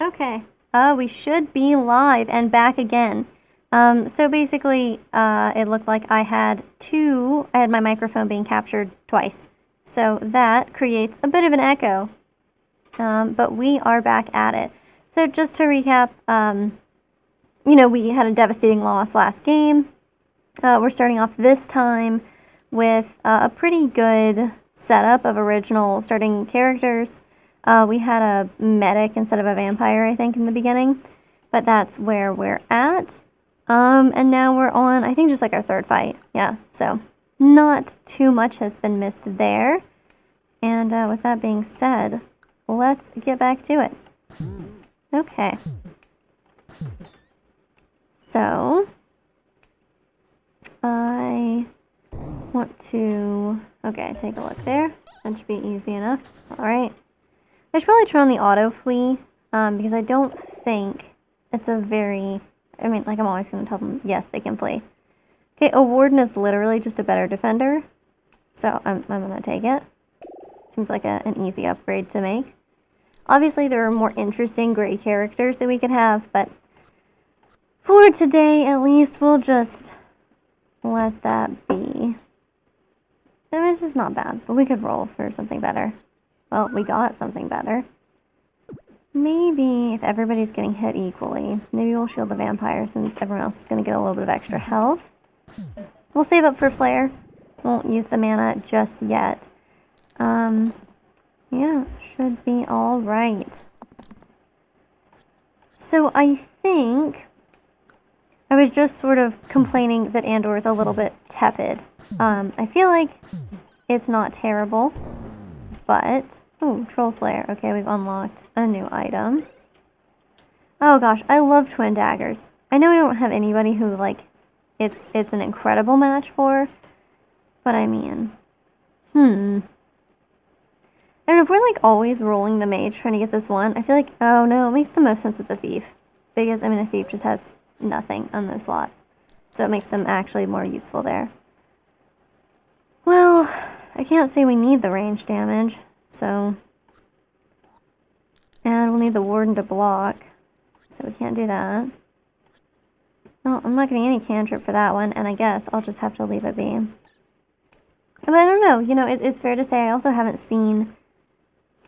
Okay. We should be live and back again. So basically, it looked like I had my microphone being captured twice. So that creates a bit of an echo. But we are back at it. So just to recap, we had a devastating loss last game. We're starting off this time with a pretty good setup of original starting characters. We had a medic instead of a vampire, I think, in the beginning. But that's where we're at. And now we're on, I think, just like our third fight. Yeah, so not too much has been missed there. And with that being said, let's get back to it. Okay. So, I want to, okay, take a look there. That should be easy enough. Alright. I should probably turn on the auto flee, because I don't think it's a very, I'm always going to tell them, yes, they can flee. Okay, a warden is literally just a better defender, so I'm going to take it. Seems like an easy upgrade to make. Obviously, there are more interesting gray characters that we could have, but for today, at least, we'll just let that be. I mean, this is not bad, but we could roll for something better. Well, we got something better. Maybe if everybody's getting hit equally, maybe we'll shield the vampire since everyone else is going to get a little bit of extra health. We'll save up for flare. Won't use the mana just yet. Yeah, should be all right. So I think I was just sort of complaining that Andor is a little bit tepid. I feel like it's not terrible, but oh, Troll Slayer. Okay, we've unlocked a new item. Oh gosh, I love twin daggers. I know I don't have anybody who it's an incredible match for, but I mean, I don't know if we're always rolling the mage trying to get this one. I feel like, oh no, it makes the most sense with the thief. Because, the thief just has nothing on those slots. So it makes them actually more useful there. Well, I can't say we need the range damage, so. And we'll need the warden to block. So we can't do that. Well, I'm not getting any cantrip for that one, and I guess I'll just have to leave it be. But I don't know, it's fair to say I also haven't seen,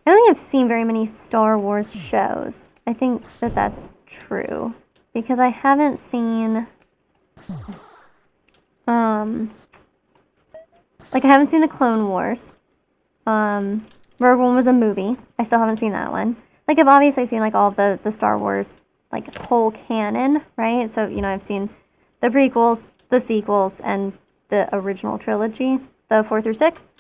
I don't think I've seen very many Star Wars shows. I think that that's true. Because I haven't seen, I haven't seen the Clone Wars. Rogue One was a movie. I still haven't seen that one. I've obviously seen, all the Star Wars, whole canon, right? So, I've seen the prequels, the sequels, and the original trilogy, the 4 through 6.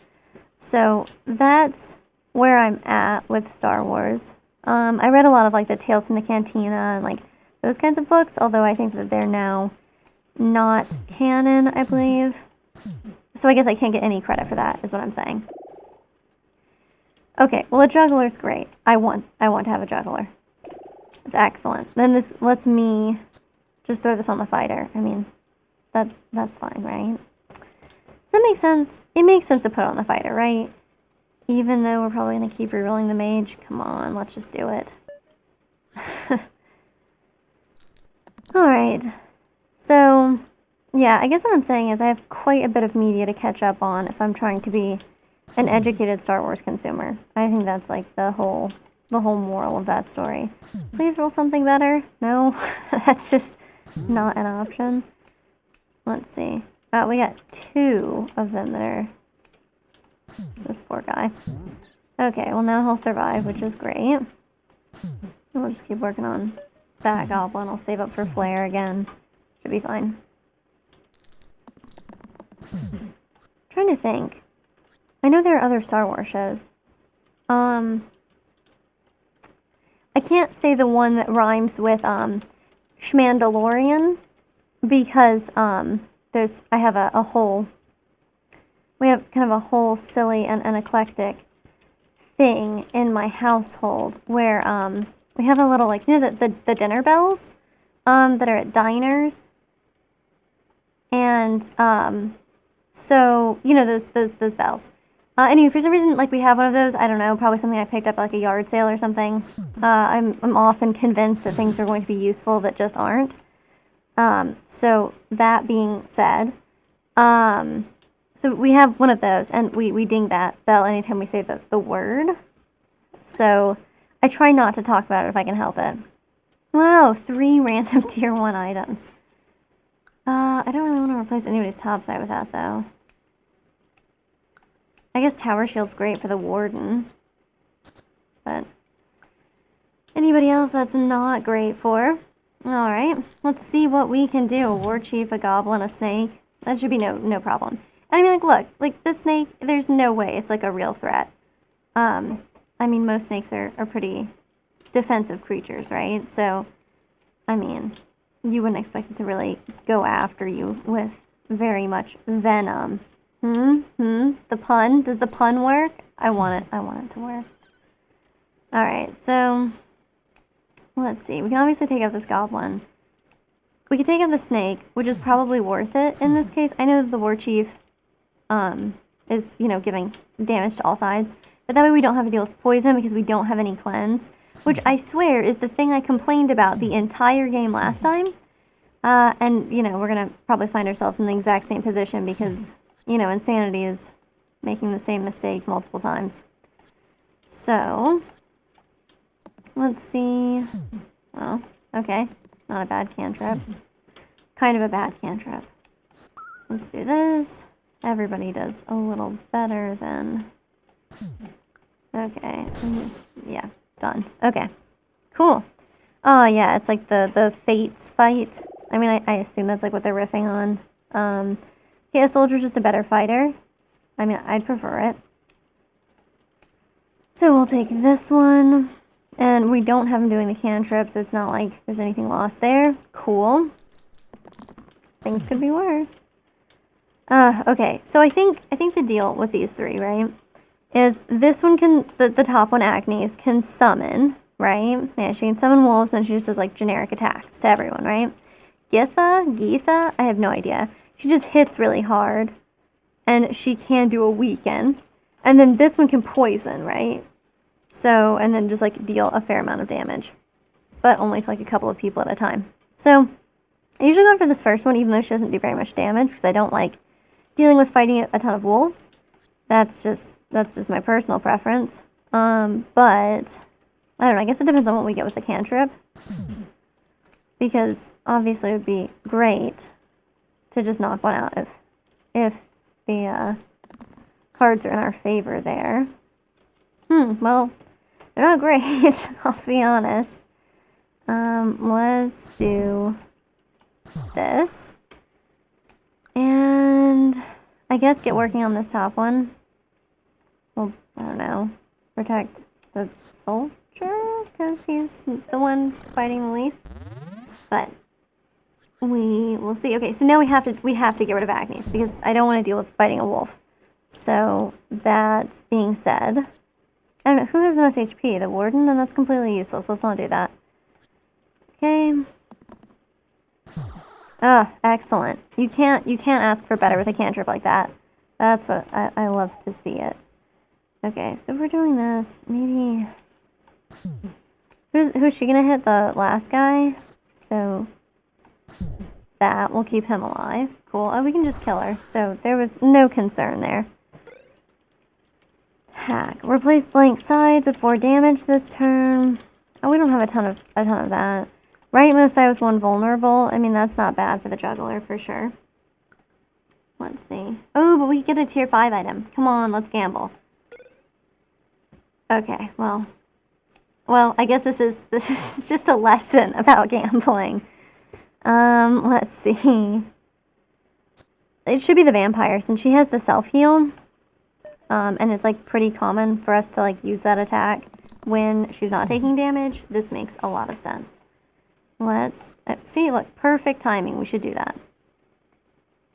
So, that's where I'm at with Star Wars. I read a lot of, the Tales from the Cantina and, those kinds of books, although I think that they're now not canon, I believe. So I guess I can't get any credit for that, is what I'm saying. Okay, well, a juggler's great. I want to have a juggler. It's excellent. Then this lets me just throw this on the fighter. I mean, that's fine, right? Does that make sense? It makes sense to put it on the fighter, right? Even though we're probably going to keep rerolling the mage. Come on, let's just do it. Alright. So, yeah, I guess what I'm saying is I have quite a bit of media to catch up on if I'm trying to be an educated Star Wars consumer. I think that's the whole moral of that story. Please roll something better? No? That's just not an option. Let's see. We got 2 of them that are... This poor guy. Okay, well now he'll survive, which is great. We'll just keep working on that goblin. I'll save up for flare again. Should be fine. Trying to think. I know there are other Star Wars shows. I can't say the one that rhymes with Schmandalorian because I have a whole, we have kind of a whole silly and eclectic thing in my household where we have a little the dinner bells that are at diners, and so those bells. Anyway, for some reason, like, we have one of those. I don't know, probably something I picked up at, like, a yard sale or something. I'm often convinced that things are going to be useful that just aren't. So that being said, so we have one of those, and we ding that bell anytime we say the word. So I try not to talk about it if I can help it. Wow, 3 random tier 1 items. I don't really want to replace anybody's topside with that, though. I guess Tower Shield's great for the Warden. But anybody else that's not great for. Alright, let's see what we can do. A War Chief, a Goblin, a Snake. That should be no problem. And I mean, like, look, like, this snake, there's no way it's, like, a real threat. I mean, most snakes are pretty defensive creatures, right? So, I mean, you wouldn't expect it to really go after you with very much venom. The pun? Does the pun work? I want it to work. Alright, so let's see. We can obviously take out this goblin. We could take out the snake, which is probably worth it in this case. I know that the War Chief is, you know, giving damage to all sides. But that way we don't have to deal with poison because we don't have any cleanse. Which I swear is the thing I complained about the entire game last time. And, you know, we're going to probably find ourselves in the exact same position because, you know, insanity is making the same mistake multiple times. So, let's see. Well, okay. Not a bad cantrip. Kind of a bad cantrip. Let's do this. Everybody does a little better than... Okay. Yeah, done. Okay. Cool. Oh, yeah, it's like the Fates fight. I mean, I assume that's like what they're riffing on. Yeah, Soldier's just a better fighter. I mean, I'd prefer it. So we'll take this one. And we don't have him doing the cantrip, so it's not like there's anything lost there. Cool. Things could be worse. Okay, so I think the deal with these 3, right, is this one can, the top one, Agnes, can summon, right? Yeah, she can summon wolves, and then she just does, like, generic attacks to everyone, right? Geetha, I have no idea. She just hits really hard, and she can do a weaken. And then this one can poison, right? So, and then just, like, deal a fair amount of damage. But only to, like, a couple of people at a time. So, I usually go for this first one, even though she doesn't do very much damage, because I don't like dealing with fighting a ton of wolves. That's just my personal preference. But, I don't know, I guess it depends on what we get with the cantrip. Because, obviously, it would be great to just knock one out if the cards are in our favor there. Well, they're not great, I'll be honest. Let's do this. And I guess get working on this top one. Well, I don't know. Protect the soldier, because he's the one fighting the least. But we will see. Okay, so now we have to get rid of Agnes, because I don't want to deal with fighting a wolf. So, that being said, I don't know, who has the most HP? The Warden? Then that's completely useless. Let's not do that. Okay. Excellent. You can't ask for better with a cantrip like that. That's what I love to see it. Okay, so if we're doing this, maybe... Who's she gonna hit? The last guy? So, that will keep him alive. Cool. Oh, we can just kill her. So, there was no concern there. Hack. Replace blank sides with 4 damage this turn. Oh, we don't have a ton of that. Rightmost side with 1 vulnerable. I mean, that's not bad for the juggler, for sure. Let's see. Oh, but we get a tier 5 item. Come on, let's gamble. Okay, well, I guess this is just a lesson about gambling. Let's see. It should be the vampire, since she has the self-heal. And it's, like, pretty common for us to, like, use that attack when she's not taking damage. This makes a lot of sense. Let's see, look, perfect timing. We should do that.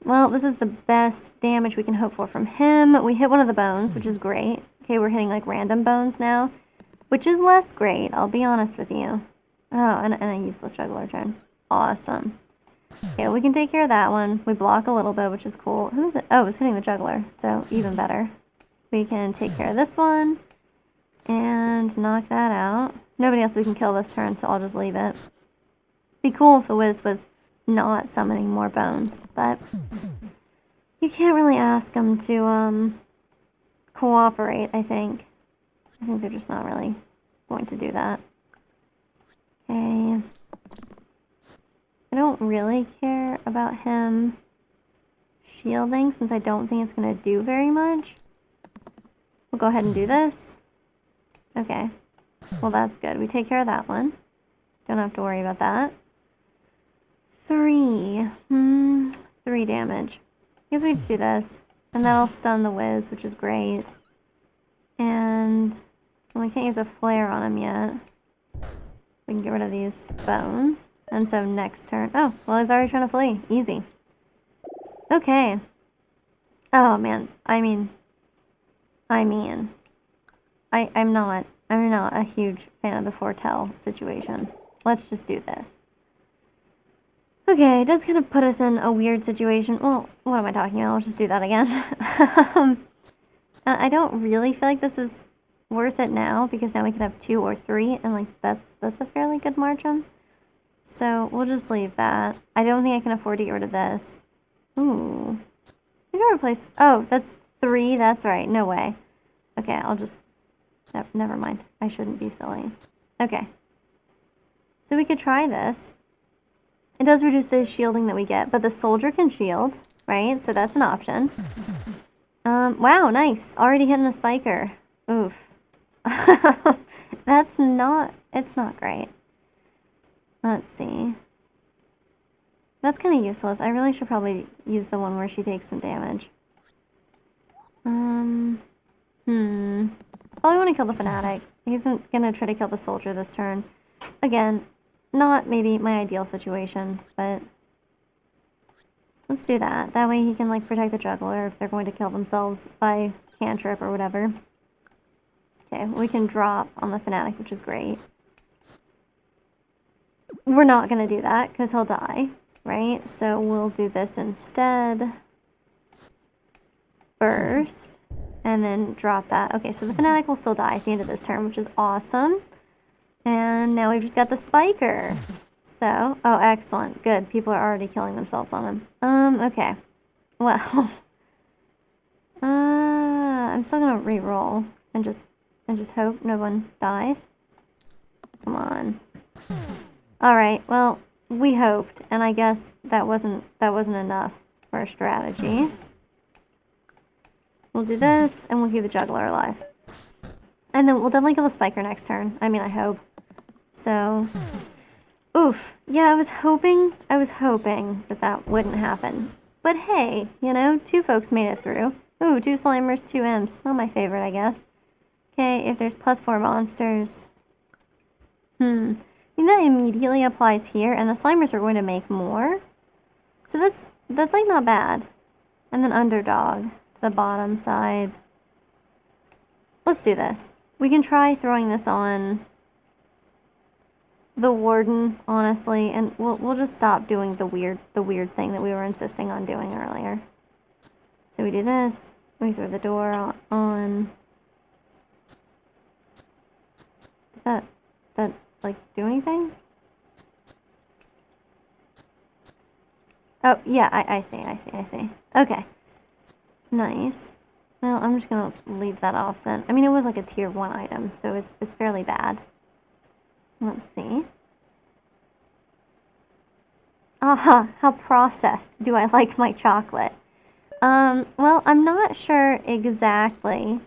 Well, this is the best damage we can hope for from him. We hit one of the bones, which is great. Okay, we're hitting, like, random bones now, which is less great, I'll be honest with you. Oh, and a useless juggler turn. Awesome. Okay, we can take care of that one. We block a little bit, which is cool. Who is it? Oh, it's hitting the juggler, so even better. We can take care of this one and knock that out. Nobody else we can kill this turn, so I'll just leave it. Be cool if the Wiz was not summoning more bones, but you can't really ask them to cooperate, I think. I think they're just not really going to do that. Okay. I don't really care about him shielding since I don't think it's going to do very much. We'll go ahead and do this. Okay. Well, that's good. We take care of that one. Don't have to worry about that. 3. 3 damage. I guess we just do this. And that'll stun the Wiz, which is great. And well, we can't use a flare on him yet. We can get rid of these bones. And so next turn... Oh, well, he's already trying to flee. Easy. Okay. Oh, man. I'm not a huge fan of the foretell situation. Let's just do this. Okay, it does kind of put us in a weird situation. Well, what am I talking about? Let's just do that again. I don't really feel like this is worth it now, because now we can have 2 or 3, and, like, that's a fairly good margin. So, we'll just leave that. I don't think I can afford to get rid of this. Ooh. We can replace... Oh, that's 3? That's right. No way. Okay, I'll just... Never mind. I shouldn't be silly. Okay. So we could try this. It does reduce the shielding that we get, but the soldier can shield, right? So that's an option. Wow, nice. Already hitting the spiker. Oof. It's not great. Let's see. That's kind of useless. I really should probably use the one where she takes some damage. Probably want to kill the fanatic. He's gonna try to kill the soldier this turn. Again, not maybe my ideal situation, but let's do that. That way he can, like, protect the juggler if they're going to kill themselves by cantrip or whatever. Okay, we can drop on the fanatic, which is great. We're not gonna do that because he'll die, right? So we'll do this instead. Burst. And then drop that. Okay, so the fanatic will still die at the end of this turn, which is awesome. And now we've just got the spiker. So, oh, excellent. Good. People are already killing themselves on him. Okay. Well. I'm still gonna re-roll and just hope no one dies. Come on. Alright, well, we hoped, and I guess that wasn't enough for a strategy. We'll do this, and we'll keep the juggler alive. And then we'll definitely kill the spiker next turn. I mean, I hope. So, oof. Yeah, I was hoping that wouldn't happen. But hey, you know, 2 folks made it through. Ooh, 2 Slimers, 2 Imps. Not my favorite, I guess. Okay, if there's +4 monsters. I mean, that immediately applies here, and the Slimers are going to make more. So that's like, not bad. And then underdog. The bottom side. Let's do this. We can try throwing this on the warden, honestly, and we'll just stop doing the weird thing that we were insisting on doing earlier. So we do this. We throw the door on. Did that like do anything? Oh yeah, I see. Okay. Nice. Well, I'm just gonna leave that off then. I mean, it was like a tier 1 item, so it's fairly bad. Let's see. Aha, how processed do I like my chocolate? Well, I'm not sure exactly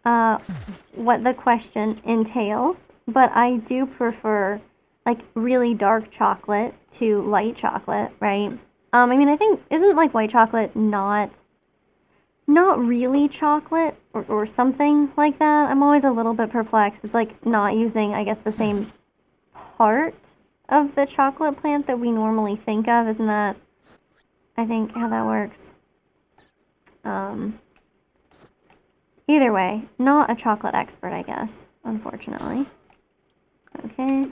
what the question entails, but I do prefer, like, really dark chocolate to light chocolate, right? I mean, I think, isn't, like, white chocolate not really chocolate or something like that? I'm always a little bit perplexed. It's like not using, I guess, the same part of the chocolate plant that we normally think of. Isn't that, I think, how that works? Either way, not a chocolate expert, I guess, unfortunately. Okay.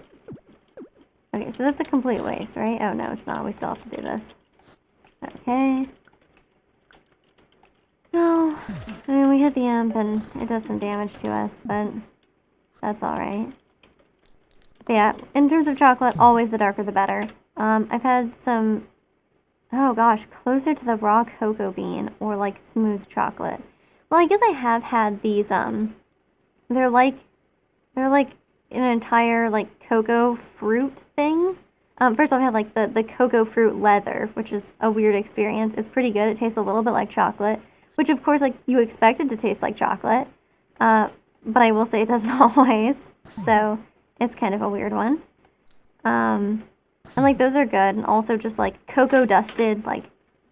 Okay, so that's a complete waste, right? Oh, no, it's not. We still have to do this. Okay. No, I mean, we hit the imp and it does some damage to us, but that's alright. Yeah, in terms of chocolate, always the darker the better. I've had some, oh gosh, closer to the raw cocoa bean or like smooth chocolate. Well, I guess I have had these, they're like an entire like cocoa fruit thing. First off, I had like the cocoa fruit leather, which is a weird experience. It's pretty good. It tastes a little bit like chocolate, which of course like you expect it to taste like chocolate. But I will say it doesn't always. So it's kind of a weird one. And like those are good, and also just like cocoa dusted, like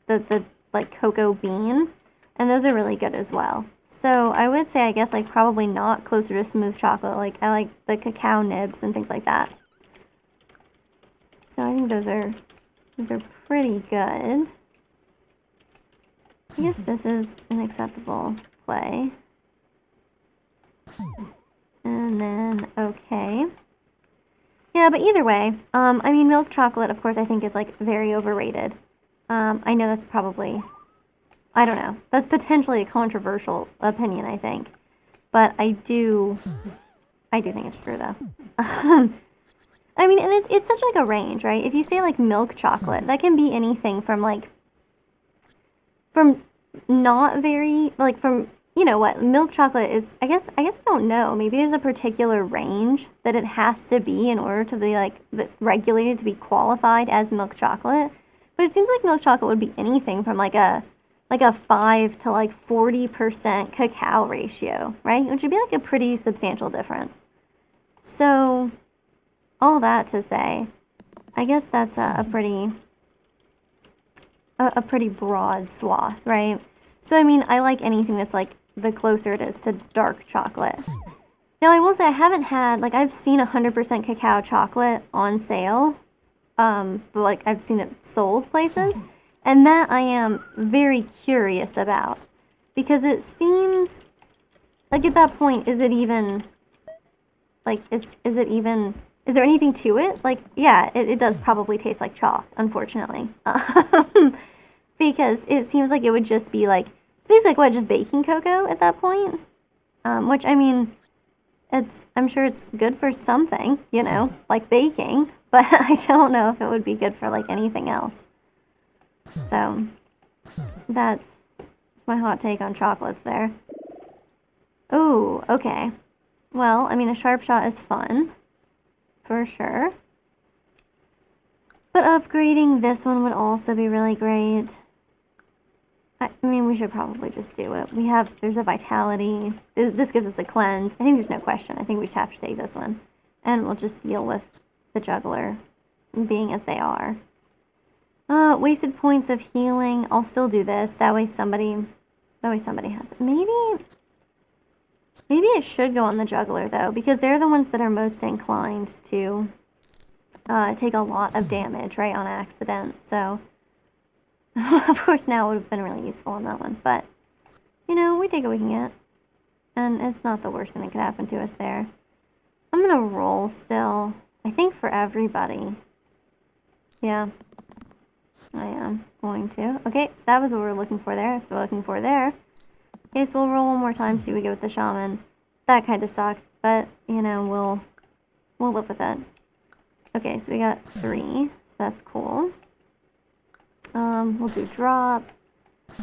the like cocoa bean, and those are really good as well. So I would say, I guess, like probably not closer to smooth chocolate. Like I like the cacao nibs and things like that. So I think those are pretty good. I guess this is an acceptable play. And then okay. Yeah, but either way, I mean, milk chocolate, of course, I think is like very overrated. I know that's probably, I don't know, that's potentially a controversial opinion, I think. But I do think it's true, though. I mean, and it's such like a range, right? If you say like milk chocolate, that can be anything from like, from not very, like from, you know what, milk chocolate is, I guess I don't know, maybe there's a particular range that it has to be in order to be like regulated to be qualified as milk chocolate. But it seems like milk chocolate would be anything from like a 5 to like 40% cacao ratio, right? Which would be like a pretty substantial difference. So all that to say, I guess that's a pretty broad swath, right? So I mean, I like anything that's like the closer it is to dark chocolate. Now I will say I haven't had, like, I've seen 100% cacao chocolate on sale, but like I've seen it sold places, and that I am very curious about, because it seems like at that point, is it even like is there anything to it? Like, yeah, it does probably taste like chalk, unfortunately. Because it seems like it would just be like, it's basically like, what, just baking cocoa at that point? Which, I mean, I'm sure it's good for something, you know, like baking, but I don't know if it would be good for like anything else. So, that's my hot take on chocolates there. Ooh, okay. Well, I mean, a sharp shot is fun, for sure. But upgrading this one would also be really great. I mean, we should probably just do it. There's a vitality. This gives us a cleanse. I think there's no question. I think we just have to take this one. And we'll just deal with the juggler being as they are. Wasted points of healing. I'll still do this. That way somebody has it. Maybe it should go on the juggler, though, because they're the ones that are most inclined to take a lot of damage, right, on accident. So, of course, now it would have been really useful on that one. But, you know, we take what we can get. And it's not the worst thing that could happen to us there. I'm going to roll still. I think for everybody. Yeah. I am going to. Okay, so that was what we were looking for there. That's what we're looking for there. Okay, so we'll roll one more time, see what we get with the shaman. That kind of sucked, but, you know, we'll live with it. Okay, so we got 3, so that's cool. We'll do drop.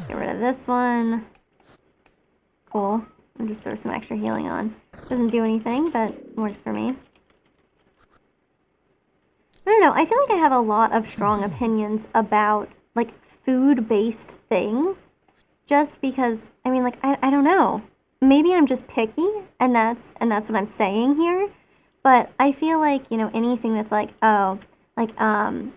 Get rid of this one. Cool. And just throw some extra healing on. Doesn't do anything, but works for me. I don't know, I feel like I have a lot of strong opinions about, like, food-based things. Just because, I mean, like, I don't know. Maybe I'm just picky, and that's what I'm saying here. But I feel like, you know, anything that's like, oh, like,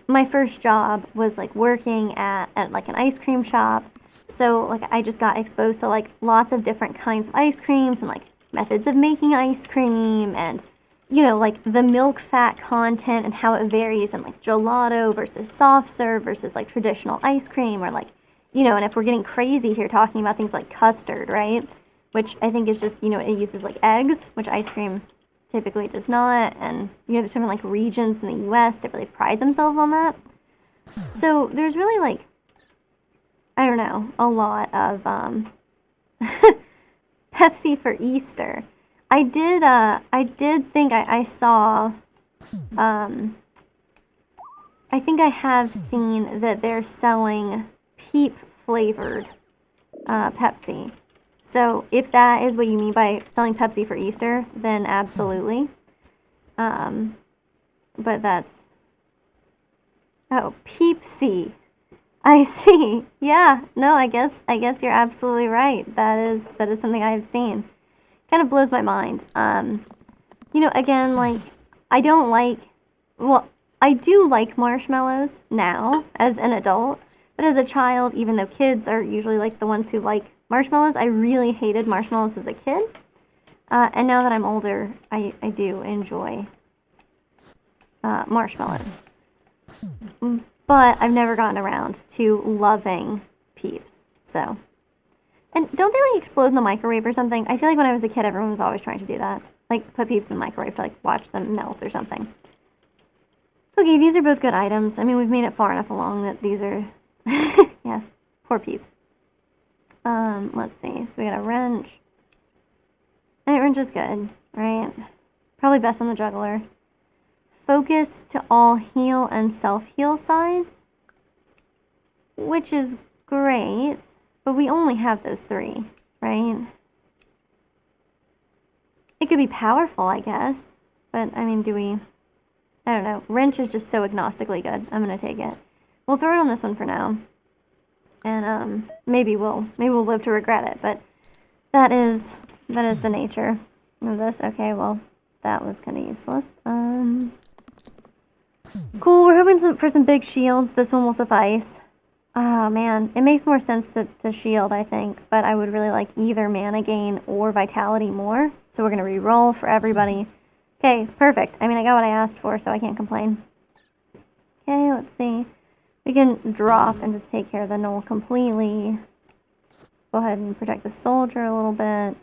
my first job was, like, working at like, an ice cream shop. So, like, I just got exposed to, like, lots of different kinds of ice creams and, like, methods of making ice cream and, you know, like, the milk fat content and how it varies in, like, gelato versus soft serve versus, like, traditional ice cream or, like, you know, and if we're getting crazy here talking about things like custard, right? Which I think is just, you know, it uses, like, eggs, which ice cream typically does not. And, you know, there's different, like, regions in the U.S. that really pride themselves on that. So there's really, like, I don't know, a lot of Pepsi for Easter. I did think I saw, I think I have seen that they're selling Peep flavored Pepsi. So if that is what you mean by selling Pepsi for Easter, then absolutely. But that's, oh, Peepsy. I see. Yeah, no, I guess you're absolutely right. That is something I have seen. Kind of blows my mind. You know, again, like, I don't like, well, I do like marshmallows now as an adult, but as a child, even though kids are usually like the ones who like marshmallows, I really hated marshmallows as a kid. And now that I'm older, I do enjoy marshmallows. But I've never gotten around to loving Peeps, so. And don't they, like, explode in the microwave or something? I feel like when I was a kid, everyone was always trying to do that. Like, put Peeps in the microwave to, like, watch them melt or something. Okay, these are both good items. I mean, we've made it far enough along that these are... yes, poor Peeps. Let's see. So we got a wrench. Alright, wrench is good, right? Probably best on the juggler. Focus to all heal and self-heal sides, which is great, but we only have those 3, right? It could be powerful, I guess, but I mean, do we? I don't know. Wrench is just so agnostically good. I'm gonna take it. We'll throw it on this one for now, and maybe we'll live to regret it. But that is the nature of this. Okay, well, that was kind of useless. Cool, we're hoping for some big shields. This one will suffice. Oh, man. It makes more sense to shield, I think. But I would really like either mana gain or vitality more. So we're going to re-roll for everybody. Okay, perfect. I mean, I got what I asked for, so I can't complain. Okay, let's see. We can drop and just take care of the gnoll completely. Go ahead and protect the soldier a little bit.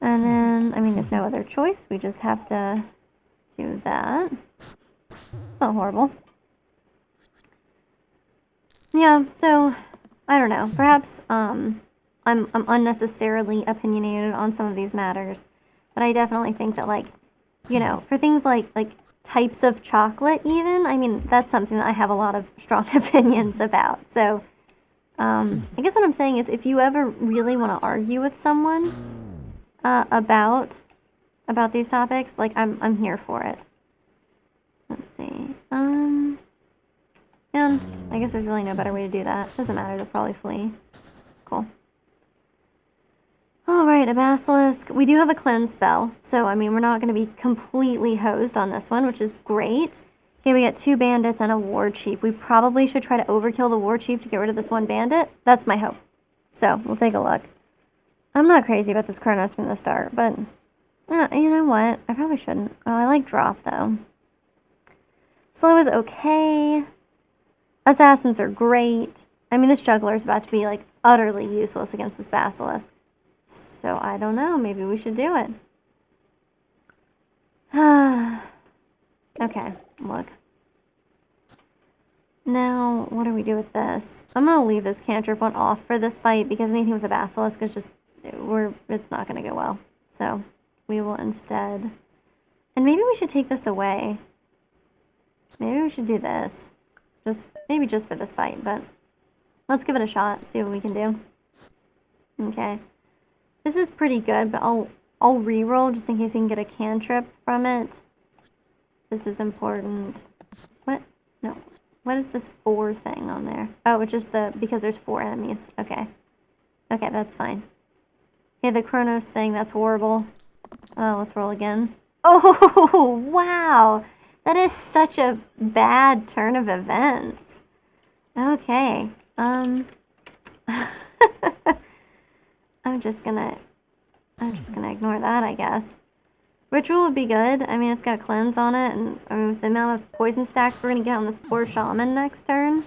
And then, I mean, there's no other choice. We just have to do that. It's not horrible. Yeah, so, I don't know. Perhaps, I'm unnecessarily opinionated on some of these matters. But I definitely think that, like, you know, for things like types of chocolate even, I mean, that's something that I have a lot of strong opinions about. So, I guess what I'm saying is if you ever really want to argue with someone about these topics, like, I'm here for it. Let's see. And I guess there's really no better way to do that. Doesn't matter, they'll probably flee. Cool. Alright, a basilisk. We do have a cleanse spell, so I mean, we're not going to be completely hosed on this one, which is great. Okay, we got 2 bandits and a war chief. We probably should try to overkill the war chief to get rid of this one bandit. That's my hope. So, we'll take a look. I'm not crazy about this Chronos from the start, but you know what? I probably shouldn't. Oh, I like drop, though. Slow is okay. Assassins are great. I mean, this juggler is about to be, like, utterly useless against this basilisk. So, I don't know. Maybe we should do it. Okay, look. Now, what do we do with this? I'm going to leave this cantrip one off for this fight because anything with a basilisk is just, it's not going to go well. So, we will instead, and maybe we should take this away. Maybe we should do this. Maybe just for this fight, but let's give it a shot, see what we can do. Okay. This is pretty good, but I'll re-roll just in case you can get a cantrip from it. This is important. What? No. What is this 4 thing on there? Oh, it's just because there's 4 enemies. Okay. Okay, that's fine. Okay, the Chronos thing, that's horrible. Let's roll again. Oh, wow! That is such a bad turn of events. Okay. I'm just gonna ignore that, I guess. Ritual would be good. I mean, it's got cleanse on it, and I mean, with the amount of poison stacks we're gonna get on this poor shaman next turn,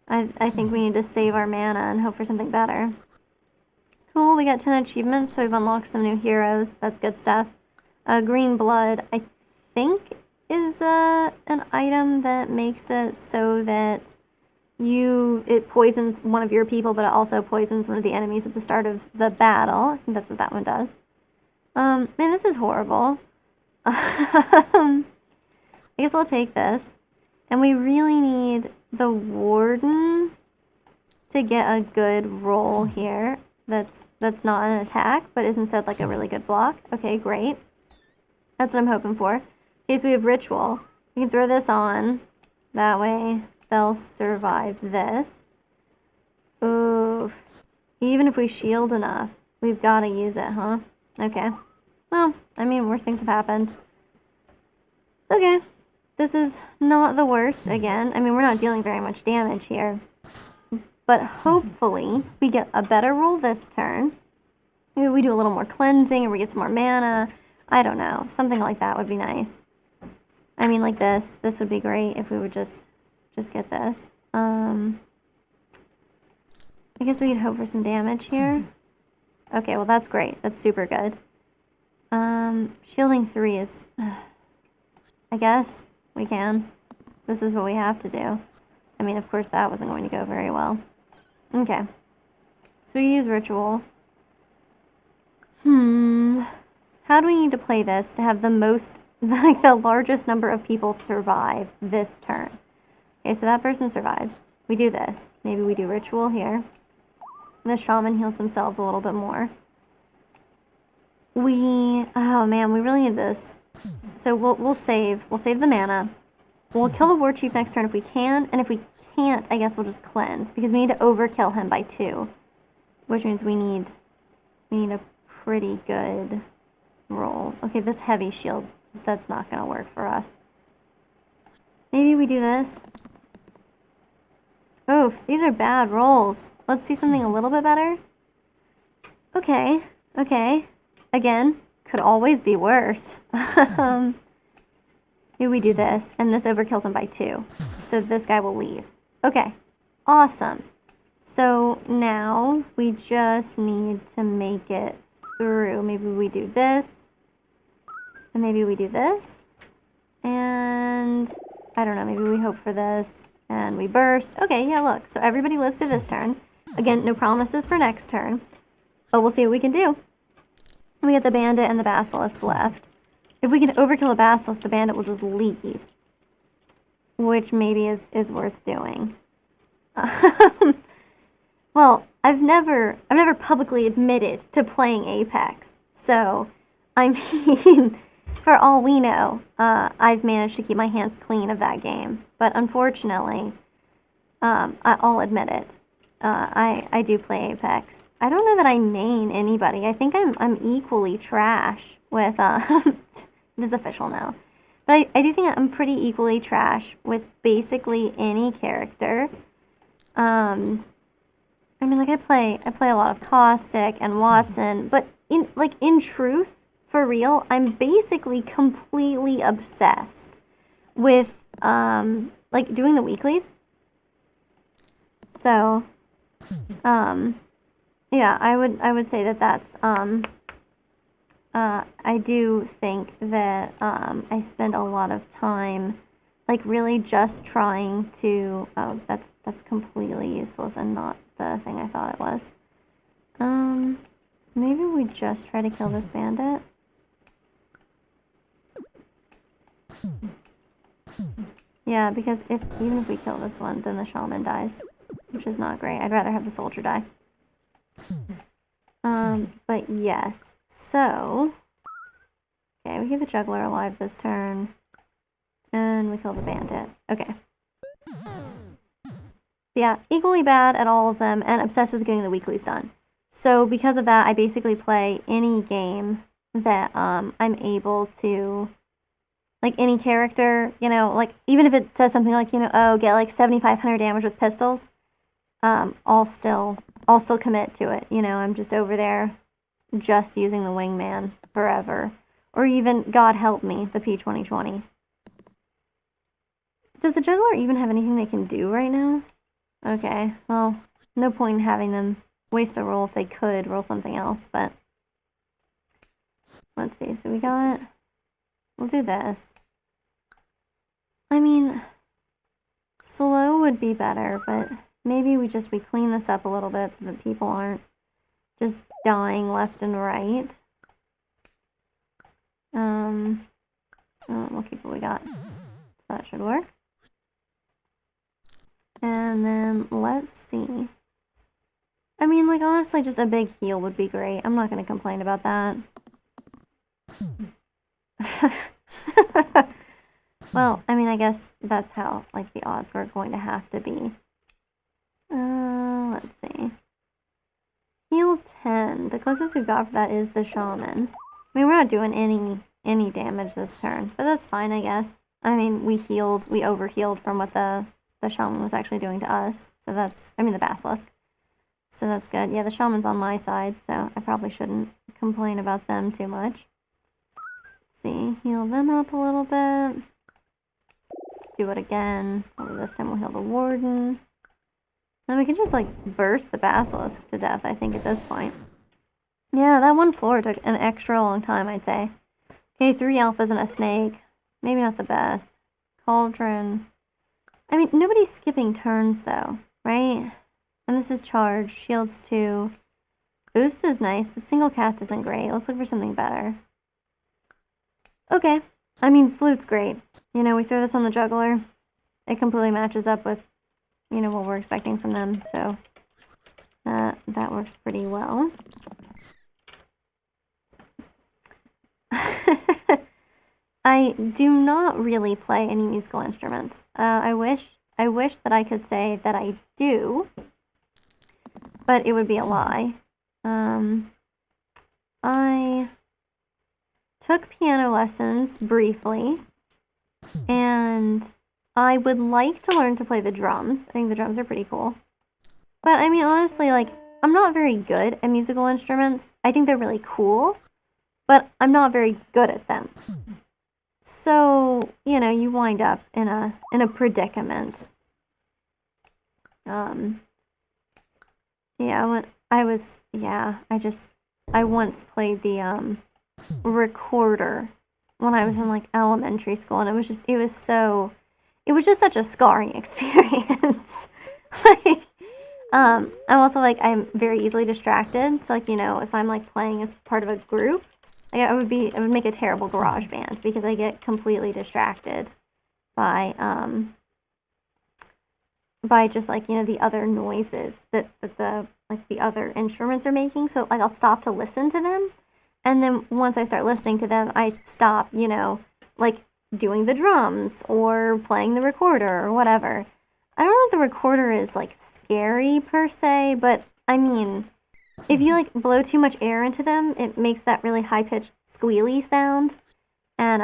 I think we need to save our mana and hope for something better. Cool, we got 10 achievements, so we've unlocked some new heroes. That's good stuff. Green blood, I think, is an item that makes it so that it poisons one of your people, but it also poisons one of the enemies at the start of the battle. I think that's what that one does. Man, this is horrible. I guess we'll take this. And we really need the warden to get a good roll here. That's not an attack, but is instead like a really good block. Okay, great. That's what I'm hoping for. Okay, so we have ritual. We can throw this on. That way they'll survive this. Oof. Even if we shield enough, we've got to use it, huh? Okay. Well, I mean, worse things have happened. Okay. This is not the worst again. I mean, we're not dealing very much damage here. But hopefully we get a better roll this turn. Maybe we do a little more cleansing or we get some more mana. I don't know. Something like that would be nice. I mean, like this. This would be great if we would just get this. I guess we could hope for some damage here. Okay, well that's great. That's super good. Shielding 3 is... I guess we can. This is what we have to do. I mean, of course that wasn't going to go very well. Okay. So we use ritual. How do we need to play this to have the most, like the largest number of people survive this turn? Okay, so that person survives. We do this. Maybe we do ritual here. The shaman heals themselves a little bit more. Oh man, we really need this. So we'll save. We'll save the mana. We'll kill the war chief next turn if we can, and if we can't, I guess we'll just cleanse because we need to overkill him by 2, which means we need a pretty good roll. Okay, this heavy shield, that's not gonna work for us. Maybe we do this. Oof, these are bad rolls. Let's see something a little bit better. Okay. Again, could always be worse. Maybe we do this, and this overkills him by 2. So this guy will leave. Okay, awesome. So now we just need to make it through. Maybe we do this, and maybe we do this, and I don't know, maybe we hope for this, and we burst. Okay, yeah, look, so everybody lives through this turn. Again, no promises for next turn, but we'll see what we can do. We got the bandit and the basilisk left. If we can overkill the basilisk, the bandit will just leave, which maybe is worth doing. Well, I've never publicly admitted to playing Apex, so I mean, for all we know, I've managed to keep my hands clean of that game. But unfortunately, I'll admit it. I do play Apex. I don't know that I main anybody. I think I'm equally trash with it is official now. But I do think I'm pretty equally trash with basically any character. I mean, like I play a lot of Caustic and Watson, but in truth, for real, I'm basically completely obsessed with like doing the weeklies. So, yeah, I would say that that's I do think that I spend a lot of time like really just trying to that's completely useless and not the thing I thought it was. Maybe we just try to kill this bandit. Yeah, because even if we kill this one, then the shaman dies, which is not great. I'd rather have the soldier die. But yes. So, okay, we keep the juggler alive this turn, and we kill the bandit. Okay. Yeah, equally bad at all of them, and obsessed with getting the weeklies done. So because of that, I basically play any game that I'm able to, like any character, you know, like even if it says something like, you know, oh, get like 7,500 damage with pistols, I'll still commit to it. You know, I'm just over there just using the wingman forever. Or even, God help me, the P2020. Does the juggler even have anything they can do right now? Okay, well, no point in having them waste a roll if they could roll something else, but let's see. So we'll do this. I mean, slow would be better, but maybe we clean this up a little bit so that people aren't just dying left and right. We'll keep what we got. So that should work. And then, let's see. I mean, like, honestly, just a big heal would be great. I'm not going to complain about that. Well, I mean, I guess that's how, like, the odds were going to have to be. Let's see. Heal 10. The closest we've got for that is the shaman. I mean, we're not doing any damage this turn, but that's fine, I guess. I mean, we overhealed from what the shaman was actually doing to us. So that's, I mean, the basilisk. So that's good. Yeah, the shaman's on my side, so I probably shouldn't complain about them too much. Let's see, heal them up a little bit. Do it again. Maybe this time we'll heal the warden. Then we can just, like, burst the basilisk to death, I think, at this point. Yeah, that one floor took an extra long time, I'd say. Okay, 3 alphas and a snake. Maybe not the best. Cauldron. I mean, nobody's skipping turns, though, right? And this is charge. Shields 2. Boost is nice, but single cast isn't great. Let's look for something better. Okay. I mean, flute's great. You know, we throw this on the juggler. It completely matches up with, you know, what we're expecting from them, so that works pretty well. I do not really play any musical instruments. I wish that I could say that I do, but it would be a lie. I took piano lessons briefly, and I would like to learn to play the drums. I think the drums are pretty cool. But, I mean, honestly, like, I'm not very good at musical instruments. I think they're really cool, but I'm not very good at them. So, you know, you wind up in a predicament. Yeah, I once played the, recorder when I was in, like, elementary school, and it was just such a scarring experience. Like, I'm also, like, I'm very easily distracted, so, like, you know, if I'm, like, playing as part of a group, like, I would make a terrible garage band, because I get completely distracted by just, like, you know, the other noises that the other instruments are making, so, like, I'll stop to listen to them, and then once I start listening to them, I stop, you know, like, doing the drums, or playing the recorder, or whatever. I don't know if the recorder is, like, scary, per se, but, I mean, if you, like, blow too much air into them, it makes that really high-pitched squealy sound, and,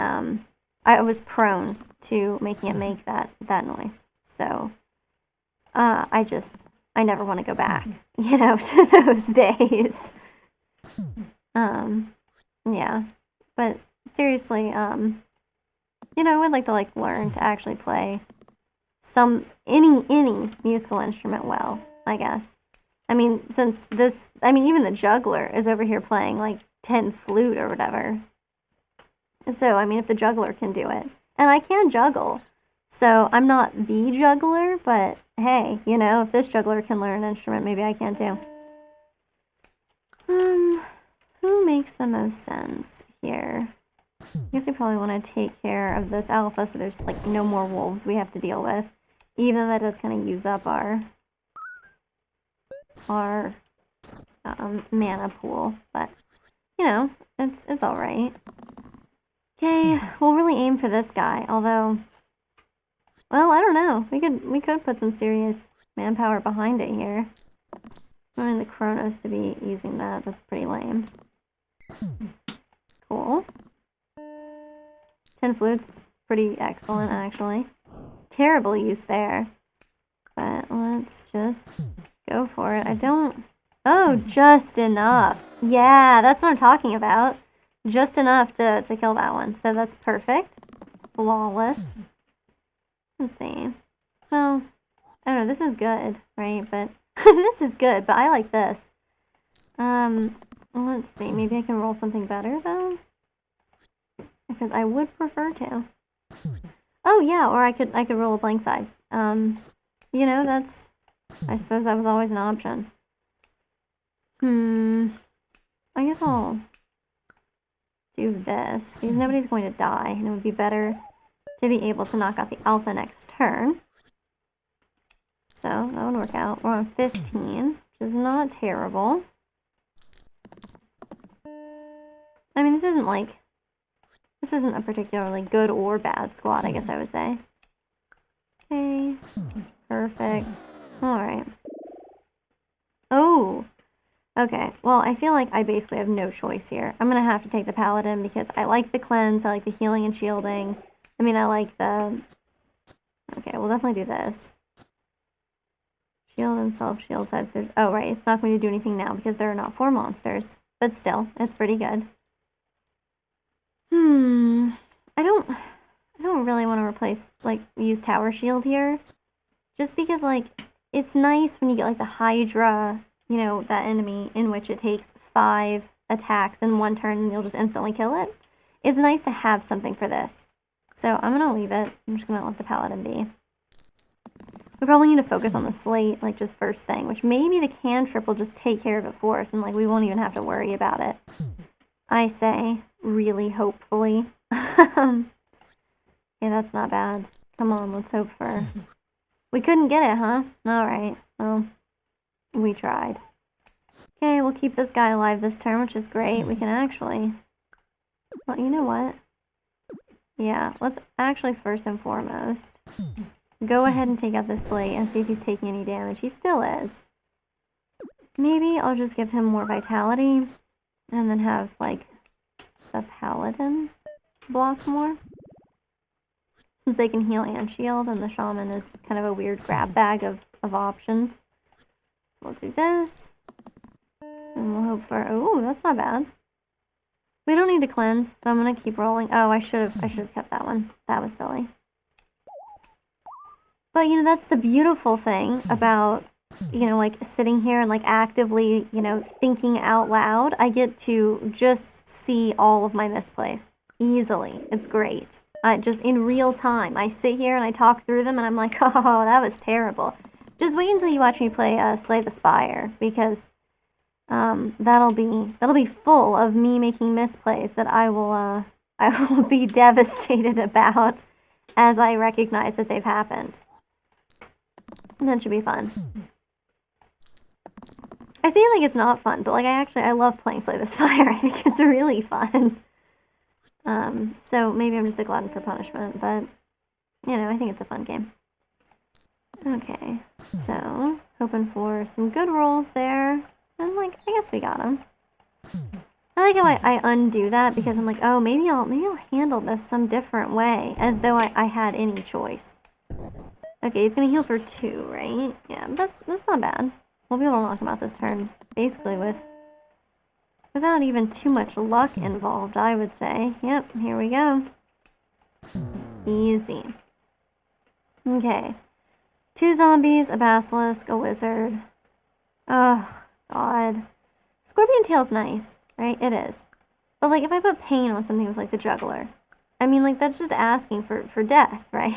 I was prone to making it make that noise, so, I never want to go back, you know, to those days. Yeah, but seriously, you know, I would like to, like, learn to actually play any musical instrument well, I guess. I mean, even the juggler is over here playing, like, 10 flute or whatever. So, I mean, if the juggler can do it, and I can juggle, so I'm not the juggler, but hey, you know, if this juggler can learn an instrument, maybe I can too. Who makes the most sense here? I guess we probably want to take care of this alpha so there's, like, no more wolves we have to deal with. Even though that does kind of use up our mana pool. But, you know, it's alright. Okay, we'll really aim for this guy, although, well, I don't know. We could put some serious manpower behind it here. I wanted the Chronos to be using that. That's pretty lame. Cool. 10 flutes. Pretty excellent, actually. Terrible use there. But let's just go for it. Oh, just enough. Yeah, that's what I'm talking about. Just enough to kill that one. So that's perfect. Flawless. Let's see. Well, I don't know. This is good, right? But this is good, but I like this. Let's see. Maybe I can roll something better, though? Because I would prefer to. Oh, yeah, or I could roll a blank side. Yeah, you know, that's... I suppose that was always an option. I guess I'll do this, because nobody's going to die, and it would be better to be able to knock out the alpha next turn. So, that would work out. We're on 15, which is not terrible. I mean, this isn't a particularly good or bad squad, I guess I would say. Okay, perfect. Alright. Oh! Okay, well, I feel like I basically have no choice here. I'm gonna have to take the Paladin because I like the cleanse, I like the healing and shielding. I mean, I like the... Okay, we'll definitely do this. Shield and self-shield says there's... Oh, right, it's not going to do anything now because there are not 4 monsters. But still, it's pretty good. I don't really want to replace, like, use Tower Shield here. Just because, like, it's nice when you get, like, the Hydra, you know, that enemy in which it takes 5 attacks in 1 turn and you'll just instantly kill it. It's nice to have something for this. So I'm gonna leave it. I'm just gonna let the Paladin be. We probably need to focus on the slate, like, just first thing, which maybe the cantrip will just take care of it for us and, like, we won't even have to worry about it. I say, really hopefully. Yeah, that's not bad. Come on, let's hope for... We couldn't get it, huh? Alright, well, we tried. Okay, we'll keep this guy alive this turn, which is great. We can actually... Well, you know what? Yeah, let's actually first and foremost go ahead and take out this slate and see if he's taking any damage. He still is. Maybe I'll just give him more vitality and then have, like, the Paladin block more. Since they can heal and shield, and the Shaman is kind of a weird grab bag of options. So we'll do this. And we'll hope for... Oh, that's not bad. We don't need to cleanse, so I'm going to keep rolling. Oh, I should have kept that one. That was silly. But, you know, that's the beautiful thing about, you know, like, sitting here and, like, actively, you know, thinking out loud. I get to just see all of my misplays easily. It's great. Just in real time. I sit here and I talk through them and I'm like, oh, that was terrible. Just wait until you watch me play Slay the Spire, because that'll be full of me making misplays that I will be devastated about as I recognize that they've happened. And that should be fun. I say like it's not fun, but like I love playing Slay the Spire. I think it's really fun. So maybe I'm just a glutton for punishment, but, you know, I think it's a fun game. Okay, so, hoping for some good rolls there, and, like, I guess we got them. I like how I undo that, because I'm like, oh, maybe I'll handle this some different way, as though I had any choice. Okay, he's gonna heal for 2, right? Yeah, that's not bad. We'll be able to knock him out this turn, basically without even too much luck involved, I would say. Yep, here we go. Easy. Okay. 2 zombies, a basilisk, a wizard. Oh, God. Scorpion Tail's nice, right? It is. But, like, if I put pain on something with, like, the juggler, I mean, like, that's just asking for death, right?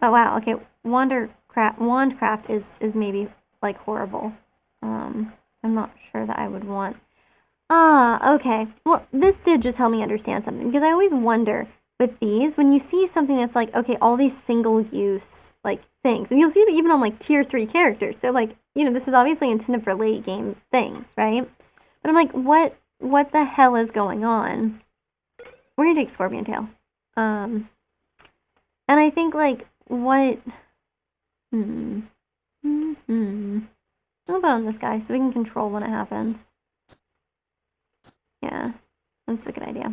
Oh, wow, okay. Wandcraft is maybe, like, horrible. I'm not sure that I would want... Ah, okay. Well, this did just help me understand something, because I always wonder with these, when you see something that's like, okay, all these single-use, like, things, and you'll see it even on, like, tier 3 characters, so, like, you know, this is obviously intended for late-game things, right? But I'm like, what the hell is going on? We're gonna take Scorpion Tail. And I think, like, what... A little bit on this guy, so we can control when it happens. Yeah, that's a good idea.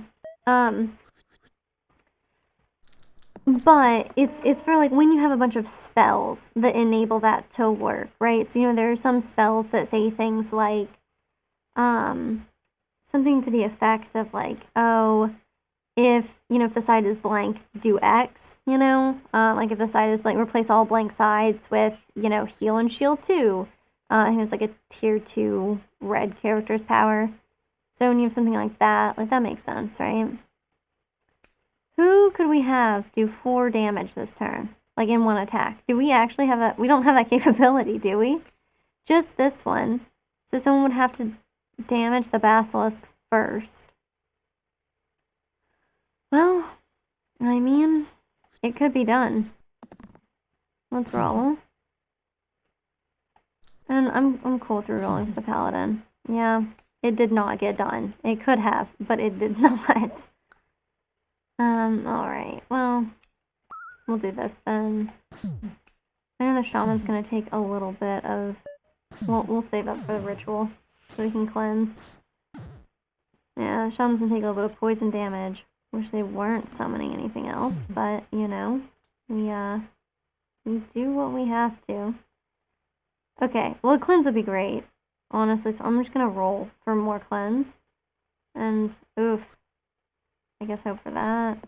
But it's for, like, when you have a bunch of spells that enable that to work, right? So, you know, there are some spells that say things like, something to the effect of, like, oh, if, you know, if the side is blank, do X, you know? Like, if the side is blank, replace all blank sides with, you know, heal and shield 2. I think it's like a tier 2 red character's power. So when you have something like that makes sense, right? Who could we have do 4 damage this turn? like in one attack. Do we actually have that? We don't have that capability, do we? Just this one. So someone would have to damage the basilisk first. Well, I mean, it could be done. Let's roll. And I'm cool through rolling for the paladin. Yeah, it did not get done. It could have, but it did not. Alright, well, we'll do this then. I know the shaman's gonna take a little bit of... We'll save up for the ritual so we can cleanse. Yeah, shaman's gonna take a little bit of poison damage. Wish they weren't summoning anything else, but, you know, we do what we have to. Okay, well, a cleanse would be great, honestly, so I'm just gonna roll for more cleanse. And, oof. I guess hope for that.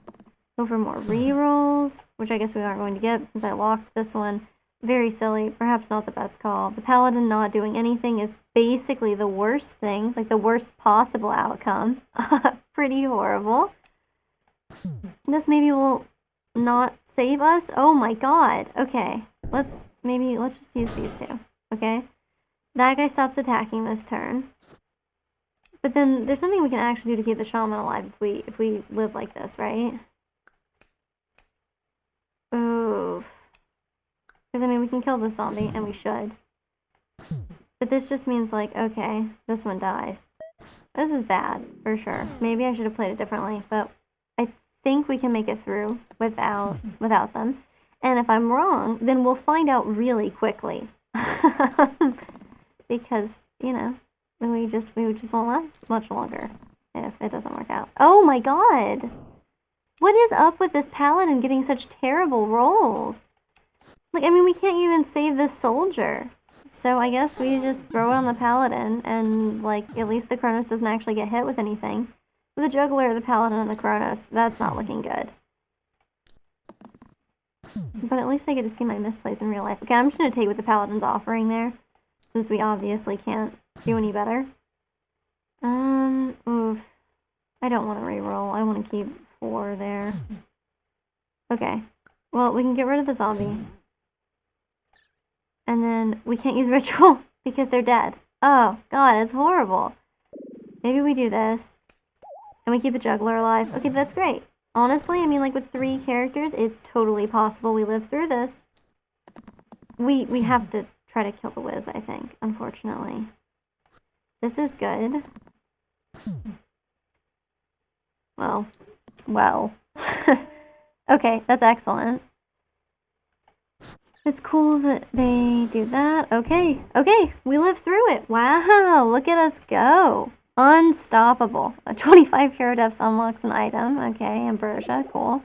Go for more rerolls, which I guess we aren't going to get since I locked this one. Very silly, perhaps not the best call. The paladin not doing anything is basically the worst thing, like the worst possible outcome. Pretty horrible. This maybe will not save us. Oh my god. Okay, let's just use these two. Okay, that guy stops attacking this turn. But then there's something we can actually do to keep the shaman alive if we live like this, right? Oof. Because, I mean, we can kill the zombie, and we should. But this just means, like, okay, this one dies. This is bad, for sure. Maybe I should have played it differently, but I think we can make it through without them. And if I'm wrong, then we'll find out really quickly. Because, you know, then we just won't last much longer if it doesn't work out. Oh my god! What is up with this paladin getting such terrible rolls? Like, I mean, we can't even save this soldier. So I guess we just throw it on the paladin and, like, at least the Kronos doesn't actually get hit with anything. With the juggler, the paladin, and the Kronos, that's not looking good. But at least I get to see my misplays in real life. Okay, I'm just gonna take what the paladin's offering there, since we obviously can't do any better. Oof. I don't want to reroll. I want to keep 4 there. Okay. Well, we can get rid of the zombie. And then we can't use ritual because they're dead. Oh, god, it's horrible. Maybe we do this. And we keep the juggler alive. Okay, that's great. Honestly, I mean, like, with 3 characters, it's totally possible we live through this. We have to try to kill the Wiz, I think, unfortunately. This is good. Well. Okay, that's excellent. It's cool that they do that. Okay, we lived through it. Wow, look at us go. Unstoppable. A 25 hero deaths unlocks an item. Okay, Ambrosia, cool.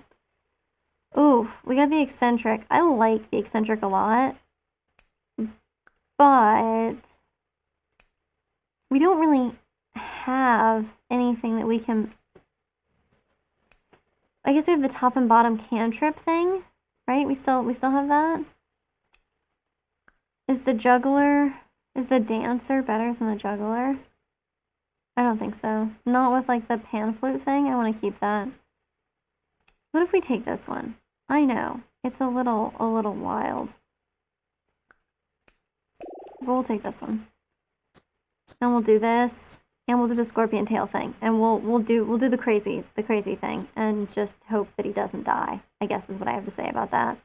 Ooh, we got the eccentric. I like the eccentric a lot. But we don't really have anything that we can... I guess we have the top and bottom cantrip thing, right? We still have that? Is the dancer better than the juggler? I don't think so. Not with, like, the pan flute thing. I want to keep that. What if we take this one? I know. It's a little wild. We'll take this one. And we'll do this. And we'll do the scorpion tail thing. And we'll do the crazy thing. And just hope that he doesn't die, I guess is what I have to say about that.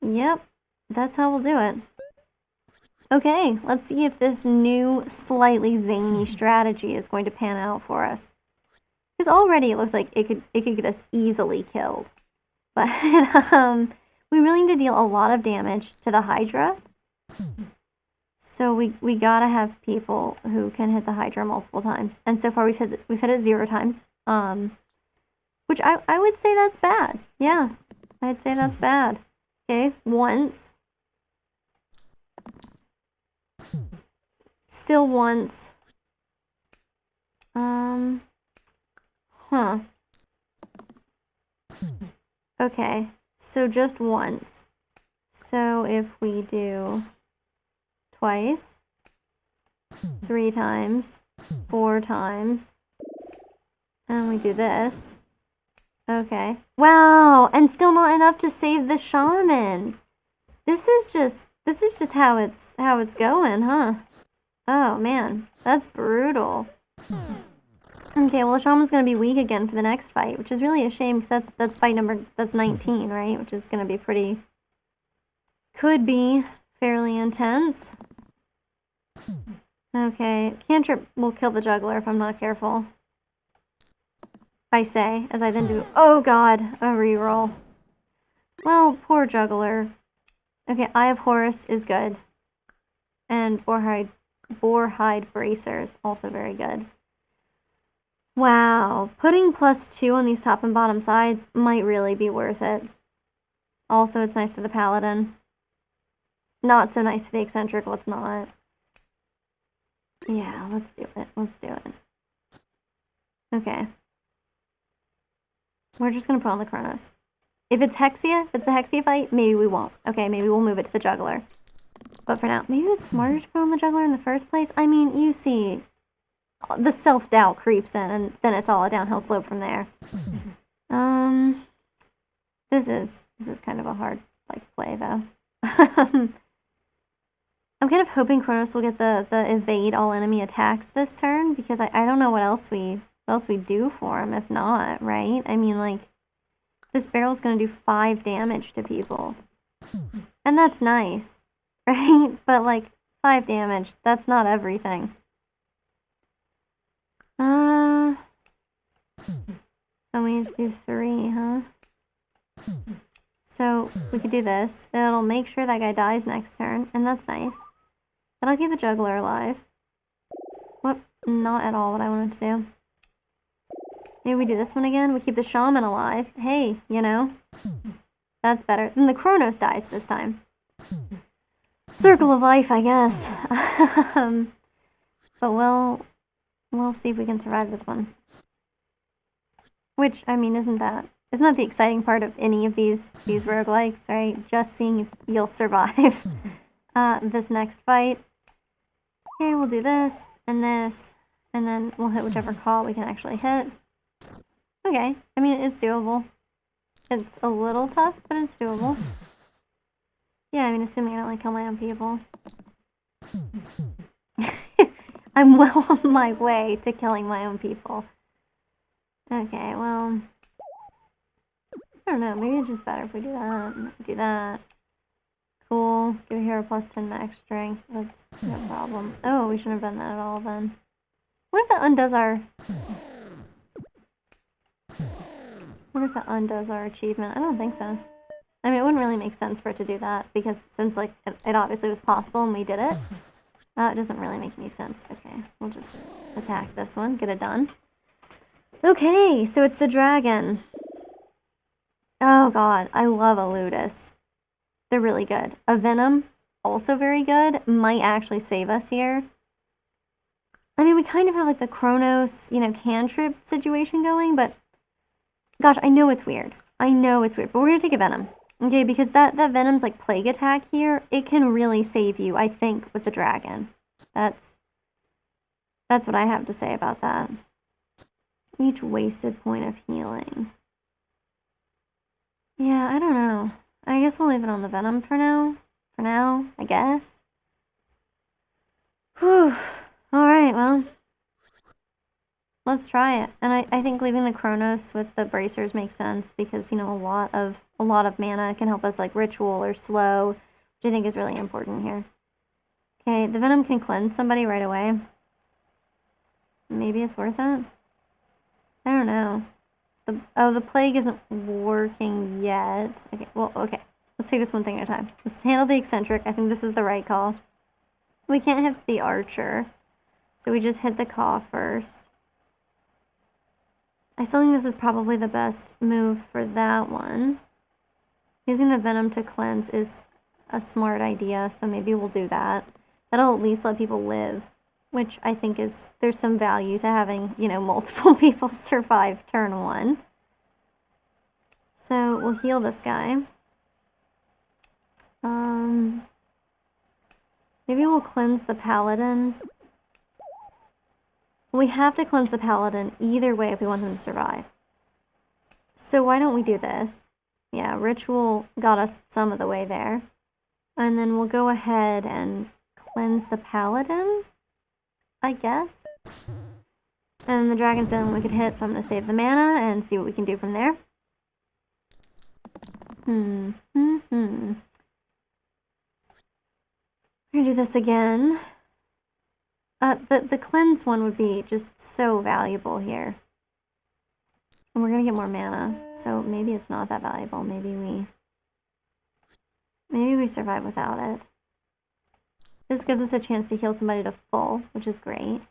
Yep. That's how we'll do it. Okay, let's see if this new, slightly zany strategy is going to pan out for us. Because already it looks like it could get us easily killed. But we really need to deal a lot of damage to the Hydra. So we gotta have people who can hit the Hydra multiple times. And so far we've hit it 0 times. Which I would say that's bad. Yeah, I'd say that's bad. Okay, once. Still once. Okay, so just once. So if we do twice, 3 times, 4 times, and we do this, Okay. Wow, and still not enough to save the shaman. This is just how it's going, huh? Oh man, that's brutal. Okay, well the shaman's gonna be weak again for the next fight, which is really a shame because that's fight number 19, right? Which is gonna be could be fairly intense. Okay, cantrip will kill the juggler if I'm not careful. I say, as I then do, oh god, a reroll. Well, poor juggler. Okay, Eye of Horus is good. And Boarhide Bracers, also very good. Wow, putting +2 on these top and bottom sides might really be worth it. Also, it's nice for the paladin. Not so nice for the eccentric, let's not. Yeah, let's do it. Let's do it. Okay. We're just gonna put on the Chronos. If it's Hexia, if it's the Hexia fight, maybe we won't. Okay, maybe we'll move it to the juggler. But for now, maybe it's smarter to put on the juggler in the first place. I mean, you see, the self-doubt creeps in, and then it's all a downhill slope from there. This is kind of a hard, play, though. I'm kind of hoping Chronos will get the evade all enemy attacks this turn, because I don't know what else we do for him if not, right? I mean, this barrel's gonna do 5 damage to people. And that's nice, right? But, 5 damage, that's not everything. And we need to do 3, huh? So, we could do this. It'll make sure that guy dies next turn, and that's nice. That'll keep the juggler alive. Whoop, not at all what I wanted to do. Maybe we do this one again. We keep the shaman alive. Hey, you know. That's better. Then the Chronos dies this time. Circle of life, I guess. But we'll see if we can survive this one. Which, I mean, isn't that the exciting part of any of these roguelikes, right? Just seeing if you'll survive this next fight. Okay, we'll do this, and then we'll hit whichever call we can actually hit. Okay, I mean, it's doable. It's a little tough, but it's doable. Yeah, I mean, assuming I don't, kill my own people. I'm well on my way to killing my own people. Okay, well, I don't know, maybe it's just better if we do that. Do that. Cool. Give a hero +10 max strength. That's no problem. Oh, we shouldn't have done that at all then. What if that undoes our... What if that undoes our achievement? I don't think so. I mean, it wouldn't really make sense for it to do that, because since, it obviously was possible and we did it, it doesn't really make any sense. Okay, we'll just attack this one, get it done. Okay, so it's the dragon. Oh god, I love a Ludus. They're really good. A Venom, also very good. Might actually save us here. I mean, we kind of have, the Chronos, cantrip situation going, but... Gosh, I know it's weird. I know it's weird, but we're gonna take a Venom. Okay, because that Venom's, Plague Attack here, it can really save you, I think, with the dragon. That's what I have to say about that. Each wasted point of healing. Yeah, I don't know. I guess we'll leave it on the Venom for now. For now, I guess. Whew. Alright, well. Let's try it. And I think leaving the Chronos with the bracers makes sense because, a lot of mana can help us ritual or slow, which I think is really important here. Okay, the Venom can cleanse somebody right away. Maybe it's worth it? I don't know. The plague isn't working yet. Okay, well, okay. Let's take this one thing at a time. Let's handle the eccentric. I think this is the right call. We can't hit the archer, so we just hit the claw first. I still think this is probably the best move for that one. Using the Venom to cleanse is a smart idea, so maybe we'll do that. That'll at least let people live, which I think there's some value to having, multiple people survive turn 1. So we'll heal this guy. Maybe we'll cleanse the paladin. We have to cleanse the paladin either way if we want him to survive. So why don't we do this? Yeah, ritual got us some of the way there. And then we'll go ahead and cleanse the paladin, I guess. And the dragonstone we could hit, so I'm going to save the mana and see what we can do from there. We're going to do this again. The cleanse one would be just so valuable here. And we're going to get more mana, so maybe it's not that valuable. Maybe we survive without it. This gives us a chance to heal somebody to full, which is great.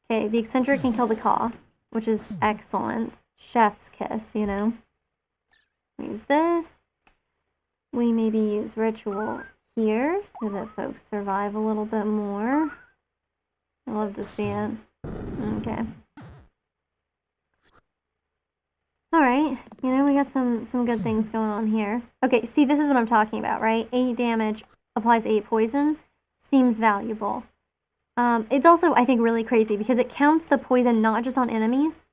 Okay, the eccentric can kill the Caw, which is excellent. Chef's kiss, you know. Use this. We maybe use ritual here so that folks survive a little bit more. I love to see it. Okay. Alright, you know, we got some good things going on here. Okay, see, this is what I'm talking about, right? 8 damage, applies 8 poison. Seems valuable. It's also, I think, really crazy because it counts the poison not just on enemies.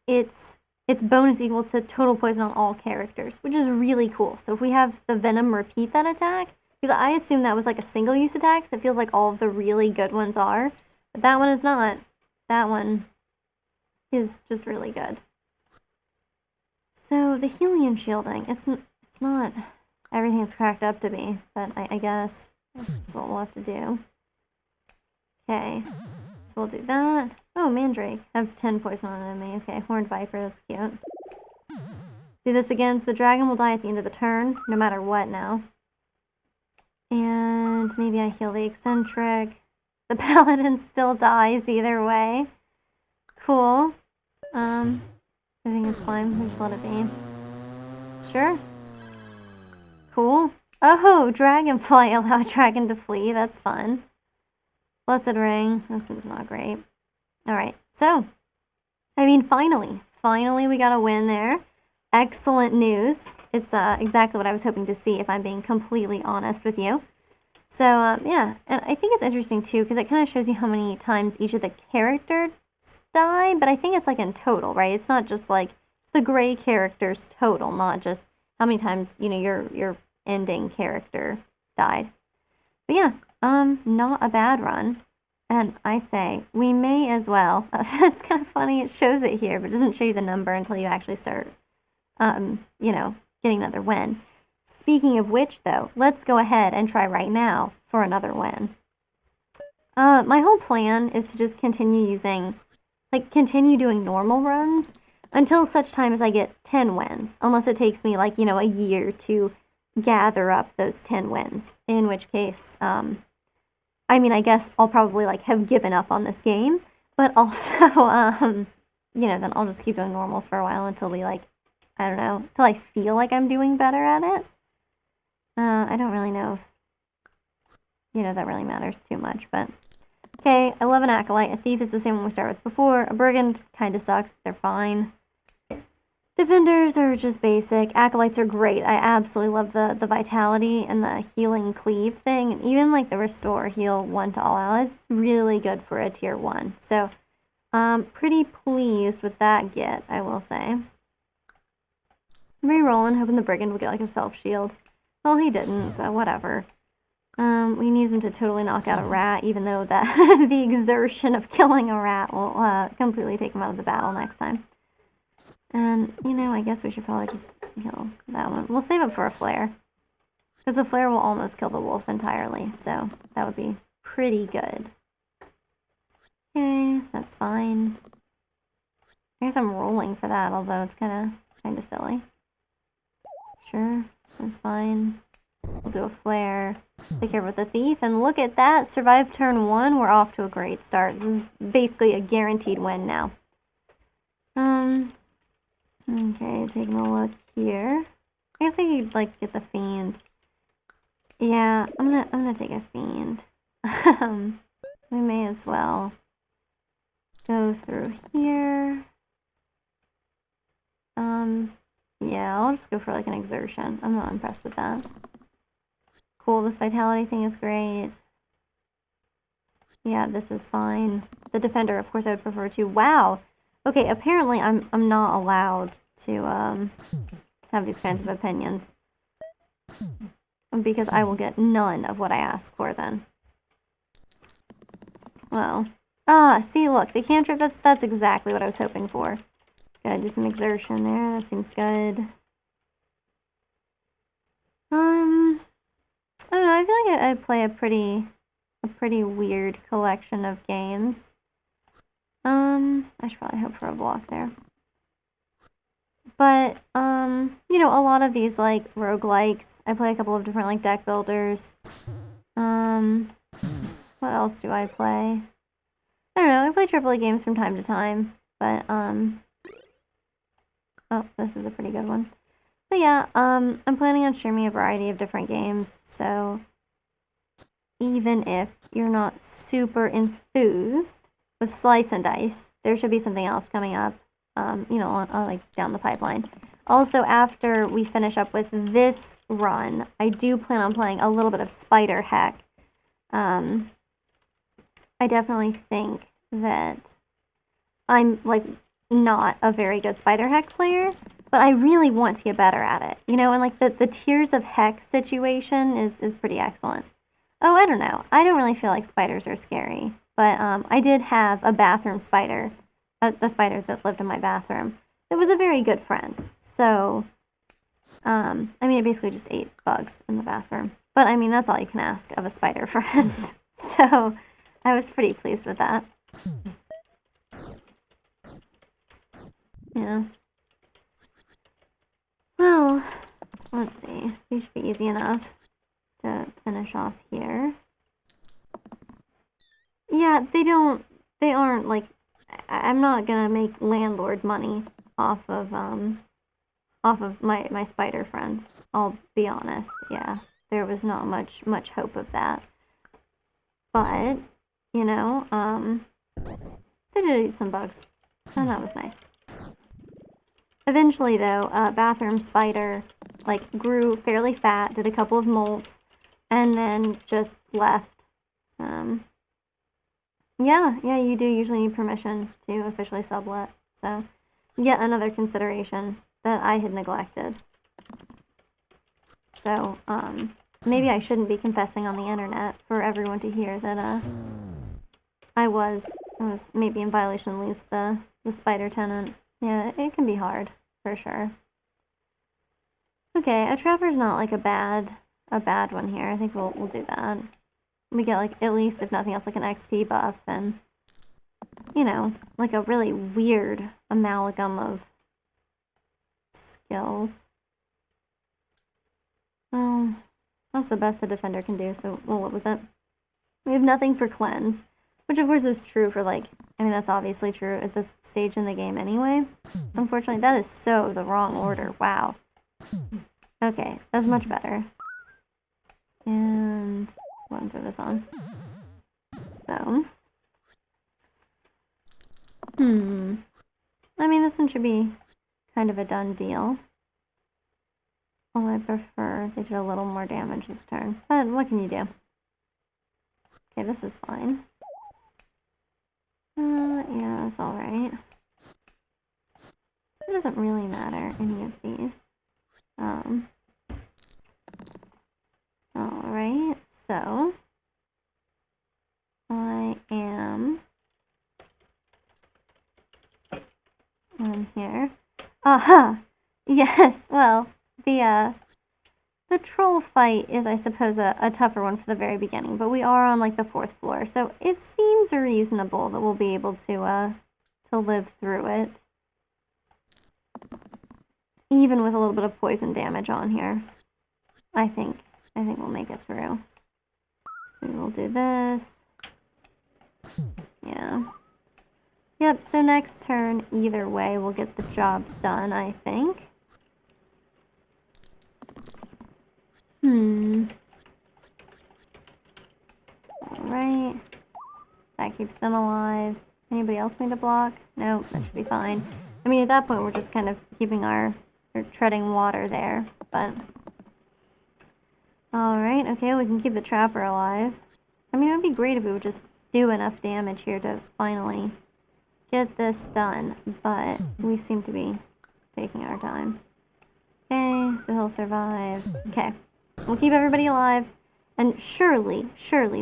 Its bonus equal to total poison on all characters, which is really cool. So if we have the Venom repeat that attack, because I assume that was like a single-use attack, so it feels like all of the really good ones are. But that one is not. That one is just really good. So the healing and shielding, it's not everything it's cracked up to be, but I guess that's just what we'll have to do. Okay, so we'll do that. Oh, Mandrake. I have 10 poison on an enemy. Okay, Horned Viper, that's cute. Do this again, so the dragon will die at the end of the turn, no matter what now. And maybe I heal the eccentric. The paladin still dies either way. Cool. I think it's fine. We'll just let it be. Sure. Cool. Oh, dragonfly. Allow a dragon to flee. That's fun. Blessed ring. This one's not great. Alright, so. I mean, finally. Finally we got a win there. Excellent news. It's exactly what I was hoping to see, if I'm being completely honest with you. So, yeah. And I think it's interesting, too, because it kind of shows you how many times each of the characters die, but I think it's like in total, right? It's not just like the gray characters total, not just how many times, you know, your ending character died. But yeah, not a bad run. And I say, we may as well. It's kind of funny, it shows it here, but it doesn't show you the number until you actually start, you know, getting another win. Speaking of which, though, let's go ahead and try right now for another win. My whole plan is to just continue doing normal runs until such time as I get 10 wins. Unless it takes me, like, you know, a year to gather up those 10 wins. In which case, I mean, I guess I'll probably, like, have given up on this game. But also, you know, then I'll just keep doing normals for a while until we, like, I don't know, until I feel like I'm doing better at it. I don't really know if, you know, that really matters too much, but... Okay, I love an Acolyte. A Thief is the same one we started with before. A Brigand kind of sucks, but they're fine. Defenders are just basic. Acolytes are great. I absolutely love the Vitality and the Healing Cleave thing. And even, like, the Restore Heal 1 to all allies is really good for a Tier 1. So, pretty pleased with that get, I will say. Re-rolling, hoping the Brigand will get, like, a self-shield. Well, he didn't, but whatever. We can use him to totally knock out a rat, even though that the exertion of killing a rat will completely take him out of the battle next time. And, you know, I guess we should probably just kill that one. We'll save it for a flare. Because the flare will almost kill the wolf entirely, so that would be pretty good. Okay, that's fine. I guess I'm rolling for that, although it's kind of silly. Sure, that's fine. We'll do a flare. Take care of the thief, and look at that! Survive turn 1, we're off to a great start. This is basically a guaranteed win now. Okay, taking a look here. I guess I could, like, get the Fiend. Yeah, I'm gonna take a Fiend. We may as well go through here. Yeah, I'll just go for, like, an exertion. I'm not impressed with that. Cool, this Vitality thing is great. Yeah, this is fine. The Defender, of course, I would prefer to. Wow! Okay, apparently I'm not allowed to have these kinds of opinions. Because I will get none of what I ask for then. Well. See, look, the cantrip, that's exactly what I was hoping for. Gotta do some exertion there, that seems good. I don't know, I feel like I play a pretty weird collection of games. I should probably hope for a block there. But, you know, a lot of these, like, roguelikes, I play a couple of different, like, deck builders. What else do I play? I don't know, I play AAA games from time to time, but, oh, this is a pretty good one. But yeah, I'm planning on streaming a variety of different games, so even if you're not super enthused with Slice and Dice, there should be something else coming up, you know, like down the pipeline. Also, after we finish up with this run, I do plan on playing a little bit of Spiderheck. I definitely think that I'm, like, not a very good Spiderheck player, but I really want to get better at it. You know, and, like, the Tears of Heck situation is pretty excellent. Oh, I don't know. I don't really feel like spiders are scary, but I did have a bathroom spider, the spider that lived in my bathroom. It was a very good friend. So, I mean, it basically just ate bugs in the bathroom. But, I mean, that's all you can ask of a spider friend. So, I was pretty pleased with that. Yeah. Well, let's see. These should be easy enough to finish off here. Yeah, they aren't, like, I'm not gonna make landlord money off of my spider friends. I'll be honest, yeah. There was not much hope of that. But, you know, they did eat some bugs, and that was nice. Eventually, though, bathroom spider, like, grew fairly fat, did a couple of molts, and then just left. Yeah, you do usually need permission to officially sublet, so yet another consideration that I had neglected. So, maybe I shouldn't be confessing on the internet for everyone to hear that, I was maybe in violation of at least the spider tenant. Yeah, it can be hard, for sure. Okay, a trapper's not like a bad one here. I think we'll do that. We get, like, at least, if nothing else, like an XP buff and, you know, like a really weird amalgam of skills. Well, that's the best the defender can do, so we'll live with it. We have nothing for cleanse, which of course is true for, like, I mean, that's obviously true at this stage in the game anyway. Unfortunately, that is so the wrong order. Wow. Okay, that's much better. And go ahead and throw this on. So. I mean, this one should be kind of a done deal. Although I prefer they did a little more damage this turn. But what can you do? Okay, this is fine. Yeah, that's alright. It doesn't really matter, any of these. Alright, so I am on here. Aha! Yes, well, the troll fight is, I suppose, a tougher one for the very beginning, but we are on, like, the 4th floor, so it seems reasonable that we'll be able to live through it. Even with a little bit of poison damage on here. I think we'll make it through. We will do this. Yeah. Yep, so next turn, either way, we'll get the job done, I think. Alright. That keeps them alive. Anybody else need a block? Nope, that should be fine. I mean, at that point, we're just kind of keeping or treading water there, but... Alright, okay, we can keep the trapper alive. I mean, it would be great if we would just do enough damage here to finally get this done, but we seem to be taking our time. Okay, so he'll survive. Okay, we'll keep everybody alive, and surely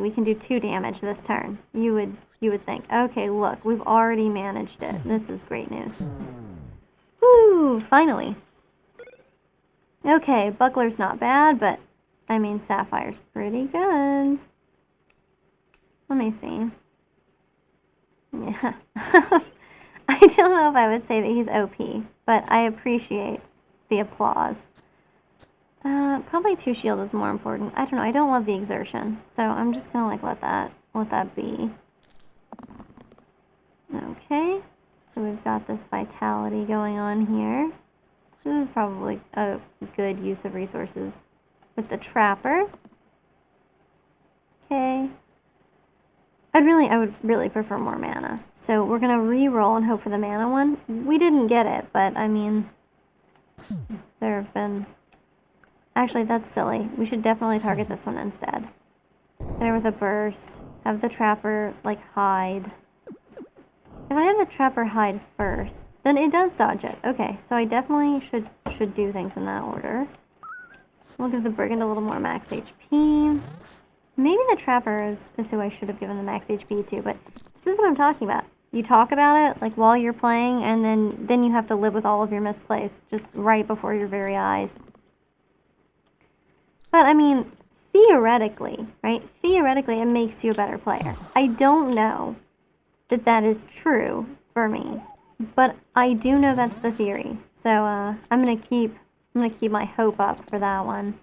we can do 2 damage this turn. You would think. Okay, look, we've already managed it. This is great news. Woo! Finally. Okay, Buckler's not bad, but I mean Sapphire's pretty good. Let me see. Yeah. I don't know if I would say that he's OP, but I appreciate the applause. Probably 2 shield is more important. I don't know. I don't love the exertion, so I'm just gonna like let that be. Okay, so we've got this vitality going on here. This is probably a good use of resources with the trapper. Okay. I would really prefer more mana. So we're gonna re-roll and hope for the mana one. We didn't get it, but I mean, there have been... Actually, that's silly. We should definitely target this one instead. Hit her with a burst. Have the trapper, like, hide. If I have the trapper hide first, then it does dodge it. Okay, so I definitely should do things in that order. We'll give the brigand a little more max HP. Maybe the trapper is who I should have given the max HP to, but this is what I'm talking about. You talk about it, like, while you're playing, and then you have to live with all of your misplays, just right before your very eyes. But, I mean, theoretically, right? Theoretically, it makes you a better player. I don't know that is true for me, but I do know that's the theory. So, I'm gonna keep my hope up for that one.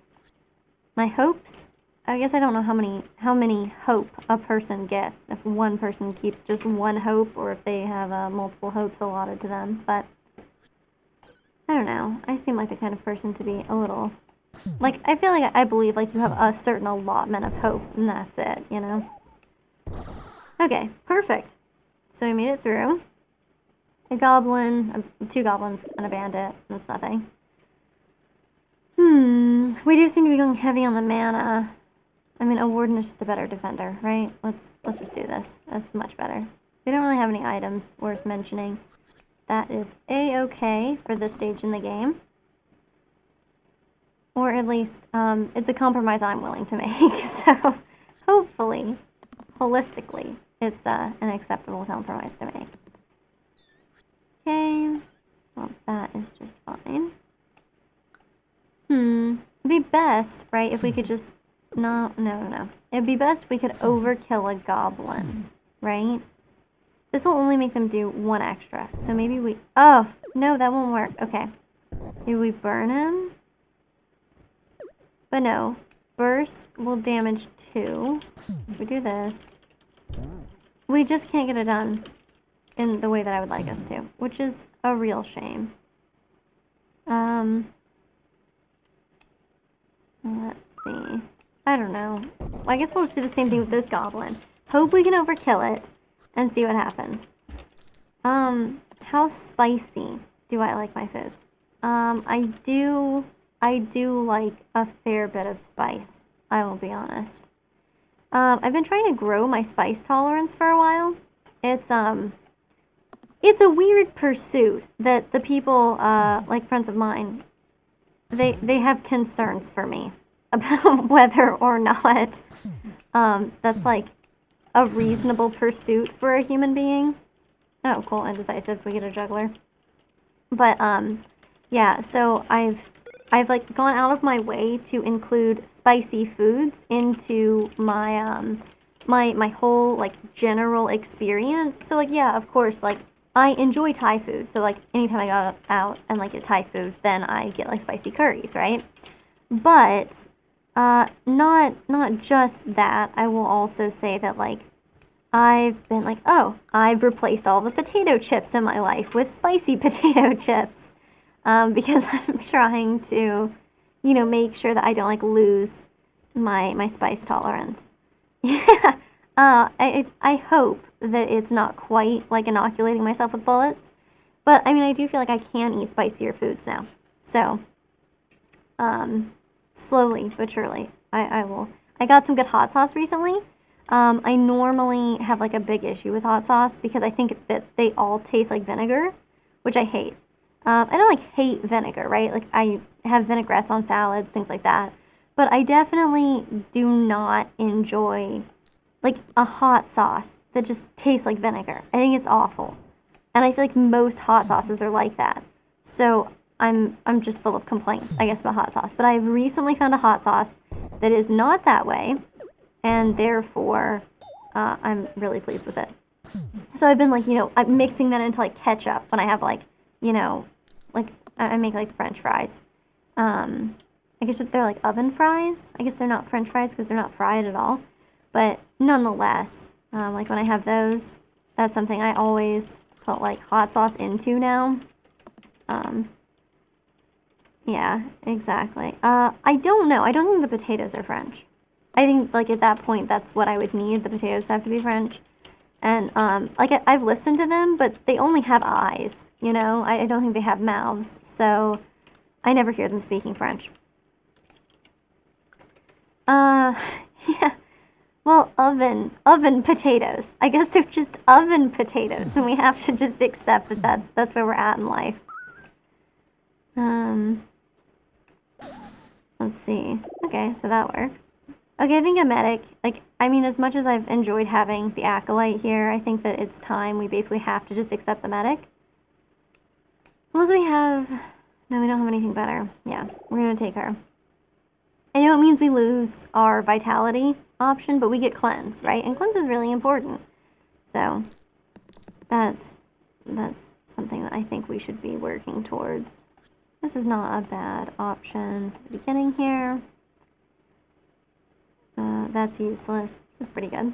My hopes? I guess I don't know how many hope a person gets, if one person keeps just one hope, or if they have multiple hopes allotted to them, but I don't know. I seem like the kind of person to be a little... Like, I feel like I believe, like, you have a certain allotment of hope, and that's it, you know? Okay, perfect. So we made it through. A goblin, 2 goblins, and a bandit. That's nothing. We do seem to be going heavy on the mana. I mean, a warden is just a better defender, right? Let's just do this. That's much better. We don't really have any items worth mentioning. That is a-okay for this stage in the game. Or at least, it's a compromise I'm willing to make. So, hopefully, holistically, it's an acceptable compromise to make. Okay. Well, that is just fine. It'd be best, right, if we could just... No. It'd be best if we could overkill a goblin, right? This will only make them do 1 extra. So maybe we... Oh, no, that won't work. Okay. Maybe we burn him? But no. Burst will damage 2. So we do this. We just can't get it done in the way that I would like us to, which is a real shame. Let's see. I don't know. Well, I guess we'll just do the same thing with this goblin. Hope we can overkill it and see what happens. How spicy do I like my foods? I do like a fair bit of spice, I will be honest. I've been trying to grow my spice tolerance for a while. It's a weird pursuit that the people, like friends of mine, they have concerns for me about whether or not that's like a reasonable pursuit for a human being. Oh, cool, indecisive. We get a juggler. But yeah. So I've like gone out of my way to include spicy foods into my my whole like general experience. So like yeah, of course, like I enjoy Thai food. So like anytime I go out and like get Thai food, then I get like spicy curries, right? But not just that. I will also say that like I've been like, oh, I've replaced all the potato chips in my life with spicy potato chips. Because I'm trying to, you know, make sure that I don't like lose my spice tolerance. Yeah. I hope that it's not quite like inoculating myself with bullets, but I mean I do feel like I can eat spicier foods now. So, slowly but surely, I will. I got some good hot sauce recently. I normally have like a big issue with hot sauce because I think that they all taste like vinegar, which I hate. I don't like hate vinegar, right? Like I have vinaigrettes on salads, things like that. But I definitely do not enjoy like a hot sauce that just tastes like vinegar. I think it's awful. And I feel like most hot sauces are like that. So I'm just full of complaints, I guess, about hot sauce. But I've recently found a hot sauce that is not that way, and therefore I'm really pleased with it. So I've been like, I'm mixing that into like ketchup when I have like, like I make like French fries. I guess they're like oven fries. I guess they're not French fries because they're not fried at all. But nonetheless, like when I have those, that's something I always put like hot sauce into now. Yeah, exactly. I don't know. I don't think the potatoes are French. I think like at that point, that's what I would need. The potatoes have to be French. And like I've listened to them, but they only have eyes. I don't think they have mouths. So I never hear them speaking French. Yeah. Well, oven potatoes. I guess they're just oven potatoes, and we have to just accept that that's where we're at in life. Let's see. Okay, so that works. Okay, I think a medic, like, I mean, as much as I've enjoyed having the acolyte here, I think that it's time we basically have to just accept the medic. Unless we have, no, we don't have anything better. Yeah, we're gonna take her. I know it means we lose our vitality option, but we get cleanse, right? And cleanse is really important. So that's something that I think we should be working towards. This is not a bad option for the beginning here. That's useless. This is pretty good.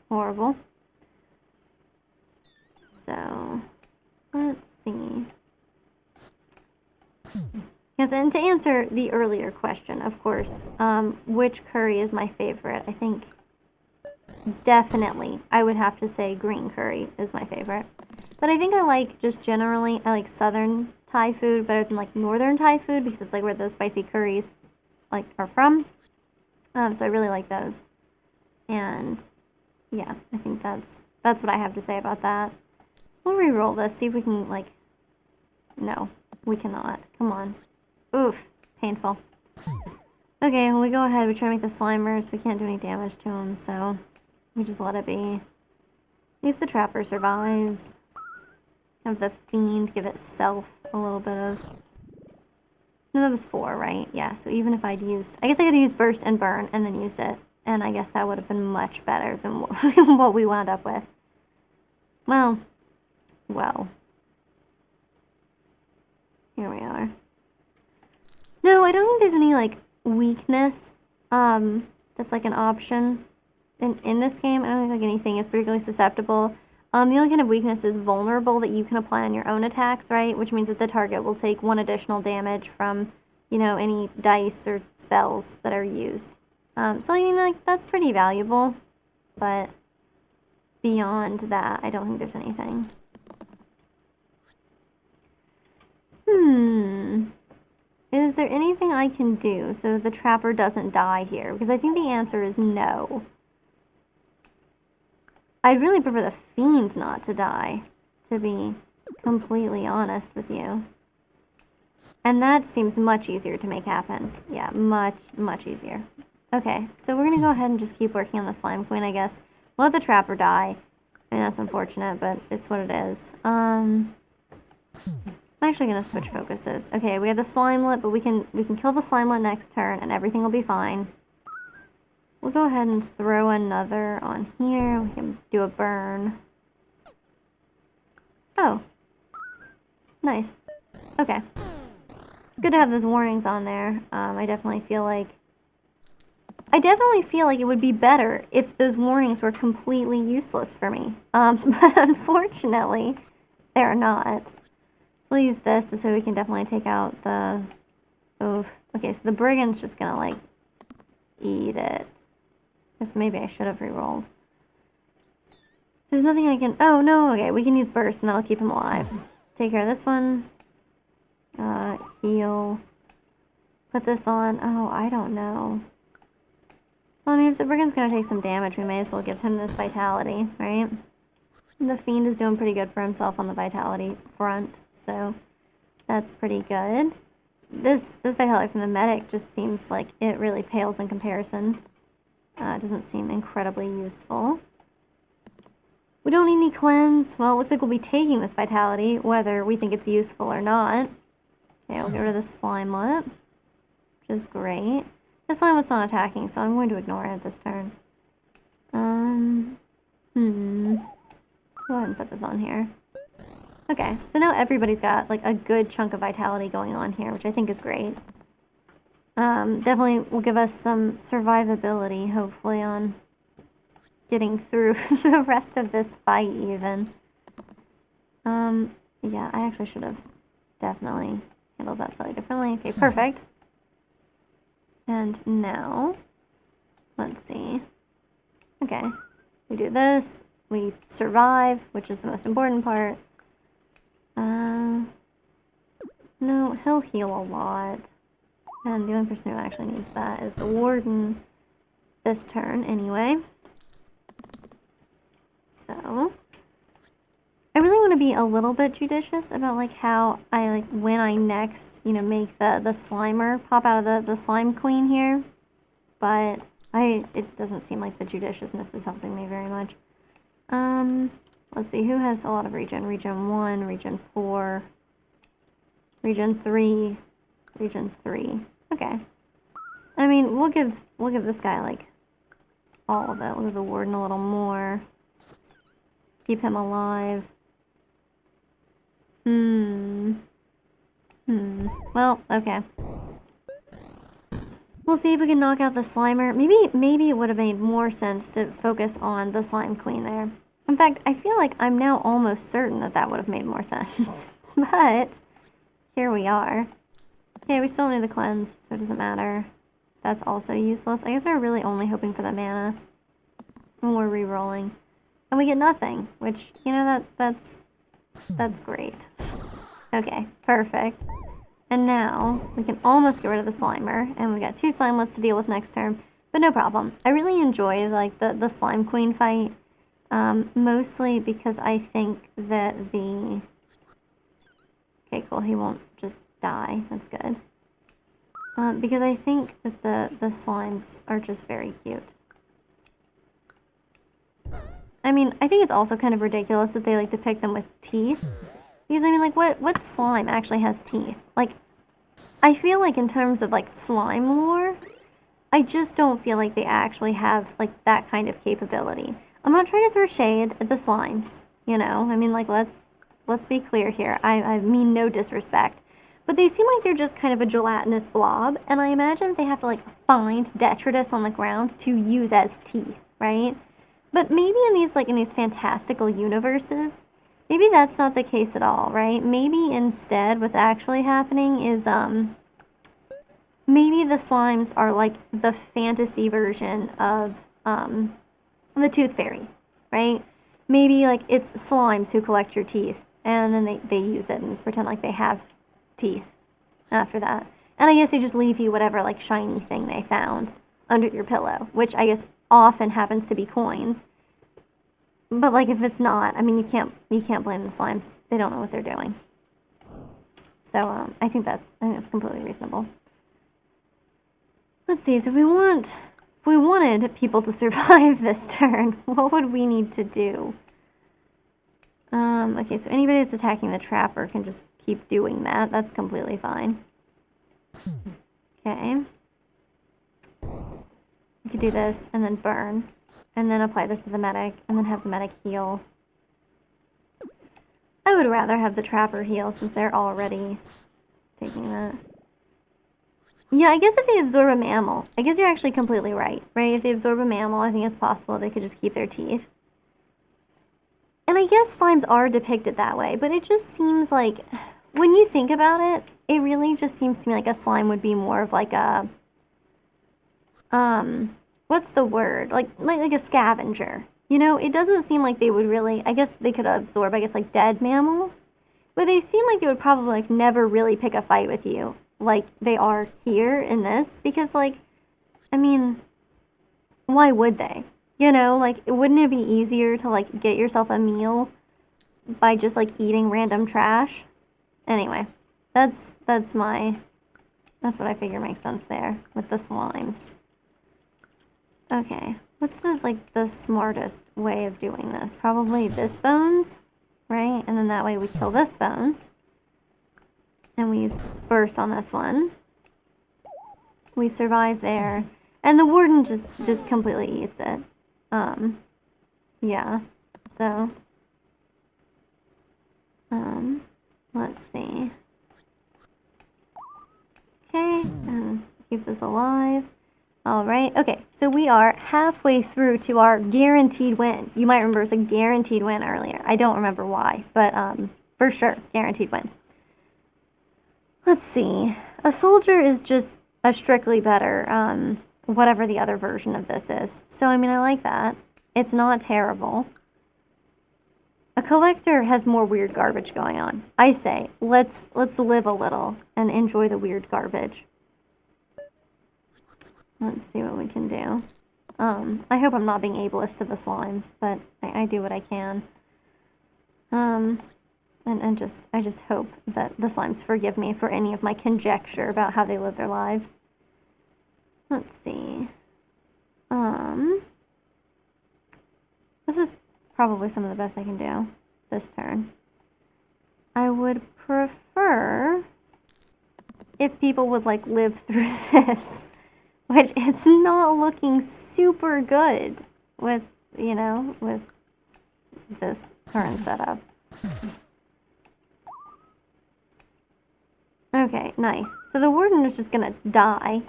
Horrible. So let's see. Yes, and to answer the earlier question, of course, which curry is my favorite? I think definitely I would have to say green curry is my favorite. But I think I like, just generally, I like southern Thai food better than like northern Thai food because it's like where the spicy curries like are from. So I really like those. And yeah, I think that's what I have to say about that. We'll re-roll this, see if we can like, no, we cannot. Come on. Oof, painful. Okay, when we go ahead, we try to make the Slimers. We can't do any damage to them, so we just let it be. At least the Trapper survives. Have the Fiend give itself a little bit of... No, that was 4, right? Yeah, so even if I'd used... I guess I could have used Burst and Burn and then used it. And I guess that would have been much better than what we wound up with. Well. Here we are. No, I don't think there's any, like, weakness, that's, like, an option in this game. I don't think, like, anything is particularly susceptible. The only kind of weakness is vulnerable that you can apply on your own attacks, right? Which means that the target will take 1 additional damage from, any dice or spells that are used. So, I mean, like, that's pretty valuable. But beyond that, I don't think there's anything. Is there anything I can do so the Trapper doesn't die here? Because I think the answer is no. I'd really prefer the Fiend not to die, to be completely honest with you. And that seems much easier to make happen. Yeah, much easier. Okay, so we're gonna go ahead and just keep working on the Slime Queen, I guess. We'll let the Trapper die. I mean, that's unfortunate, but it's what it is. I'm actually gonna switch focuses. Okay, we have the Slimelet, but we can kill the Slimelet next turn, and everything will be fine. We'll go ahead and throw another on here. We can do a burn. Oh. Nice. Okay. It's good to have those warnings on there. I definitely feel like it would be better if those warnings were completely useless for me. But unfortunately, they're not. So we'll use this so we can definitely take out the... Oof. Okay, so the Brigand's just gonna, like, eat it. Guess maybe I should have re-rolled. There's nothing I can... Oh, no, okay, we can use Burst and that'll keep him alive. Take care of this one. Heal. Put this on. Oh, I don't know. Well, I mean, if the brigand's gonna take some damage, we may as well give him this vitality, right? The fiend is doing pretty good for himself on the vitality front, so that's pretty good. This vitality from the medic just seems like it really pales in comparison. It doesn't seem incredibly useful. We don't need any cleanse. Well, it looks like we'll be taking this vitality, whether we think it's useful or not. Okay, we'll get rid of the slimelet, which is great. The slimelet's not attacking, so I'm going to ignore it this turn. Go ahead and put this on here. Okay, so now everybody's got like a good chunk of vitality going on here, which I think is great. Definitely will give us some survivability, hopefully, on getting through the rest of this fight, even. Yeah, I actually should have definitely handled that slightly differently. Okay, perfect. And now, let's see. Okay, we do this. We survive, which is the most important part. No, he'll heal a lot. And the only person who actually needs that is the warden this turn, anyway. So, I really want to be a little bit judicious about, like, how I, like, when I next, you know, make the Slimer pop out of the Slime Queen here. But it doesn't seem like the judiciousness is helping me very much. Let's see, who has a lot of regen? Regen 1, Regen 4, Regen 3, Regen 3. Okay. I mean, we'll give this guy, like, all of it. We'll give the warden a little more. Keep him alive. Well, okay. We'll see if we can knock out the Slimer. Maybe it would have made more sense to focus on the Slime Queen there. In fact, I feel like I'm now almost certain that would have made more sense. But, here we are. Okay, we still need the cleanse, so it doesn't matter. That's also useless. I guess we're really only hoping for the mana when we're re-rolling. And we get nothing, which, you know, that's great. Okay, perfect. And now, we can almost get rid of the Slimer, and we got 2 Slimelets to deal with next turn, but no problem. I really enjoy, like, the Slime Queen fight, mostly because I think that the... Okay, cool, he won't just die, that's good. Because I think that the slimes are just very cute. I mean, I think it's also kind of ridiculous that they like to pick them with teeth. Because, I mean, like, what slime actually has teeth? Like, I feel like in terms of, like, slime lore, I just don't feel like they actually have, like, that kind of capability. I'm not trying to throw shade at the slimes, you know? I mean, like, let's be clear here. I mean no disrespect. But they seem like they're just kind of a gelatinous blob, and I imagine they have to, like, find detritus on the ground to use as teeth, right? But maybe in these fantastical universes, maybe that's not the case at all, right? Maybe instead what's actually happening is, maybe the slimes are like the fantasy version of, the Tooth Fairy, right? Maybe, like, it's slimes who collect your teeth, and then they use it and pretend like they have teeth after that. And I guess they just leave you whatever, like, shiny thing they found under your pillow, which I guess often happens to be coins. But, like, if it's not, I mean, you can't blame the slimes. They don't know what they're doing. So, I think that's completely reasonable. Let's see, so if we wanted people to survive this turn, what would we need to do? Okay, so anybody that's attacking the trapper can just keep doing that. That's completely fine. Okay. We could do this, and then burn. And then apply this to the medic, and then have the medic heal. I would rather have the trapper heal, since they're already taking that. Yeah, I guess if they absorb a mammal, I guess you're actually completely right? If they absorb a mammal, I think it's possible they could just keep their teeth. And I guess slimes are depicted that way, but it just seems like, when you think about it, it really just seems to me like a slime would be more of like a, what's the word? Like a scavenger. You know, it doesn't seem like they would really, I guess they could absorb, like dead mammals, but they seem like they would probably, like, never really pick a fight with you, like they are here in this, because, like, I mean, why would they? You know, like, wouldn't it be easier to, like, get yourself a meal by just, like, eating random trash? Anyway, that's what I figure makes sense there with the slimes. Okay, what's the smartest way of doing this? Probably this bones, right? And then that way we kill this bones. And we use burst on this one. We survive there. And the warden just completely eats it. Yeah. So, let's see. Okay, and keeps us alive. Alright, okay, so we are halfway through to our guaranteed win. You might remember it was a guaranteed win earlier. I don't remember why, but, for sure, guaranteed win. Let's see. A soldier is just a strictly better, whatever the other version of this is. So, I mean, I like that. It's not terrible. A collector has more weird garbage going on. I say, let's live a little and enjoy the weird garbage. Let's see what we can do. I hope I'm not being ableist to the slimes, but I do what I can. And I just hope that the slimes forgive me for any of my conjecture about how they live their lives. Let's see. This is probably some of the best I can do this turn. I would prefer if people would, like, live through this, which is not looking super good with, you know, with this current setup. Okay, nice. So the warden is just gonna die.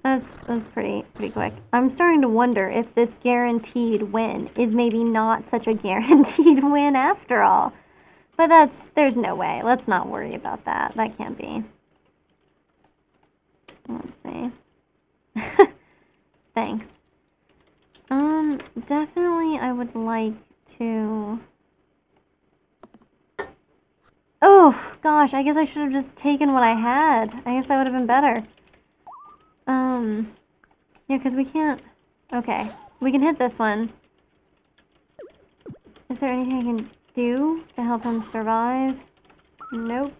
That's pretty quick. I'm starting to wonder if this guaranteed win is maybe not such a guaranteed win after all. But there's no way. Let's not worry about that. That can't be. Let's see. Thanks. Definitely I would like to... Oh, gosh, I guess I should have just taken what I had. I guess that would have been better. Yeah, because we can't... Okay, we can hit this one. Is there anything I can do to help him survive? Nope.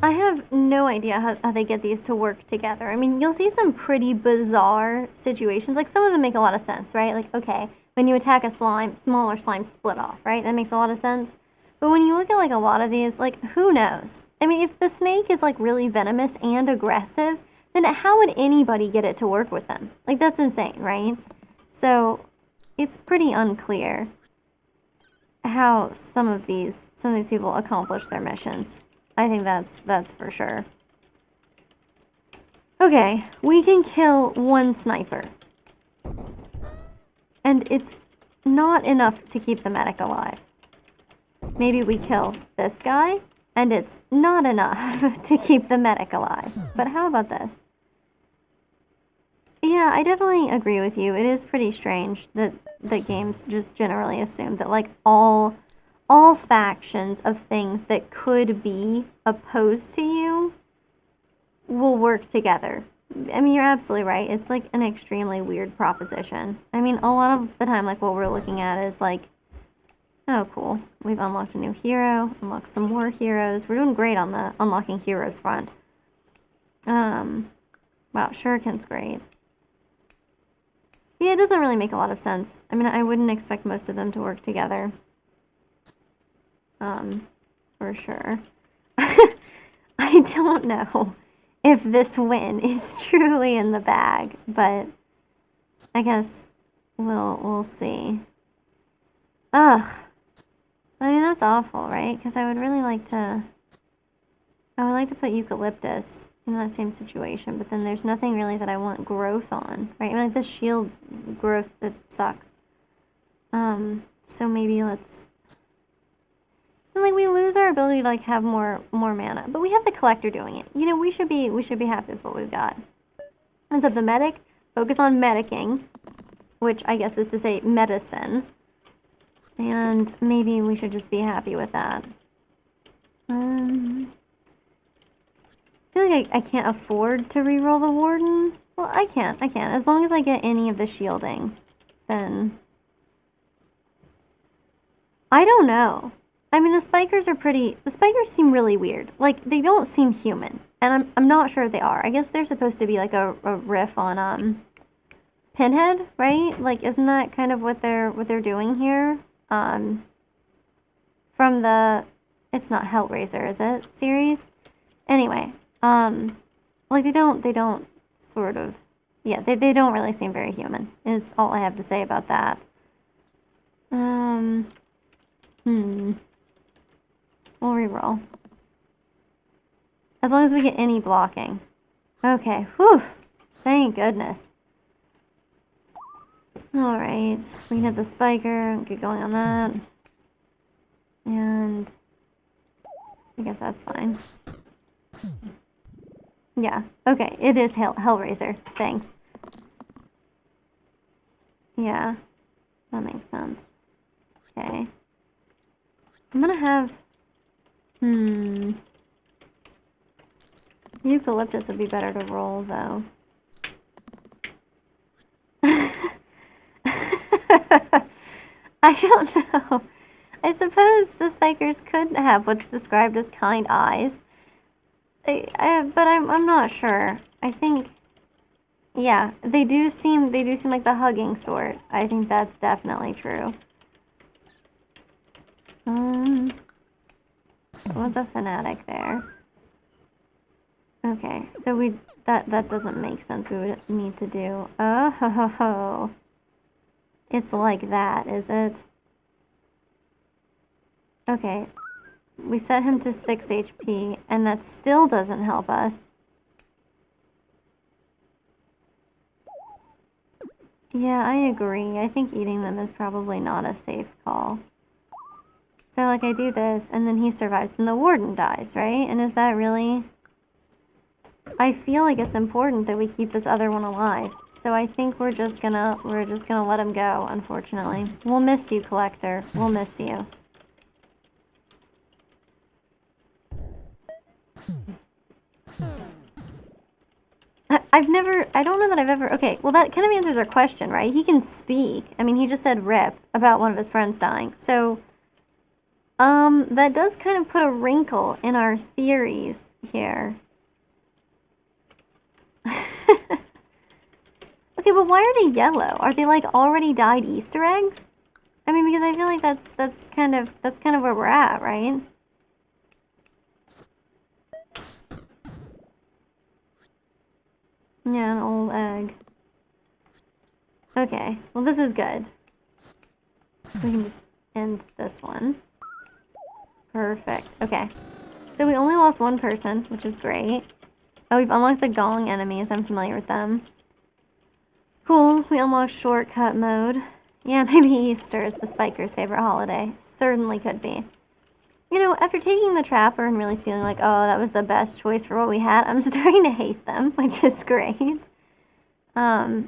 I have no idea how they get these to work together. I mean, you'll see some pretty bizarre situations. Like, some of them make a lot of sense, right? Like, okay, when you attack a slime, smaller slimes split off, right? That makes a lot of sense. But when you look at, like, a lot of these, like, who knows? I mean, if the snake is, like, really venomous and aggressive, then how would anybody get it to work with them? Like, that's insane, right? So, it's pretty unclear how some of these people accomplish their missions. I think that's for sure. Okay, we can kill one sniper. And it's not enough to keep the medic alive. Maybe we kill this guy, and it's not enough to keep the medic alive. But how about this? Yeah, I definitely agree with you. It is pretty strange that games just generally assume that, like, all factions of things that could be opposed to you will work together. I mean, you're absolutely right. It's, like, an extremely weird proposition. I mean, a lot of the time, like, what we're looking at is, like, oh, cool. We've unlocked a new hero, unlocked some more heroes. We're doing great on the unlocking heroes front. Wow, Shuriken's great. Yeah, it doesn't really make a lot of sense. I mean, I wouldn't expect most of them to work together. For sure. I don't know if this win is truly in the bag, but I guess we'll see. Ugh. I mean, that's awful, right? Because I would like to put eucalyptus in that same situation, but then there's nothing really that I want growth on, right? I mean, like, the shield growth, that sucks. So maybe let's... And, like, we lose our ability to, like, have more mana, but we have the collector doing it. You know, we should be happy with what we've got. And so the medic, focus on medicing, which I guess is to say medicine. And maybe we should just be happy with that. feel like I can't afford to reroll the Warden. Well, I can. As long as I get any of the shieldings, then... I don't know. I mean, the spikers are pretty... The spikers seem really weird. Like, they don't seem human. And I'm not sure they are. I guess they're supposed to be like a riff on, Pinhead, right? Like, isn't that kind of what they're doing here? From the... It's not Hellraiser, is it? Series? Anyway, like, they don't sort of... Yeah, they don't really seem very human, is all I have to say about that. We'll reroll. As long as we get any blocking. Okay, whew. Thank goodness. Alright, we can hit the spiker, get going on that. And I guess that's fine. Yeah, okay, it is Hellraiser. Thanks. Yeah, that makes sense. Okay. I'm gonna have... Eucalyptus would be better to roll, though. I don't know. I suppose the spikers could have what's described as kind eyes. But I'm not sure. I think... Yeah, they do seem like the hugging sort. I think that's definitely true. With the fanatic there. Okay, so that doesn't make sense. We would need to do... Oh, ho, ho, ho. It's like that, is it? Okay. We set him to 6 HP, and that still doesn't help us. Yeah, I agree. I think eating them is probably not a safe call. So, like, I do this, and then he survives, and the warden dies, right? And is that really... I feel like it's important that we keep this other one alive. So I think we're just gonna let him go, unfortunately. We'll miss you, Collector. We'll miss you. I don't know that I've ever... Okay, well, that kind of answers our question, right? He can speak. I mean, he just said rip about one of his friends dying. So, that does kind of put a wrinkle in our theories here. Okay, but why are they yellow? Are they, like, already dyed Easter eggs? I mean, because I feel like that's kind of where we're at, right? Yeah, an old egg. Okay, well, this is good. We can just end this one. Perfect. Okay. So we only lost one person, which is great. Oh, we've unlocked the Gong enemies. I'm familiar with them. Cool. We unlocked shortcut mode. Yeah, maybe Easter is the spiker's favorite holiday. Certainly could be. You know, after taking the Trapper and really feeling like, oh, that was the best choice for what we had, I'm starting to hate them, which is great. But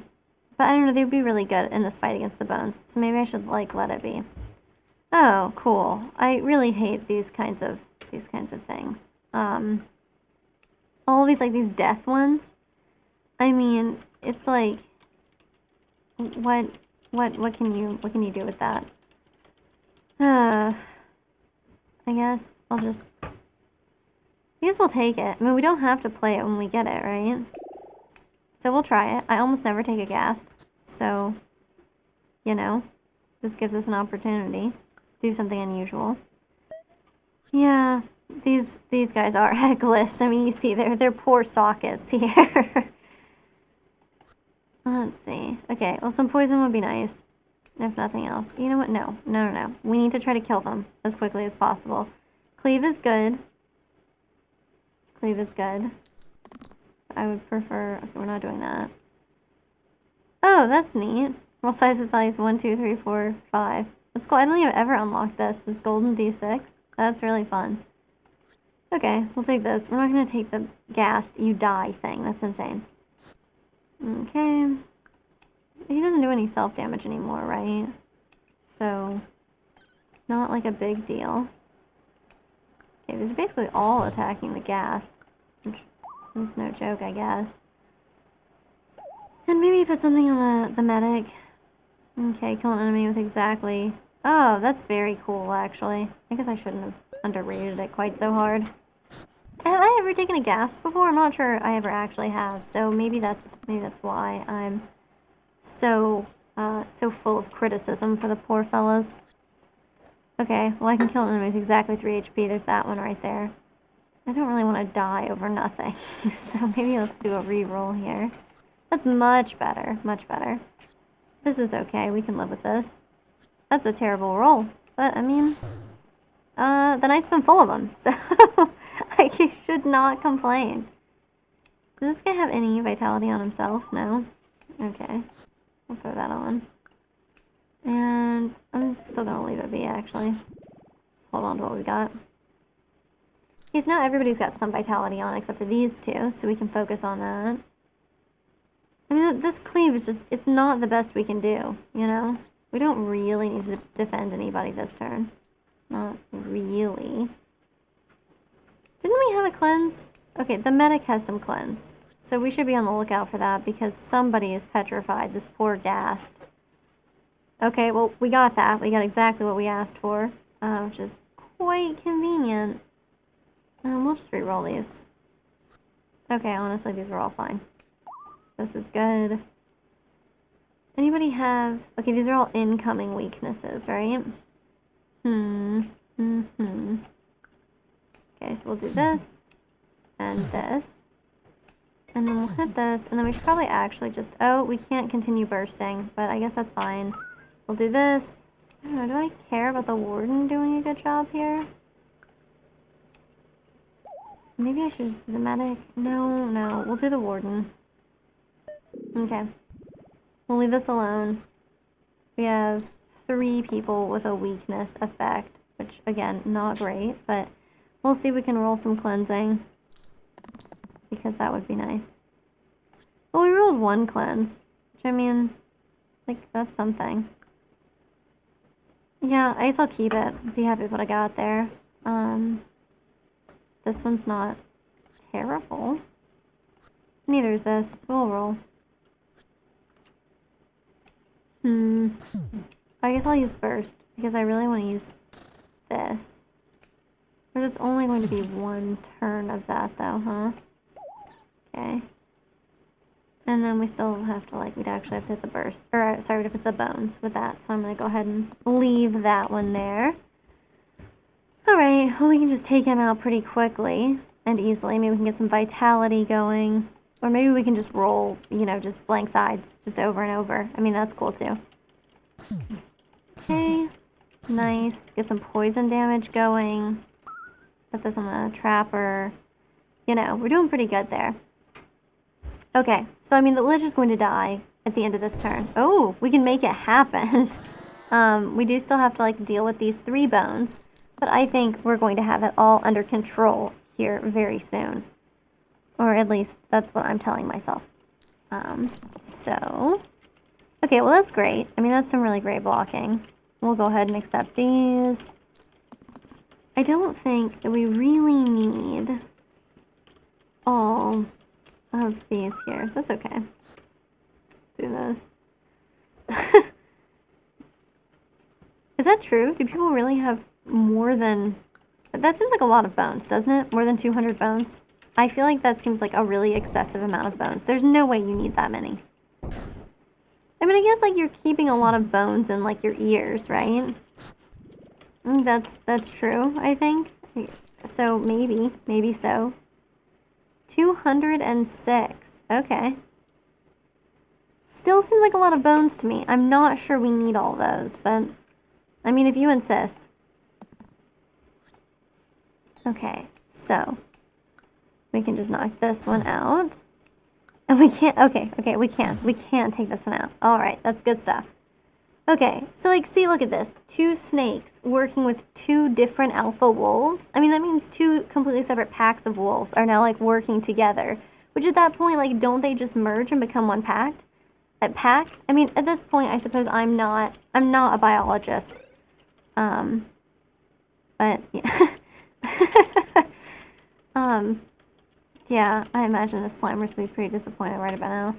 I don't know, they'd be really good in this fight against the bones. So maybe I should, like, let it be. Oh, cool. I really hate these kinds of things. All these, like, these death ones. I mean, it's like, what can you do with that? I guess we'll take it. I mean, we don't have to play it when we get it, right? So we'll try it. I almost never take a ghast. So, you know, this gives us an opportunity to do something unusual. Yeah, these guys are heckless. I mean, you see they're poor sockets here. Let's see. Okay, well, some poison would be nice. If nothing else. You know what? No. We need to try to kill them as quickly as possible. Cleave is good. I would prefer... Okay, we're not doing that. Oh, that's neat. Well, size of values 1, 2, 3, 4, 5. That's cool. I don't think I've ever unlocked this golden D6. That's really fun. Okay, we'll take this. We're not going to take the ghast, you die thing. That's insane. Okay. He doesn't do any self-damage anymore, right? So, not like a big deal. Okay, this is basically all attacking the ghast. Which It's no joke, I guess. And maybe put something on the medic. Okay, kill an enemy with exactly... Oh, that's very cool, actually. I guess I shouldn't have underrated it quite so hard. Have I ever taken a gas before? I'm not sure I ever actually have, so maybe that's why I'm so full of criticism for the poor fellas. Okay, well I can kill an enemy with exactly 3 HP. There's that one right there. I don't really want to die over nothing, so maybe let's do a reroll here. That's much better, much better. This is okay, we can live with this. That's a terrible roll, but I mean, the night's been full of them, so I should not complain. Does this guy have any vitality on himself? No? Okay, I'll throw that on. And I'm still gonna leave it be, actually. Just hold on to what we got. Okay, so now everybody's got some vitality on except for these two, so we can focus on that. I mean, this cleave is just, it's not the best we can do, you know? We don't really need to defend anybody this turn. Not really. Didn't we have a cleanse? Okay, the medic has some cleanse. So we should be on the lookout for that because somebody is petrified. This poor ghast. Okay, well, we got that. We got exactly what we asked for, which is quite convenient. We'll just re-roll these. Okay, honestly, these were all fine. This is good. Anybody have... Okay, these are all incoming weaknesses, right? Okay, so we'll do this. And this. And then we'll hit this. And then we should probably actually just... Oh, we can't continue bursting. But I guess that's fine. We'll do this. I don't know, do I care about the warden doing a good job here? Maybe I should just do the medic. No, we'll do the warden. Okay. We'll leave this alone. We have 3 people with a weakness effect, which, again, not great, but we'll see if we can roll some cleansing, because that would be nice. Well, we rolled 1 cleanse, which, I mean, like, that's something. Yeah, I guess I'll keep it. Be happy with what I got there. This one's not terrible. Neither is this, so we'll roll. I guess I'll use burst, because I really want to use this. Because it's only going to be 1 turn of that, though, huh? Okay. And then we still have to, like, we'd actually have to hit the burst. Or, sorry, we'd have to hit the bones with that, so I'm going to go ahead and leave that one there. Alright, well, we can just take him out pretty quickly and easily. Maybe we can get some vitality going. Or maybe we can just roll, you know, just blank sides, just over and over. I mean, that's cool, too. Okay. Nice. Get some poison damage going. Put this on the trapper. You know, we're doing pretty good there. Okay, so, I mean, the Lich is going to die at the end of this turn. Oh, we can make it happen. We do still have to, like, deal with these 3 bones. But I think we're going to have it all under control here very soon. Or at least, that's what I'm telling myself. So... Okay, well that's great. I mean, that's some really great blocking. We'll go ahead and accept these. I don't think that we really need all of these here. That's okay. Let's do this. Is that true? Do people really have more than... That seems like a lot of bones, doesn't it? More than 200 bones? I feel like that seems like a really excessive amount of bones. There's no way you need that many. I mean, I guess, like, you're keeping a lot of bones in, like, your ears, right? That's true, I think. So, maybe so. 206. Okay. Still seems like a lot of bones to me. I'm not sure we need all those, but, I mean, if you insist. Okay, so, we can just knock this one out. And we can't, okay, we can't take this one out. Alright, that's good stuff. Okay, so, like, see, look at this. 2 snakes working with 2 different alpha wolves. I mean, that means 2 completely separate packs of wolves are now, like, working together. Which at that point, like, don't they just merge and become one pack? I mean, at this point, I suppose I'm not a biologist. But, yeah. Yeah, I imagine the Slimer's will be pretty disappointed right about now.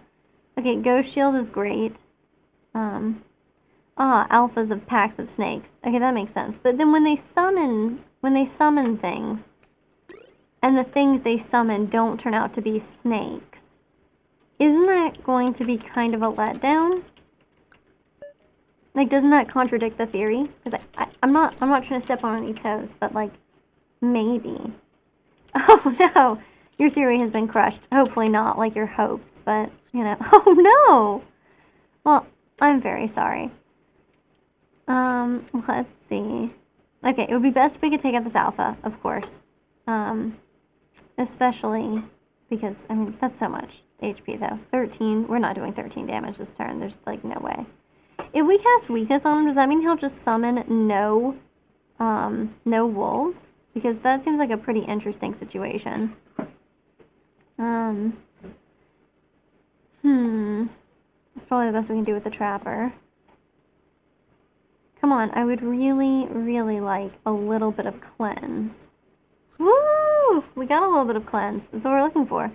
Okay, Ghost Shield is great. Alphas of packs of snakes. Okay, that makes sense. But then when they summon things, and the things they summon don't turn out to be snakes, isn't that going to be kind of a letdown? Like, doesn't that contradict the theory? Because I'm not trying to step on any toes, but like, maybe. Oh no, your theory has been crushed. Hopefully not like your hopes, but you know. Oh no. Well, I'm very sorry. Let's see. Okay, it would be best if we could take out this alpha, of course. Especially because, I mean, that's so much HP, though. 13. We're not doing 13 damage this turn. There's, like, no way. If we cast weakness on him, does that mean he'll just summon no wolves? Because that seems like a pretty interesting situation. That's probably the best we can do with the trapper. Come on, I would really, really like a little bit of cleanse. Woo! We got a little bit of cleanse. That's what we're looking for.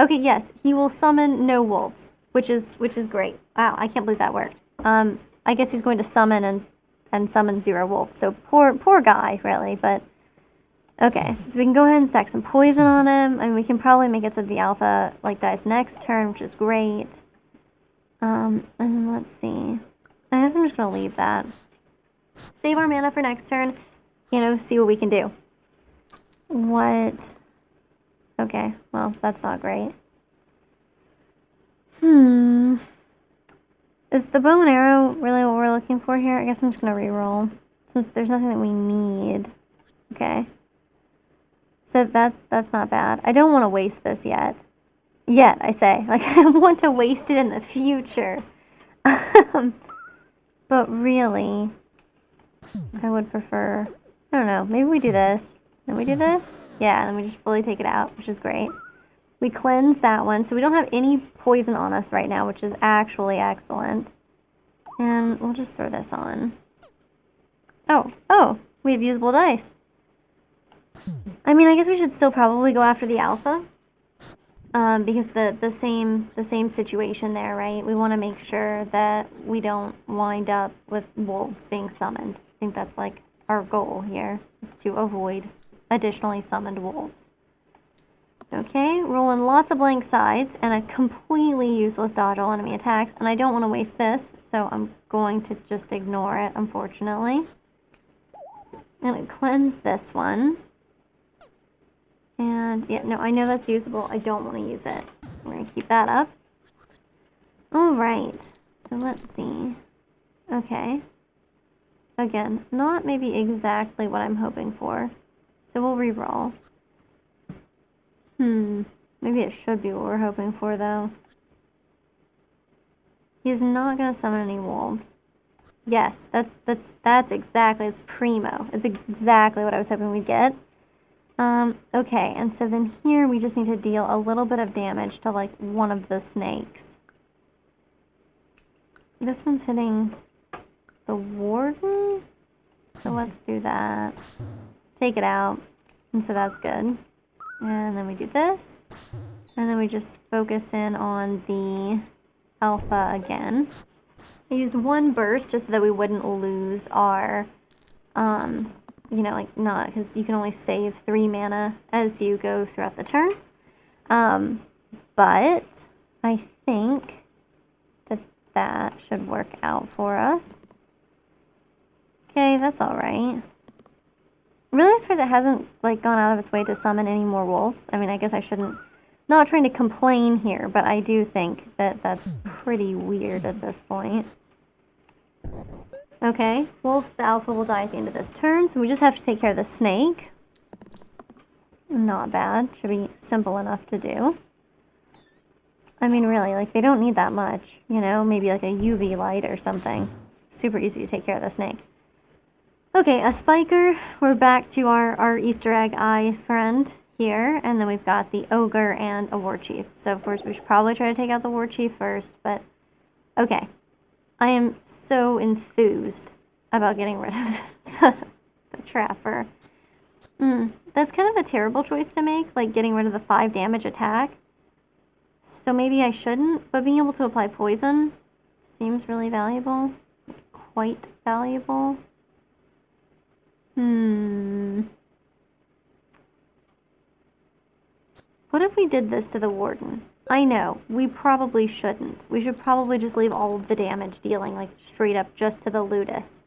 Okay, yes, he will summon no wolves, which is great. Wow, I can't believe that worked. I guess he's going to summon and summon 0 wolves. So poor guy, really, but okay. So we can go ahead and stack some poison on him, and we can probably make it so the alpha like dies next turn, which is great. And then let's see. I guess I'm just gonna leave that. Save our mana for next turn. You know, see what we can do. What? Okay, well, that's not great. Is the bow and arrow really what we're looking for here? I guess I'm just gonna reroll, since there's nothing that we need. Okay. So that's not bad. I don't want to waste this yet. Yet, I say. Like, I want to waste it in the future. But really, I would prefer, I don't know, maybe we do this. Then we do this? Yeah, and then we just fully take it out, which is great. We cleanse that one, so we don't have any poison on us right now, which is actually excellent. And we'll just throw this on. Oh, we have usable dice. I mean, I guess we should still probably go after the alpha. Because the same situation there, right? We want to make sure that we don't wind up with wolves being summoned. I think that's like our goal here, is to avoid additionally summoned wolves. Okay, rolling lots of blank sides and a completely useless dodge all enemy attacks, and I don't want to waste this, so I'm going to just ignore it, unfortunately. I'm going to cleanse this one. And, yeah, no, I know that's usable. I don't want to use it. We're going to keep that up. Alright, so let's see. Okay. Again, not maybe exactly what I'm hoping for. So we'll re-roll. Maybe it should be what we're hoping for, though. He's not going to summon any wolves. Yes, that's exactly, it's primo. It's exactly what I was hoping we'd get. Okay, and so then here we just need to deal a little bit of damage to, like, one of the snakes. This one's hitting the warden, so let's do that. Take it out, and so that's good. And then we do this, and then we just focus in on the alpha again. I used one burst just so that we wouldn't lose our, you know, like, not, because you can only save 3 mana as you go throughout the turns. But I think that should work out for us. Okay, that's alright. Really surprised it hasn't, like, gone out of its way to summon any more wolves. I mean, I guess I shouldn't, not trying to complain here, but I do think that that's pretty weird at this point. Okay, wolf, the alpha will die at the end of this turn, so we just have to take care of the snake. Not bad. Should be simple enough to do. I mean, really, like, they don't need that much, you know? Maybe, like, a UV light or something. Super easy to take care of the snake. Okay, a spiker. We're back to our Easter egg eye friend here, and then we've got the ogre and a war chief. So, of course, we should probably try to take out the war chief first, but okay. I am so enthused about getting rid of the trapper. That's kind of a terrible choice to make, like getting rid of the 5 damage attack. So maybe I shouldn't, but being able to apply poison seems really valuable. Quite valuable. What if we did this to the Warden? I know, we probably shouldn't. We should probably just leave all of the damage dealing, like, straight up just to the Ludus.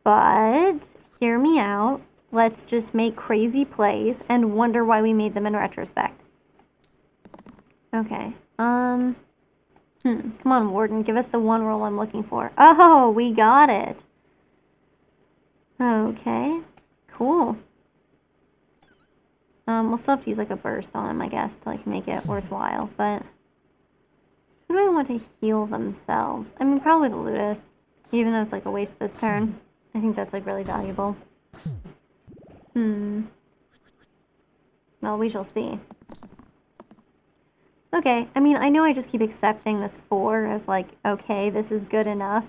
But, hear me out. Let's just make crazy plays and wonder why we made them in retrospect. Okay, come on, Warden, give us the one roll I'm looking for. Oh, we got it. Okay, cool. We'll still have to use, like, a burst on him, I guess, to, like, make it worthwhile, but who do I want to heal themselves? I mean, probably the Ludus, even though it's, like, a waste this turn. I think that's, like, really valuable. Well, we shall see. Okay, I mean, I know I just keep accepting this 4 as, like, okay, this is good enough.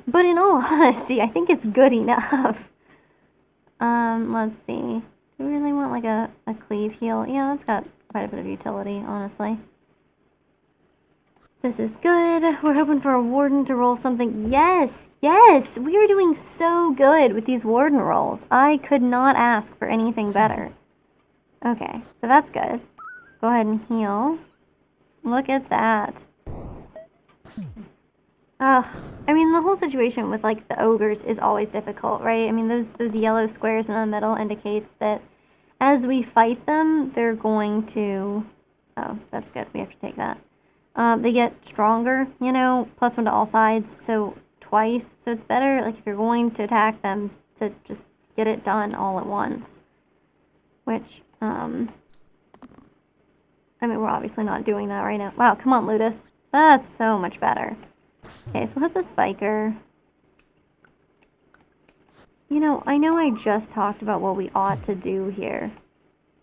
But in all honesty, I think it's good enough. Let's see. Do we really want, like, a cleave heal? Yeah, that's got quite a bit of utility, honestly. This is good. We're hoping for a Warden to roll something. Yes! Yes! We are doing so good with these Warden rolls. I could not ask for anything better. Okay, so that's good. Go ahead and heal. Look at that. Ugh. I mean, the whole situation with, like, the ogres is always difficult, right? I mean, those yellow squares in the middle indicates that as we fight them, they're going to... Oh, that's good. We have to take that. They get stronger, you know, +1 to all sides, so twice. So it's better, like, if you're going to attack them, to just get it done all at once. Which, I mean, we're obviously not doing that right now. Wow, come on, Ludus. That's so much better. Okay, so we'll hit the spiker. You know I just talked about what we ought to do here.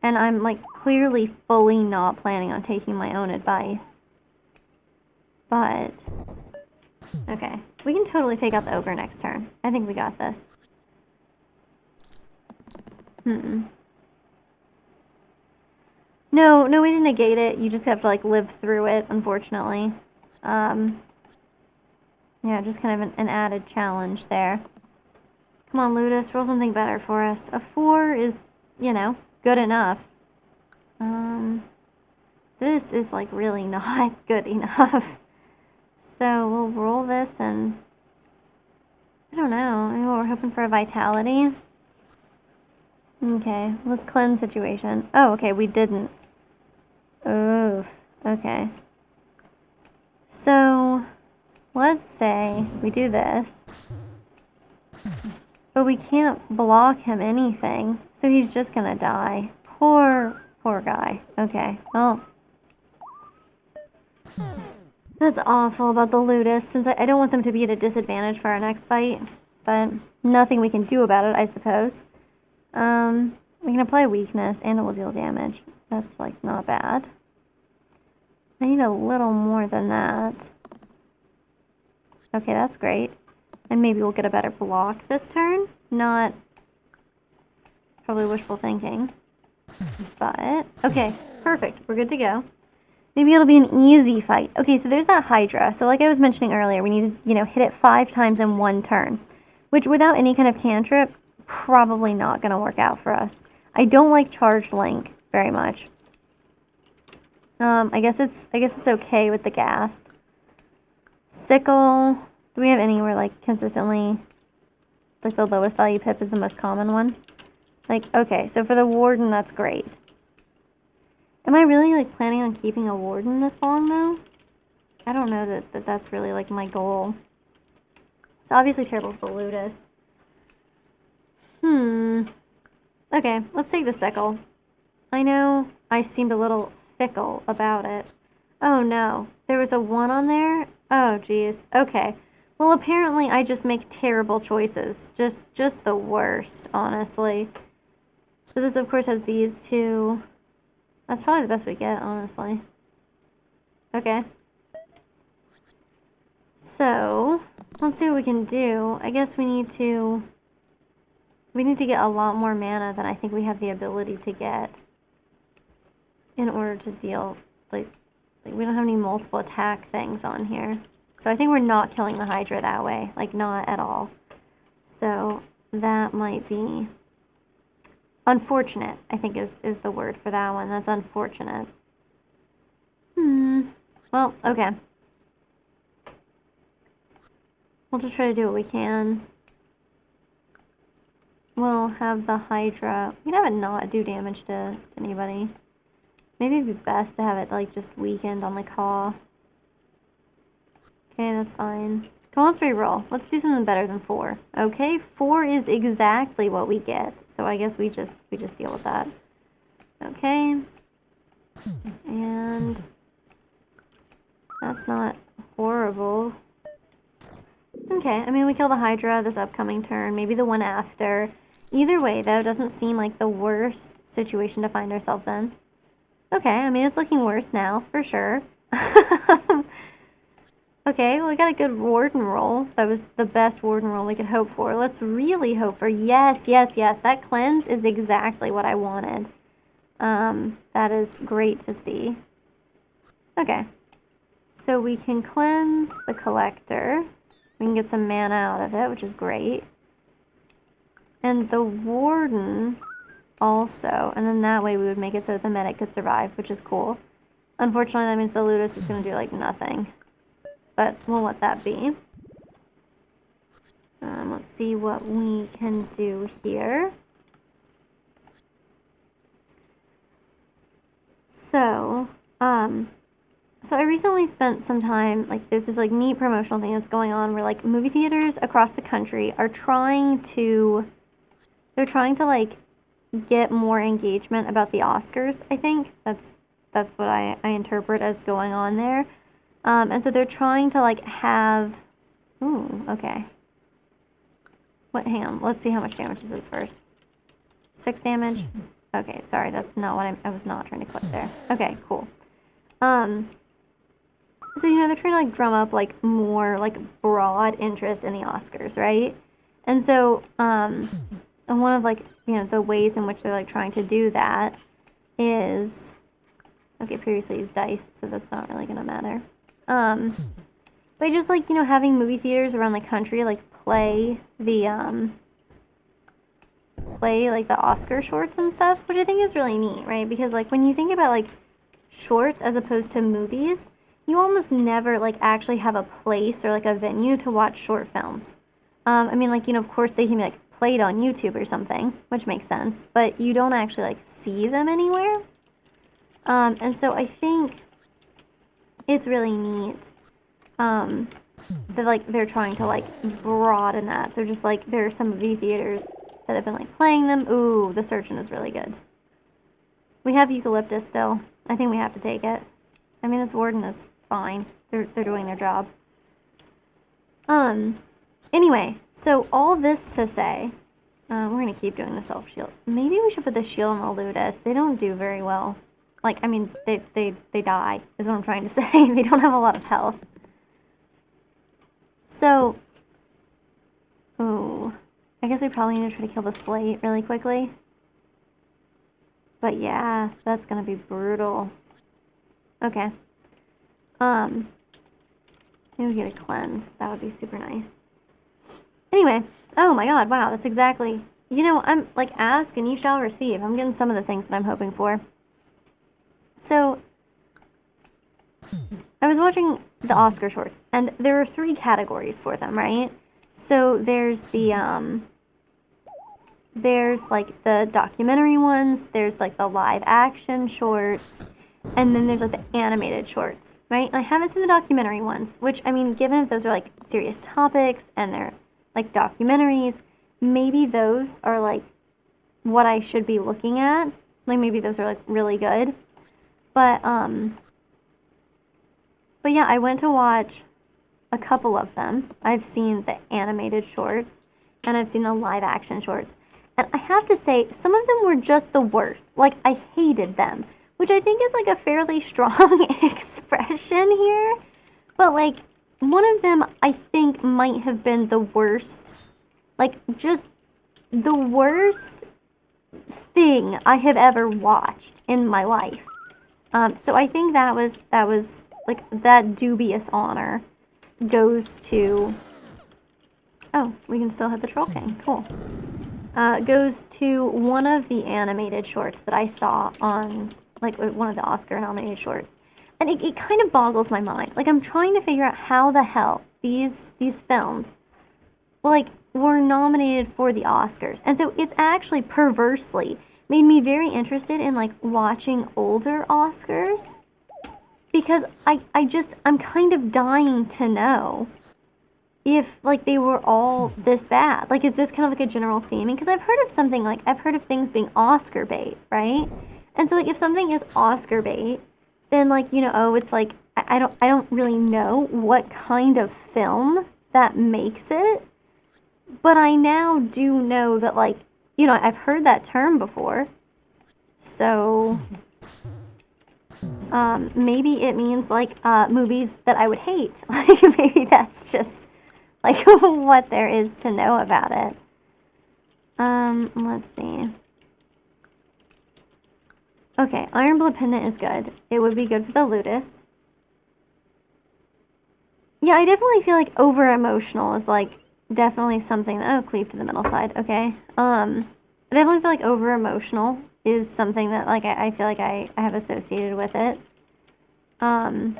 And I'm, like, clearly fully not planning on taking my own advice. But, okay. We can totally take out the ogre next turn. I think we got this. No, we didn't negate it. You just have to, like, live through it, unfortunately. Yeah, just kind of an added challenge there. Come on, Ludus, roll something better for us. A 4 is, you know, good enough. This is, like, really not good enough. So we'll roll this and... I don't know. I mean, we're hoping for a vitality. Okay, let's cleanse situation. Oh, okay, we didn't. Oof. Okay. So, let's say we do this. But we can't block him anything. So he's just gonna die. Poor guy. Okay, well... That's awful about the Ludus, since I don't want them to be at a disadvantage for our next fight. But nothing we can do about it, I suppose. We can apply weakness, and it will deal damage. So that's, like, not bad. I need a little more than that. Okay, that's great. And maybe we'll get a better block this turn. Not... probably wishful thinking. But... okay, perfect. We're good to go. Maybe it'll be an easy fight. Okay, so there's that Hydra. So like I was mentioning earlier, we need to, you know, hit it 5 times in one turn. Which, without any kind of cantrip, probably not going to work out for us. I don't like Charged Link very much. I guess it's okay with the Ghast. Sickle. Do we have anywhere, like, consistently... like, the lowest value pip is the most common one? Like, okay, so for the Warden, that's great. Am I really, like, planning on keeping a Warden this long, though? I don't know that's really, like, my goal. It's obviously terrible for Ludus. Okay, let's take the Sickle. I know I seemed a little fickle about it. Oh, no. There was a 1 on there? Oh, geez. Okay. Well, apparently I just make terrible choices. Just the worst, honestly. So this, of course, has these 2... That's probably the best we get, honestly. Okay. So, let's see what we can do. I guess we need to We need to get a lot more mana than I think we have the ability to get in order to deal, like we don't have any multiple attack things on here. So I think we're not killing the Hydra that way, like not at all. So that might be unfortunate, I think is the word for that one. That's unfortunate. Well, okay. We'll just try to do what we can. We'll have the Hydra. We can have it not do damage to anybody. Maybe it'd be best to have it, like, just weakened on the claw. Okay, that's fine. Come on, let's reroll. Let's do something better than 4. Okay, 4 is exactly what we get. So I guess we just deal with that. Okay. And that's not horrible. Okay, I mean, we kill the Hydra this upcoming turn, maybe the one after. Either way, though, doesn't seem like the worst situation to find ourselves in. Okay, I mean, it's looking worse now, for sure. Okay, well, we got a good Warden roll. That was the best Warden roll we could hope for. Let's really hope for... Yes, yes, yes. That cleanse is exactly what I wanted. That is great to see. Okay. So we can cleanse the Collector. We can get some mana out of it, which is great. And the Warden also. And then that way we would make it so that the medic could survive, which is cool. Unfortunately, that means the Ludus is going to do, like, nothing. But we'll let that be. Let's see what we can do here. So I recently spent some time, like, there's this, like, neat promotional thing that's going on where, like, movie theaters across the country are trying to, like, get more engagement about the Oscars, I think. That's what I interpret as going on there. And so they're trying to, like, have... Ooh, okay. Hang on. Let's see how much damage this is first. 6 damage? Okay, sorry. That's not what I was not trying to click there. Okay, cool. So, you know, they're trying to, like, drum up, like, more, like, broad interest in the Oscars, right? And so, and one of, like, you know, the ways in which they're, like, trying to do that is... Okay, previously used dice, so that's not really gonna matter. By just, like, you know, having movie theaters around the country, like, play the, like, the Oscar shorts and stuff, which I think is really neat, right? Because, like, when you think about, like, shorts as opposed to movies, you almost never, like, actually have a place or, like, a venue to watch short films. I mean, like, you know, of course they can be, like, played on YouTube or something, which makes sense, but you don't actually, like, see them anywhere. And so I think it's really neat that, like, they're trying to, like, broaden that. So just, like, there are some movie theaters that have been, like, playing them. Ooh, the Surgeon is really good. We have Eucalyptus still. I think we have to take it. I mean, this Warden is fine. They're doing their job. Anyway, so all this to say, we're gonna keep doing the self-shield. Maybe we should put the shield on the Ludus. They don't do very well. Like, I mean, they die, is what I'm trying to say. They don't have a lot of health. So, ooh, I guess we probably need to try to kill the Slate really quickly. But yeah, that's gonna be brutal. Okay. Maybe we get a cleanse. That would be super nice. Anyway, oh my god, wow, that's exactly... You know, I'm, like, ask and you shall receive. I'm getting some of the things that I'm hoping for. So, I was watching the Oscar shorts, and there are 3 categories for them, right? So, there's the, there's, like, the documentary ones, there's, like, the live-action shorts, and then there's, like, the animated shorts, right? And I haven't seen the documentary ones, which, I mean, given that those are, like, serious topics, and they're, like, documentaries, maybe those are, like, what I should be looking at. Like, maybe those are, like, really good. But yeah, I went to watch a couple of them. I've seen the animated shorts, and I've seen the live-action shorts. And I have to say, some of them were just the worst. Like, I hated them, which I think is, like, a fairly strong expression here. But, like, one of them I think might have been the worst. Like, just the worst thing I have ever watched in my life. So I think that was like that dubious honor goes to. Oh, we can still have the Troll King. Cool. Goes to one of the animated shorts that I saw on, like, one of the Oscar-nominated shorts. And it kind of boggles my mind. Like, I'm trying to figure out how the hell these films, like, were nominated for the Oscars. And so it's actually perversely made me very interested in, like, watching older Oscars. Because I'm kind of dying to know if, like, they were all this bad. Like, is this kind of like a general theming? Because I've heard of something, like, I've heard of things being Oscar bait, right? And so, like, if something is Oscar bait, then, like, you know, oh, it's like, I don't really know what kind of film that makes it. But I now do know that, like, you know, I've heard that term before. So, maybe it means, like, movies that I would hate. Like, maybe that's just, like, what there is to know about it. Let's see. Okay, Iron Blood Pendant is good. It would be good for the Ludus. Yeah, I definitely feel like over-emotional is, like, definitely something that... Oh, cleave to the middle side. Okay. I definitely feel like over-emotional is something that, like, I feel like I have associated with it. I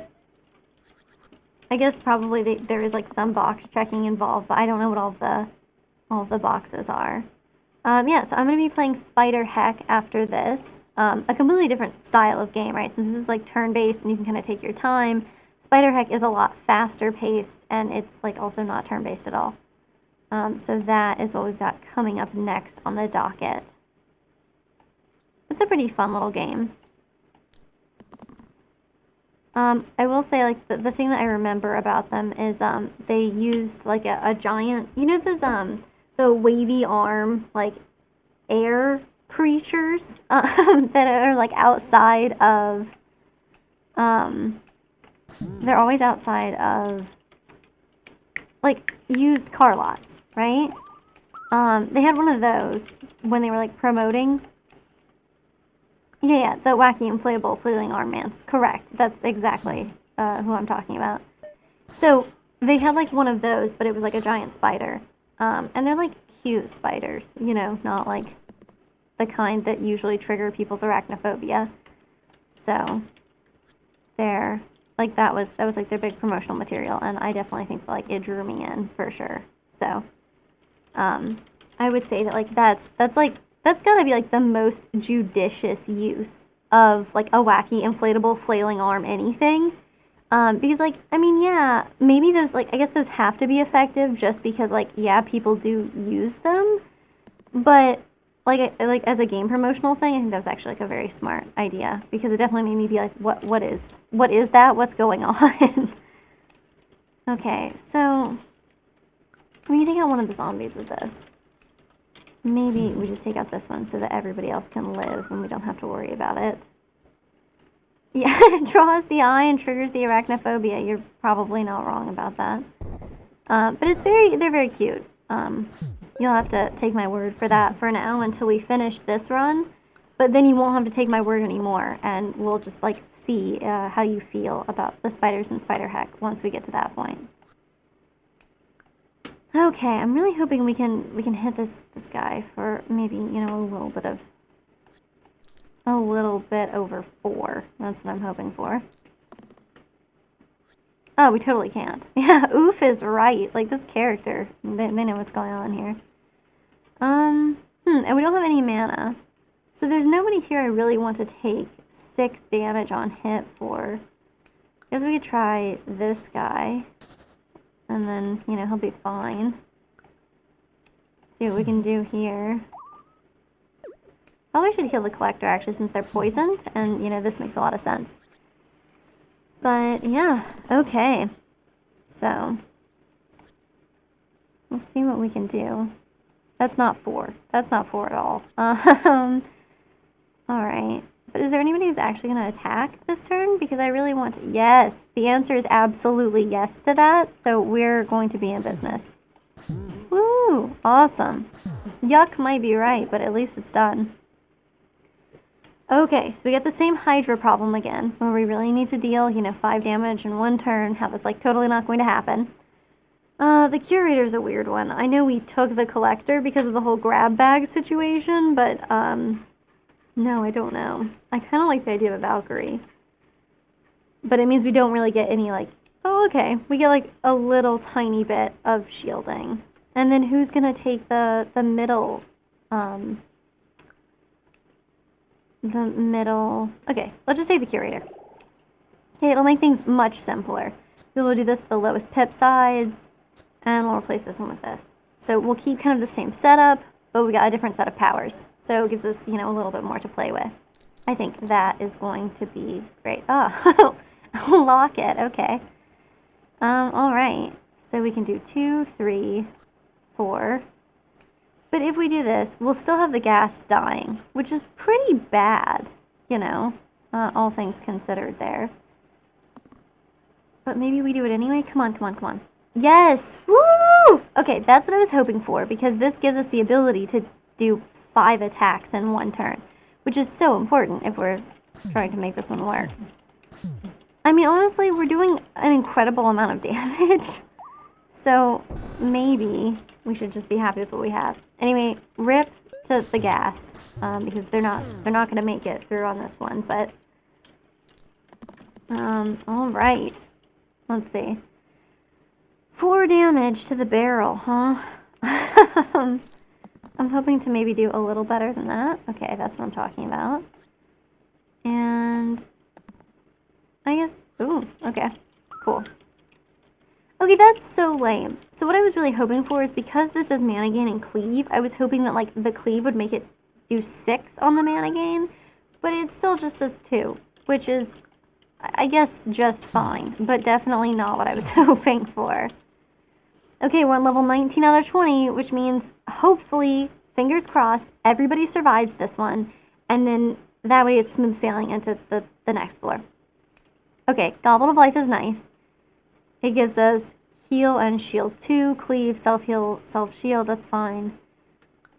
guess probably there is, like, some box checking involved, but I don't know what all of the boxes are. Yeah, so I'm going to be playing Spiderheck after this. A completely different style of game, right? Since this is, like, turn-based and you can kind of take your time, Spiderheck is a lot faster paced, and it's, like, also not turn-based at all. So that is what we've got coming up next on the docket. It's a pretty fun little game. I will say, like, the thing that I remember about them is they used, like, a giant, you know those the wavy arm, like, air creatures that are, like, outside of they're always outside of, like, used car lots, right? They had one of those when they were, like, promoting. Yeah, the wacky inflatable flailing arm mans. Correct. That's exactly who I'm talking about. So they had, like, one of those, but it was like a giant spider. And they're, like, cute spiders, you know, not like the kind that usually trigger people's arachnophobia. So they're, like, that was like their big promotional material, and I definitely think that, like, it drew me in for sure. So I would say that, like, that's gotta be, like, the most judicious use of, like, a wacky inflatable flailing arm anything. Because, like, I mean, yeah, maybe those, like, I guess those have to be effective just because, like, yeah, people do use them. But, like, as a game promotional thing, I think that was actually, like, a very smart idea. Because it definitely made me be like, what is that? What's going on? Okay, so we can take out one of the zombies with this. Maybe we just take out this one so that everybody else can live and we don't have to worry about it. Yeah, it draws the eye and triggers the arachnophobia. You're probably not wrong about that. But they're very cute. You'll have to take my word for that for now until we finish this run. But then you won't have to take my word anymore, and we'll just, like, see how you feel about the spiders in Spiderheck once we get to that point. Okay, I'm really hoping we can hit this guy for maybe, you know, a little bit over 4. That's what I'm hoping for. Oh, we totally can't. Yeah, Oof is right. Like, this character, they know what's going on here. And we don't have any mana. So there's nobody here I really want to take 6 damage on hit for. I guess we could try this guy. And then, you know, he'll be fine. See what we can do here. Probably should heal the collector, actually, since they're poisoned. And, you know, this makes a lot of sense. But, yeah. Okay. So, we'll see what we can do. That's not 4. That's not 4 at all. Alright. But is there anybody who's actually going to attack this turn? Because I really want to... Yes! The answer is absolutely yes to that. So we're going to be in business. Woo! Awesome. Yuck might be right, but at least it's done. Okay, so we get the same Hydra problem again, where we really need to deal, 5 damage in 1 turn, how that's, like, totally not going to happen. The Curator's a weird one. I know we took the Collector because of the whole grab bag situation, but, no, I don't know. I kind of like the idea of a Valkyrie. But it means we don't really get any, like, oh, okay. We get, like, a little tiny bit of shielding. And then who's gonna take the middle, okay, let's just take the Curator. Okay, it'll make things much simpler. We'll do this for the lowest pip sides, and we'll replace this one with this. So we'll keep kind of the same setup, but we got a different set of powers. So it gives us, a little bit more to play with. I think that is going to be great. Oh, lock it, okay. All right, so we can do 2, 3, 4. But if we do this, we'll still have the gas dying, which is pretty bad, all things considered there. But maybe we do it anyway? Come on, come on, come on. Yes! Woo! Okay, that's what I was hoping for, because this gives us the ability to do 5 attacks in 1 turn, which is so important if we're trying to make this one work. I mean, honestly, we're doing an incredible amount of damage, so maybe we should just be happy with what we have. Anyway, rip to the Ghast, because they're not going to make it through on this one, but, all right. Let's see. 4 damage to the barrel, huh? I'm hoping to maybe do a little better than that. Okay, that's what I'm talking about. And I guess, ooh, okay, cool. Okay, that's so lame. So what I was really hoping for is because this does mana gain and cleave, I was hoping that, like, the cleave would make it do 6 on the mana gain, but it still just does 2, which is, I guess, just fine, but definitely not what I was hoping for. Okay, we're on level 19 out of 20, which means, hopefully, fingers crossed, everybody survives this one, and then that way it's smooth sailing into the next floor. Okay, Goblet of Life is nice. It gives us heal and shield 2, cleave, self-heal, self-shield, that's fine.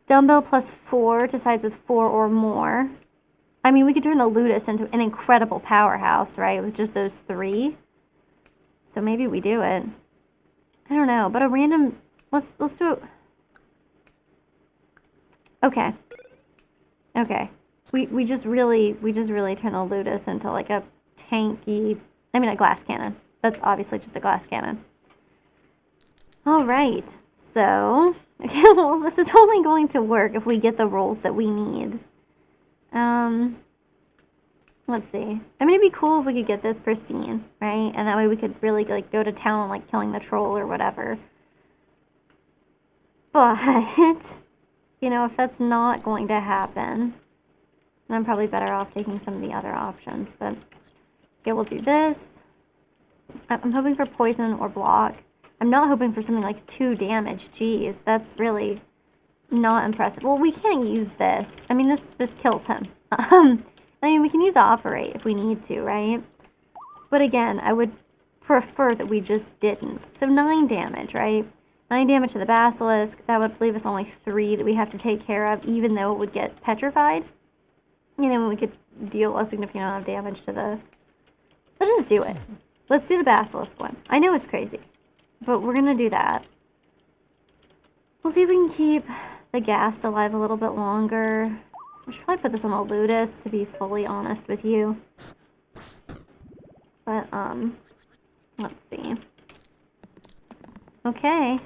Dumbbell plus 4 decides with 4 or more. I mean, we could turn the Ludus into an incredible powerhouse, right, with just those 3. So maybe we do it. I don't know, but a random, let's do it. Okay. Okay. We just really turn the Ludus into like a tanky, I mean a glass cannon. That's obviously just a glass cannon. All right. So, okay, well, this is only going to work if we get the rolls that we need. Let's see. I mean, it'd be cool if we could get this pristine, right? And that way we could really, like, go to town on, like, killing the troll or whatever. But, if that's not going to happen, then I'm probably better off taking some of the other options. But, okay, we'll do this. I'm hoping for poison or block. I'm not hoping for something like 2 damage. Jeez, that's really not impressive. Well, we can't use this. I mean, this kills him. I mean, we can use Operate if we need to, right? But again, I would prefer that we just didn't. So 9 damage, right? 9 damage to the Basilisk. That would leave us only 3 that we have to take care of, even though it would get petrified. We could deal a significant amount of damage to the... Let's just do it. Let's do the Basilisk one. I know it's crazy, but we're going to do that. We'll see if we can keep the Ghast alive a little bit longer. We should probably put this on the Ludus, to be fully honest with you. But, let's see. Okay.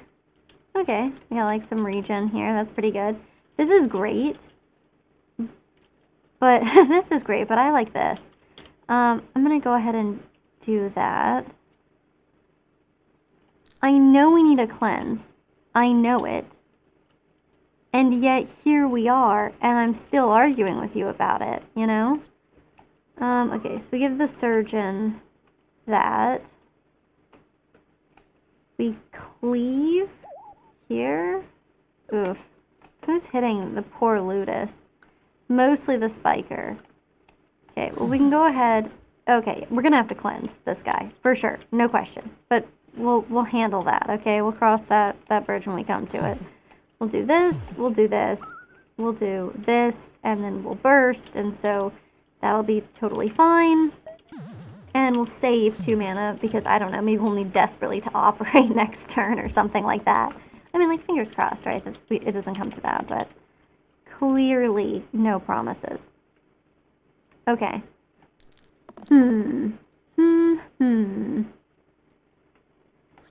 Okay, we got, like, some regen here. That's pretty good. This is great. But, this is great, but I like this. I'm gonna go ahead and do that. I know we need a cleanse. I know it. And yet, here we are, and I'm still arguing with you about it, Okay, so we give the Surgeon that. We cleave here. Oof. Who's hitting the poor Ludus? Mostly the Spiker. Okay, well, we can go ahead. Okay, we're going to have to cleanse this guy, for sure. No question. But we'll handle that, okay? We'll cross that bridge when we come to it. We'll do this, we'll do this, we'll do this, and then we'll burst, and so that'll be totally fine. And we'll save 2 mana because, I don't know, maybe we'll need desperately to operate next turn or something like that. I mean, like, fingers crossed, right, that it doesn't come to that, but clearly no promises. Okay.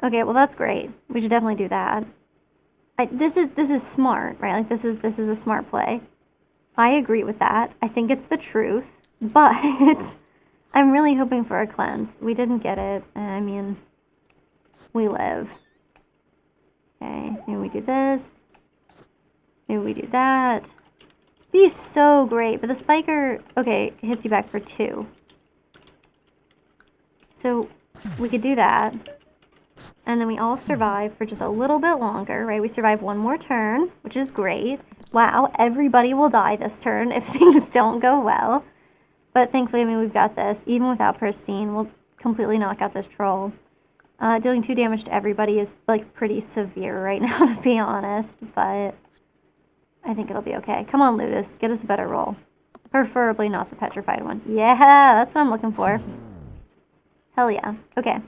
Okay, well, that's great. We should definitely do that. This is smart, right? Like, this is a smart play. I agree with that. I think it's the truth, but I'm really hoping for a cleanse. We didn't get it. I mean, we live. Okay, maybe we do this. Maybe we do that. Be so great, but the spiker, okay, hits you back for 2. So we could do that. And then we all survive for just a little bit longer, right? We survive 1 more turn, which is great. Wow, everybody will die this turn if things don't go well. But thankfully, I mean, we've got this. Even without Pristine, we'll completely knock out this troll. Dealing 2 damage to everybody is, like, pretty severe right now, to be honest. But I think it'll be okay. Come on, Ludus. Get us a better roll. Preferably not the petrified one. Yeah, that's what I'm looking for. Hell yeah. Okay.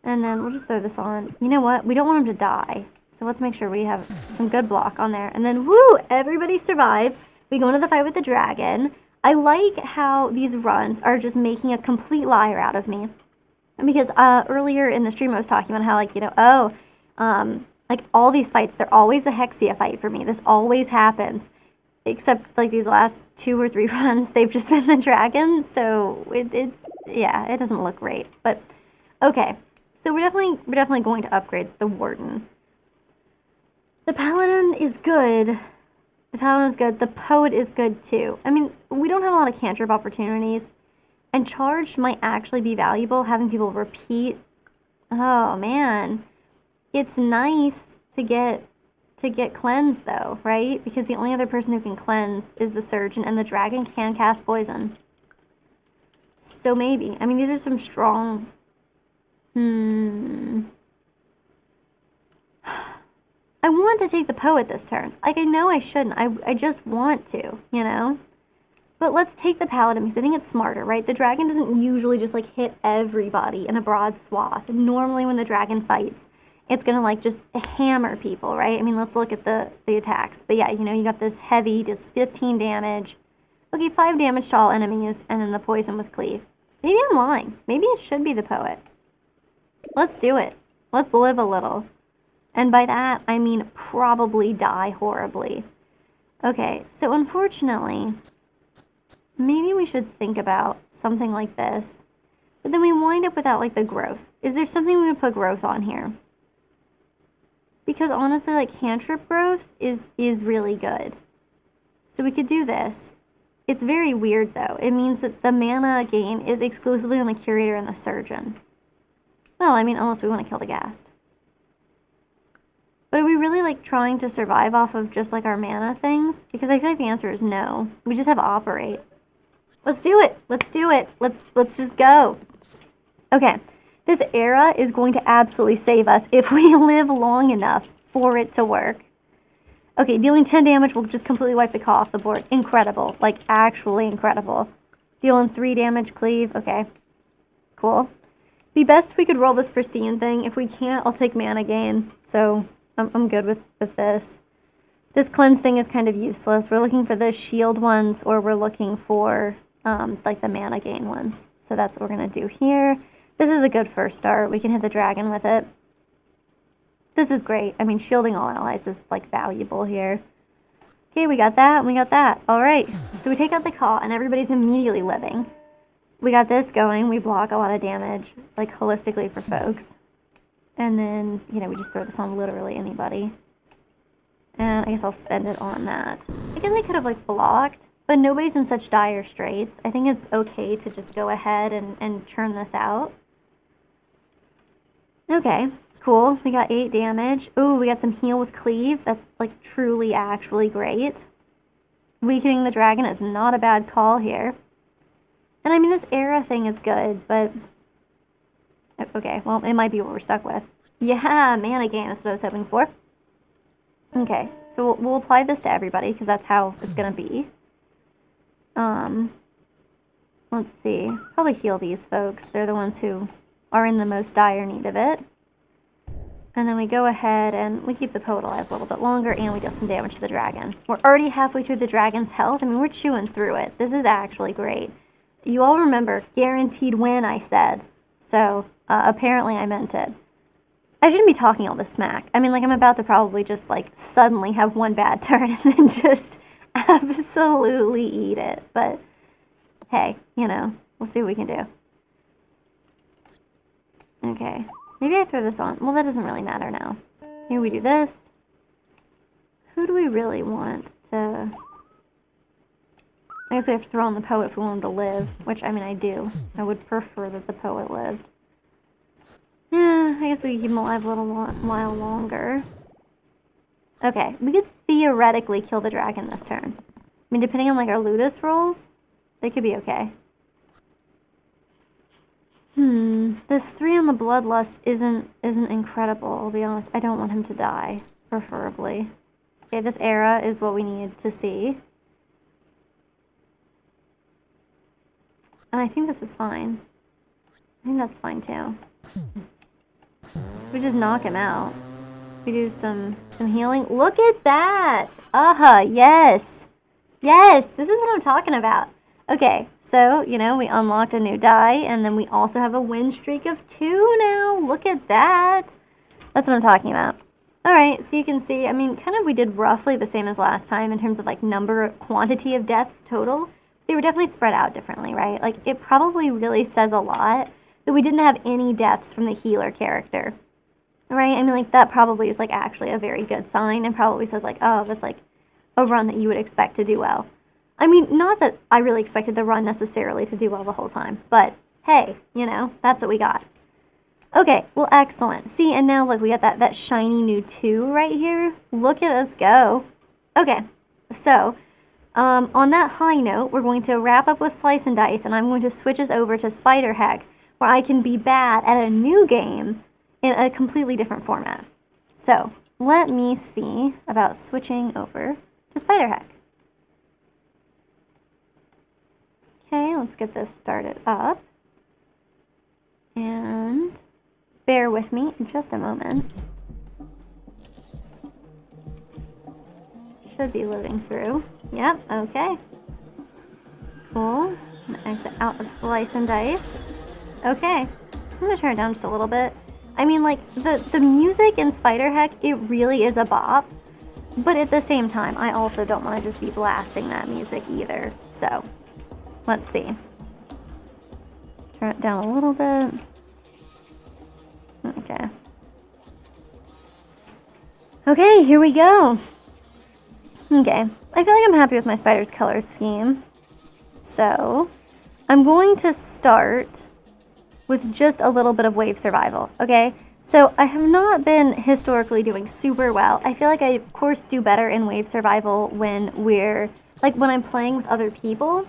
And then we'll just throw this on. You know what? We don't want him to die. So let's make sure we have some good block on there. And then, woo! Everybody survives. We go into the fight with the dragon. I like how these runs are just making a complete liar out of me. Because earlier in the stream I was talking about how, like, you know, like, all these fights, they're always the Hexia fight for me. This always happens. Except, like, these last 2 or 3 runs, they've just been the dragon. So, yeah, it doesn't look great. But, okay. So we're definitely going to upgrade the Warden. The Paladin is good. The Paladin is good. The Poet is good, too. I mean, we don't have a lot of cantrip opportunities. And Charged might actually be valuable, having people repeat. Oh, man. It's nice to get cleanse, though, right? Because the only other person who can cleanse is the Surgeon, and the Dragon can cast Poison. So maybe. I mean, these are some strong... I want to take the Poet this turn. Like, I know I shouldn't. I just want to, you know? But let's take the Paladin because I think it's smarter, right? The dragon doesn't usually just, like, hit everybody in a broad swath. Normally when the dragon fights, it's gonna, like, just hammer people, right? I mean, let's look at the attacks. But yeah, you know, you got this heavy, does 15 damage. Okay, 5 damage to all enemies, and then the poison with cleave. Maybe I'm lying. Maybe it should be the Poet. Let's do it. Let's live a little. And by that, I mean probably die horribly. Okay, so unfortunately, maybe we should think about something like this. But then we wind up without, like, the growth. Is there something we would put growth on here? Because honestly, like, cantrip growth is really good. So we could do this. It's very weird, though. It means that the mana gain is exclusively on the Curator and the Surgeon. Well, I mean, unless we want to kill the Ghast. But are we really, like, trying to survive off of just, like, our mana things? Because I feel like the answer is no. We just have Operate. Let's do it. Let's do it. Let's just go. Okay. This era is going to absolutely save us if we live long enough for it to work. Okay, dealing 10 damage will just completely wipe the claw off the board. Incredible. Like, actually incredible. Dealing 3 damage, cleave. Okay. Cool. Be best if we could roll this Pristine thing. If we can't, I'll take mana gain. So, I'm good with this. This cleanse thing is kind of useless. We're looking for the shield ones, or we're looking for, like, the mana gain ones. So that's what we're going to do here. This is a good first start. We can hit the dragon with it. This is great. I mean, shielding all allies is, like, valuable here. Okay, we got that, and we got that. All right. So we take out the claw, and everybody's immediately living. We got this going. We block a lot of damage, like, holistically for folks. And then, you know, we just throw this on literally anybody. And I guess I'll spend it on that. I guess I could have, like, blocked, but nobody's in such dire straits. I think it's okay to just go ahead and churn this out. Okay, cool. We got 8 damage. Ooh, we got some heal with cleave. That's, like, truly, actually great. Weakening the dragon is not a bad call here. And I mean, this era thing is good, but... Okay, well, it might be what we're stuck with. Yeah, mana gain, that's what I was hoping for. Okay, so we'll apply this to everybody because that's how it's gonna be. Let's see. Probably heal these folks. They're the ones who are in the most dire need of it. And then we go ahead and we keep the poet alive a little bit longer, and we deal some damage to the dragon. We're already halfway through the dragon's health. I mean, we're chewing through it. This is actually great. You all remember, guaranteed win, I said. So, apparently I meant it. I shouldn't be talking all this smack. I mean, like, I'm about to probably just, like, suddenly have one bad turn and then just absolutely eat it. But, hey, you know, we'll see what we can do. Okay. Maybe I throw this on. Well, that doesn't really matter now. Maybe we do this. Who do we really want to... I guess we have to throw on the poet if we want him to live. Which, I mean, I do. I would prefer that the poet lived. Yeah, I guess we can keep him alive a little while longer. Okay, we could theoretically kill the dragon this turn. I mean, depending on, like, our Ludus rolls, they could be okay. This 3 on the Bloodlust isn't incredible, I'll be honest. I don't want him to die, preferably. Okay, this era is what we need to see. And I think this is fine. I think that's fine, too. We just knock him out. We do some healing. Look at that! Yes! Yes! This is what I'm talking about. Okay, so, you know, we unlocked a new die, and then we also have a win streak of 2 now. Look at that. That's what I'm talking about. Alright, so you can see, I mean, kind of we did roughly the same as last time in terms of, like, quantity of deaths total. They were definitely spread out differently, right? Like, it probably really says a lot that we didn't have any deaths from the healer character. Right? I mean, like, that probably is, like, actually a very good sign and probably says, like, oh, that's, like, a run that you would expect to do well. I mean, not that I really expected the run necessarily to do well the whole time, but hey, you know, that's what we got. Okay, well, excellent. See, and now, look, we got that shiny new 2 right here. Look at us go. Okay, so, on that high note, we're going to wrap up with Slice and Dice, and I'm going to switch us over to Spiderheck, where I can be bad at a new game in a completely different format. So, let me see about switching over to Spiderheck. Okay, let's get this started up. And bear with me in just a moment. Should be loading through. Yep, okay. Cool. I'm gonna exit out of Slice and Dice. Okay. I'm gonna turn it down just a little bit. I mean, like, the music in Spiderheck, it really is a bop. But at the same time, I also don't want to just be blasting that music either. So, let's see. Turn it down a little bit. Okay. Okay, here we go. Okay. I feel like I'm happy with my spider's color scheme. So, I'm going to start with just a little bit of wave survival, okay? So I have not been historically doing super well. I feel like I, of course, do better in wave survival when we're, like, when I'm playing with other people,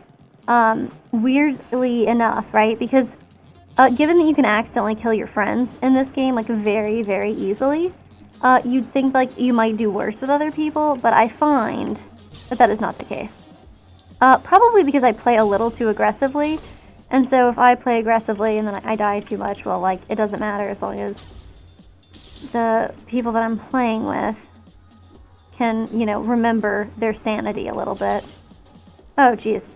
weirdly enough, right? Because given that you can accidentally kill your friends in this game, like, very, very easily, you'd think, like, you might do worse with other people, but I find that that is not the case. Probably because I play a little too aggressively. And so if I play aggressively and then I die too much, well, like, it doesn't matter as long as the people that I'm playing with can, you know, remember their sanity a little bit. Oh, geez.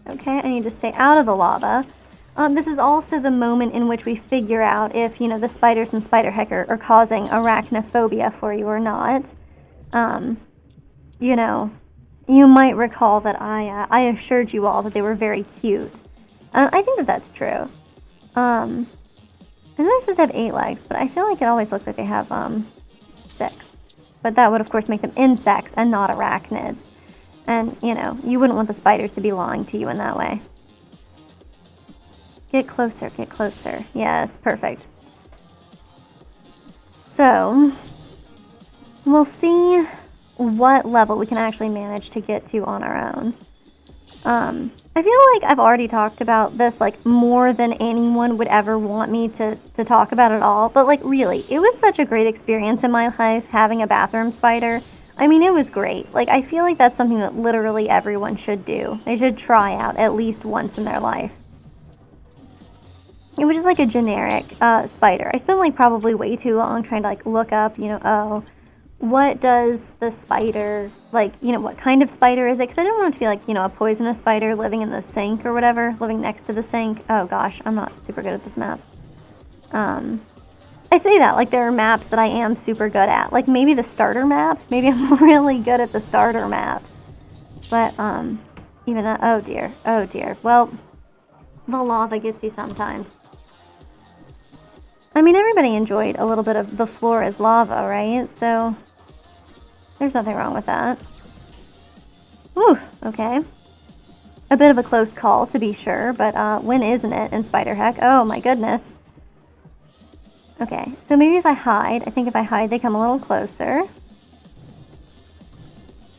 Okay, I need to stay out of the lava. This is also the moment in which we figure out if, you know, the spiders in Spiderheck are causing arachnophobia for you or not. You know, you might recall that I assured you all that they were very cute. I think that that's true. I know they're supposed to have 8 legs, but I feel like it always looks like they have 6. But that would, of course, make them insects and not arachnids. And, you know, you wouldn't want the spiders to be lying to you in that way. Get closer, get closer. Yes, perfect. So, we'll see what level we can actually manage to get to on our own. And I feel like I've already talked about this, like, more than anyone would ever want me to talk about it all. But, like, really, it was such a great experience in my life having a bathroom spider. I mean, it was great. Like, I feel like that's something that literally everyone should do. They should try out at least once in their life. It was just like a generic spider. I spent, like, probably way too long trying to, like, look up, you know, oh, what does the spider, like, you know, what kind of spider is it? Because I didn't want it to be like, you know, a poisonous spider living in the sink or whatever, living next to the sink. Oh gosh, I'm not super good at this map. I say that, like, there are maps that I am super good at. Like, maybe the starter map. Maybe I'm really good at the starter map. But, even that, oh dear, oh dear. Well, the lava gets you sometimes. I mean, everybody enjoyed a little bit of the floor is lava, right? So, there's nothing wrong with that. Whew, okay. A bit of a close call, to be sure, but when isn't it in Spiderheck? Oh my goodness. Okay, so maybe if I hide, I think if I hide, they come a little closer.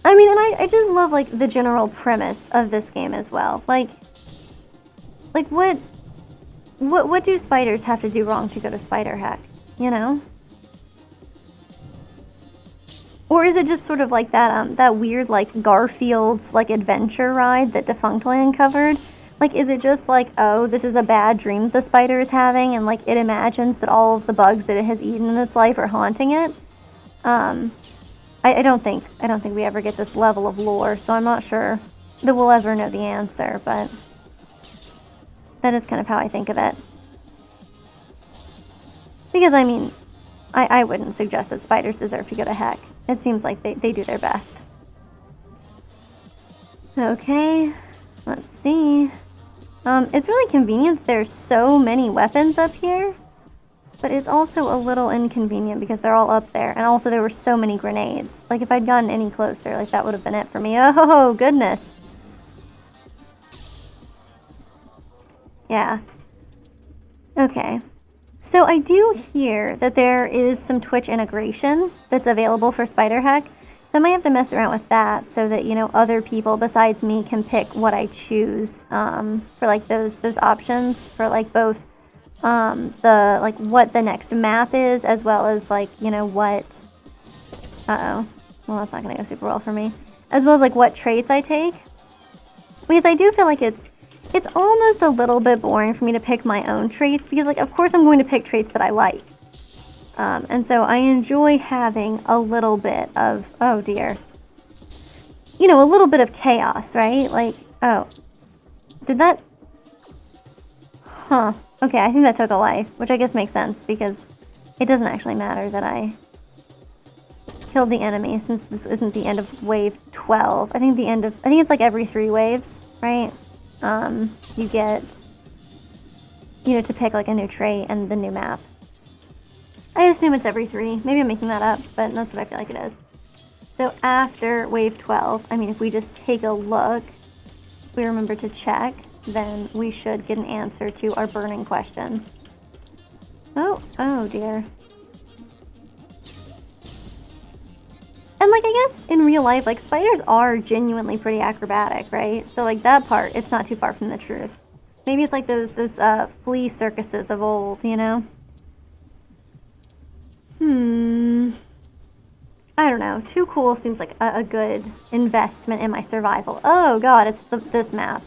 I mean, and I just love, like, the general premise of this game as well. Like what do spiders have to do wrong to go to Spiderheck, you know? Or is it just sort of like that that weird, like, Garfield's, like, adventure ride that Defunctland covered? Like, is it just like, oh, this is a bad dream that the spider is having, and, like, it imagines that all of the bugs that it has eaten in its life are haunting it? I don't think we ever get this level of lore, so I'm not sure that we'll ever know the answer, but that is kind of how I think of it. Because, I mean, I wouldn't suggest that spiders deserve to go to heck. It seems like they do their best. Okay, let's see. It's really convenient there's so many weapons up here, but it's also a little inconvenient because they're all up there, and also there were so many grenades. Like, if I'd gotten any closer, like, that would have been it for me. Oh, goodness. Yeah. Okay. So I do hear that there is some Twitch integration that's available for Spiderheck. So I might have to mess around with that so that, you know, other people besides me can pick what I choose for, like, those options for, like, both the, like, what the next map is, as well as, like, you know, what, well, that's not going to go super well for me, as well as, like, what traits I take. Because I do feel like it's almost a little bit boring for me to pick my own traits, because, like, of course I'm going to pick traits that I like. And so I enjoy having a little bit of, oh dear, you know, a little bit of chaos, right? Like, oh, did that, huh, okay, I think that took a life, which I guess makes sense, because it doesn't actually matter that I killed the enemy, since this isn't the end of wave 12. I think it's like every 3 waves, right? You get, you know, to pick, like, a new trait and the new map. I assume it's every 3. Maybe I'm making that up, but that's what I feel like it is. So after wave 12, I mean, if we just take a look, if we remember to check, then we should get an answer to our burning questions. Oh dear. And, like, I guess in real life, like, spiders are genuinely pretty acrobatic, right? So, like, that part, it's not too far from the truth. Maybe it's like those flea circuses of old, you know? I don't know. Too cool seems like a good investment in my survival. Oh god, it's this map.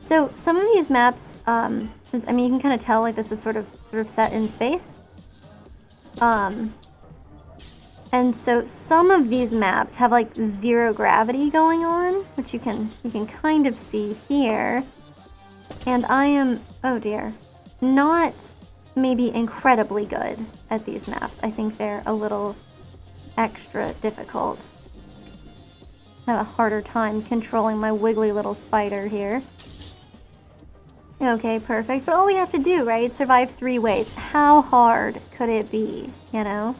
So some of these maps, since, I mean, you can kind of tell, like, this is sort of set in space. And so some of these maps have, like, 0 gravity going on, which you can kind of see here. And I am, oh dear, not maybe incredibly good at these maps. I think they're a little extra difficult. I have a harder time controlling my wiggly little spider here. Okay, perfect. But all we have to do, right, survive 3 waves. How hard could it be, you know?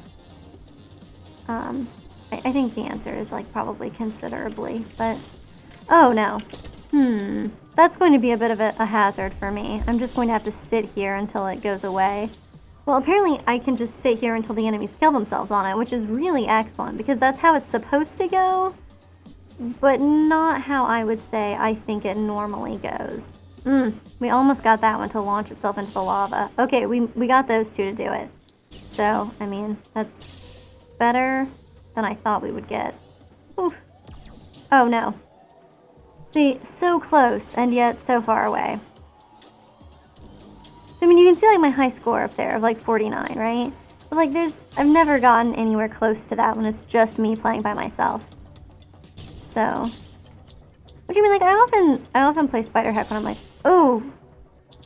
I think the answer is, like, probably considerably, but, oh no. That's going to be a bit of a hazard for me. I'm just going to have to sit here until it goes away. Well, apparently I can just sit here until the enemies kill themselves on it, which is really excellent, because that's how it's supposed to go. but not how I would say I think it normally goes. We almost got that one to launch itself into the lava. Okay, we got those two to do it. So, I mean, that's better than I thought we would get. Oof. Oh, no. See, so close, and yet so far away. So, I mean, you can see, like, my high score up there of, like, 49, right? But, like, I've never gotten anywhere close to that when it's just me playing by myself. So, which I mean, like, I often play Spiderheck when I'm like, oh,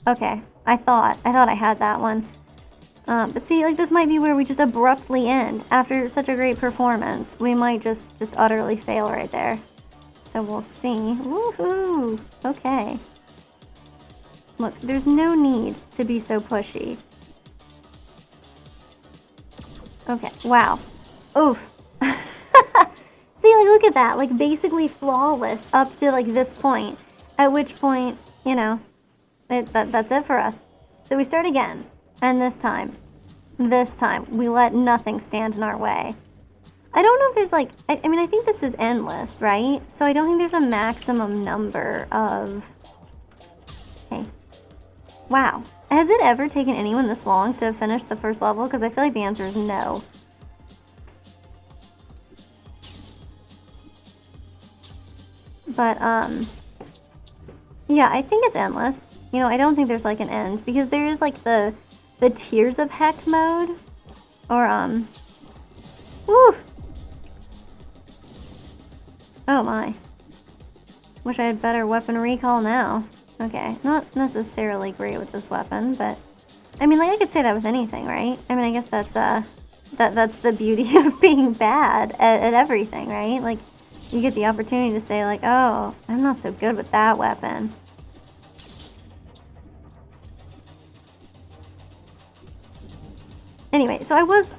okay, I thought I had that one. But see, like, this might be where we just abruptly end. After such a great performance, we might just utterly fail right there. So we'll see. Woohoo! Okay. Look, there's no need to be so pushy. Okay, wow. Oof. See, like, look at that. Like, basically flawless up to, like, this point. At which point, you know, that's it for us. So we start again. And this time, we let nothing stand in our way. I don't know if there's, like, I mean, I think this is endless, right? So I don't think there's a maximum number of... Hey. Wow. Has it ever taken anyone this long to finish the first level? Because I feel like the answer is no. But, yeah, I think it's endless. You know, I don't think there's, like, an end. Because there is, like, the Tears of Heck mode. Or, woo! Oh, my. Wish I had better weapon recall now. Okay, not necessarily great with this weapon, but... I mean, like, I could say that with anything, right? I mean, I guess that's, that's the beauty of being bad at everything, right? Like, you get the opportunity to say, like, oh, I'm not so good with that weapon. Anyway, so I was,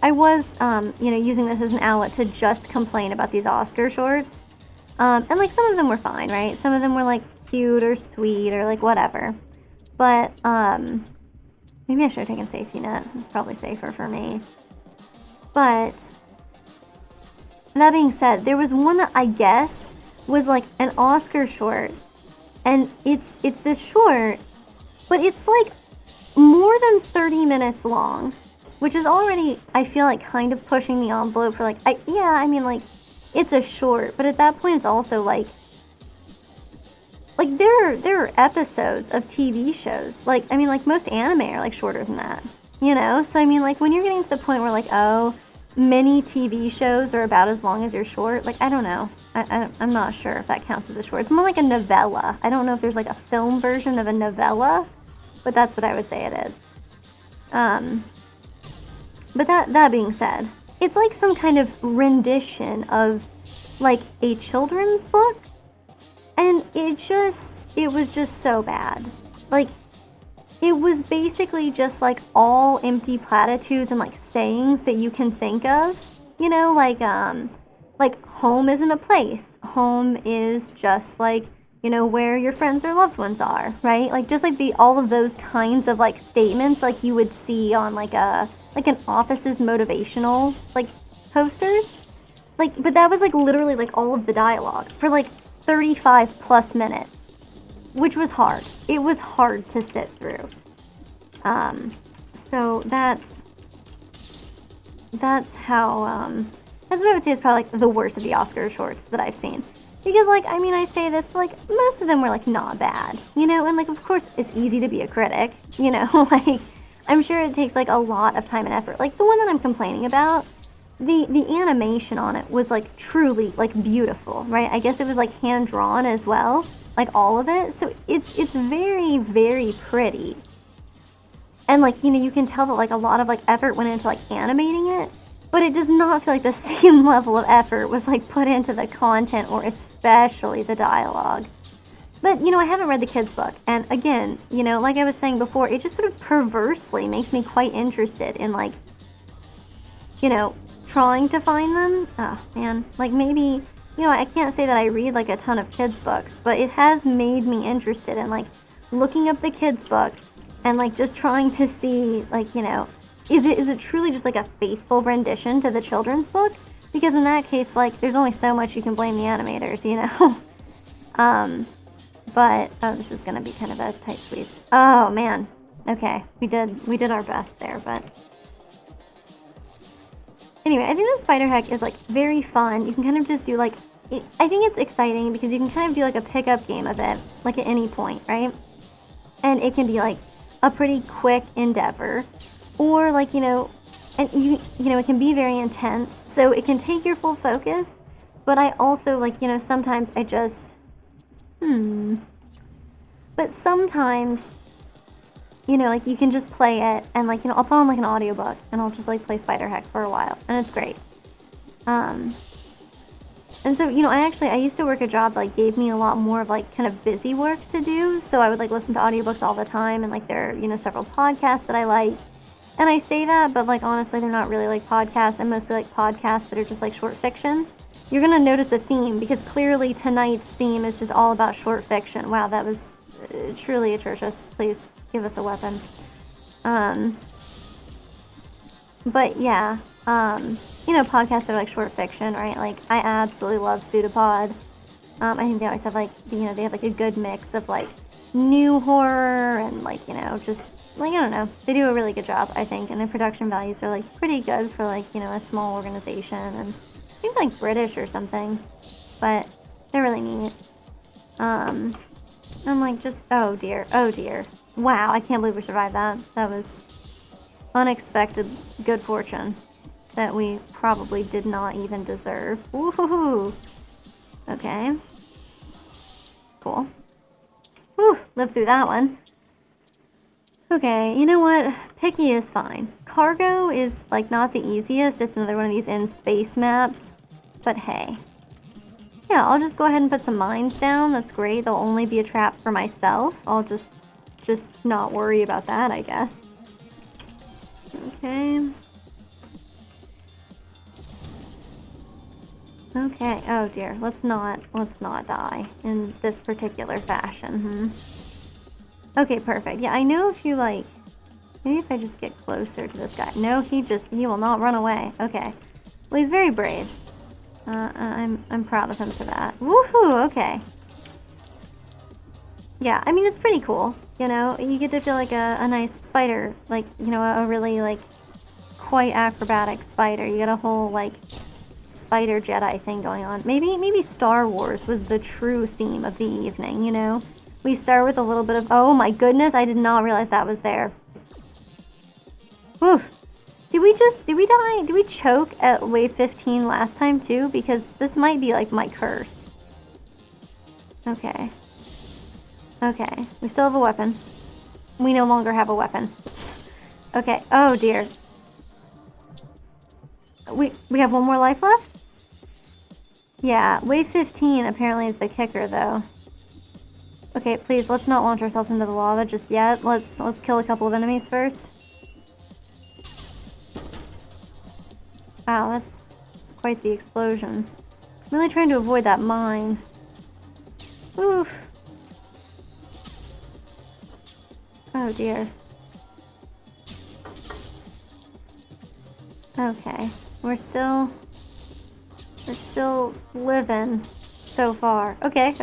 you know, using this as an outlet to just complain about these Oscar shorts. And, like, some of them were fine, right? Some of them were, like, cute or sweet or, like, whatever. But, maybe I should have taken Safety Net. It's probably safer for me. But, that being said, there was one that I guess was, like, an Oscar short. And it's this short, but it's, like, more than 30 minutes long. Which is already, I feel like, kind of pushing the envelope for, like, yeah, I mean, like, it's a short, but at that point it's also, like, there are episodes of TV shows. Like, I mean, like, most anime are, like, shorter than that, you know? So, I mean, like, when you're getting to the point where, like, oh, many TV shows are about as long as your short, like, I don't know. I'm not sure if that counts as a short. It's more like a novella. I don't know if there's, like, a film version of a novella, but that's what I would say it is. But that being said, it's like some kind of rendition of, like, a children's book. And it was just so bad. Like, it was basically just, like, all empty platitudes and, like, sayings that you can think of. You know, like, home isn't a place. Home is just, like, you know, where your friends or loved ones are, right? Like, just, like, all of those kinds of, like, statements, like, you would see on, like, an office's motivational, like, posters. Like, but that was, like, literally, like, all of the dialogue for, like, 35 plus minutes, which was hard. It was hard to sit through. So that's how, that's what I would say is probably, like, the worst of the Oscar shorts that I've seen. Because, like, I mean, I say this, but, like, most of them were, like, not bad, you know? And, like, of course, it's easy to be a critic, you know? Like, I'm sure it takes, like, a lot of time and effort. Like, the one that I'm complaining about, the animation on it was, like, truly, like, beautiful, right? I guess it was, like, hand-drawn as well, like, all of it. So it's very, very pretty. And, like, you know, you can tell that, like, a lot of, like, effort went into, like, animating it. But it does not feel like the same level of effort was, like, put into the content or especially the dialogue. But, you know, I haven't read the kids' book. And, again, you know, like I was saying before, it just sort of perversely makes me quite interested in, like, you know, trying to find them. Oh, man. Like, maybe, you know, I can't say that I read, like, a ton of kids' books, but it has made me interested in, like, looking up the kids' book and, like, just trying to see, like, you know, is it truly just, like, a faithful rendition to the children's book? Because in that case, like, there's only so much you can blame the animators, you know? But, oh, this is gonna be kind of a tight squeeze. Oh, man. Okay, we did our best there, but... Anyway, I think the Spiderheck is, like, very fun. You can kind of just do, like... I think it's exciting because you can kind of do, like, a pickup game of it, like, at any point, right? And it can be, like, a pretty quick endeavor. Or, like, you know... And, you know, it can be very intense. So it can take your full focus. But I also, like, you know, sometimes I just... But sometimes... You know, like, you can just play it, and, like, you know, I'll put on, like, an audiobook, and I'll just, like, play Spiderheck for a while, and it's great. And so, you know, I used to work a job that, like, gave me a lot more of, like, kind of busy work to do, so I would, like, listen to audiobooks all the time, and, like, there are, you know, several podcasts that I like, and I say that, but, like, honestly, they're not really, like, podcasts, and mostly, like, podcasts that are just, like, short fiction. You're gonna notice a theme, because clearly tonight's theme is just all about short fiction. Wow, that was truly atrocious. Please. Give us a weapon. But yeah, you know, podcasts that are like short fiction, right? Like, I absolutely love Pseudopod. I think they always have, like, you know, they have, like, a good mix of, like, new horror and, like, you know, just, like, I don't know. They do a really good job, I think, and their production values are, like, pretty good for, like, you know, a small organization, and I think, like, British or something, but they're really neat. I'm, like, just, oh dear, oh dear. Wow, I can't believe we survived that. That was unexpected good fortune that we probably did not even deserve. Woohoo! Okay. Cool. Whew, lived through that one. Okay, you know what? Picky is fine. Cargo is, like, not the easiest. It's another one of these in-space maps. But hey. Yeah, I'll just go ahead and put some mines down. That's great. They'll only be a trap for myself. I'll just not worry about that, I guess. Okay. Okay, oh dear. Let's not die in this particular fashion, Okay, perfect. Yeah, I know if you, like... Maybe if I just get closer to this guy. No, he will not run away. Okay. Well, he's very brave. I'm proud of him for that. Woohoo, okay. Yeah, I mean, it's pretty cool, you know? You get to feel like a nice spider, like, you know, a really, like, quite acrobatic spider. You get a whole, like, spider Jedi thing going on. Maybe Star Wars was the true theme of the evening, you know? We start with a little bit of, oh my goodness, I did not realize that was there. Whew. Did we die? Did we choke at wave 15 last time too? Because this might be, like, my curse. Okay. Okay, we still have a weapon. We no longer have a weapon. Okay, oh dear. We have one more life left? Yeah, wave 15 apparently is the kicker, though. Okay, please, let's not launch ourselves into the lava just yet. Let's kill a couple of enemies first. Wow, that's quite the explosion. I'm really trying to avoid that mine. Oof. Oh dear. Okay, we're still living so far. Okay.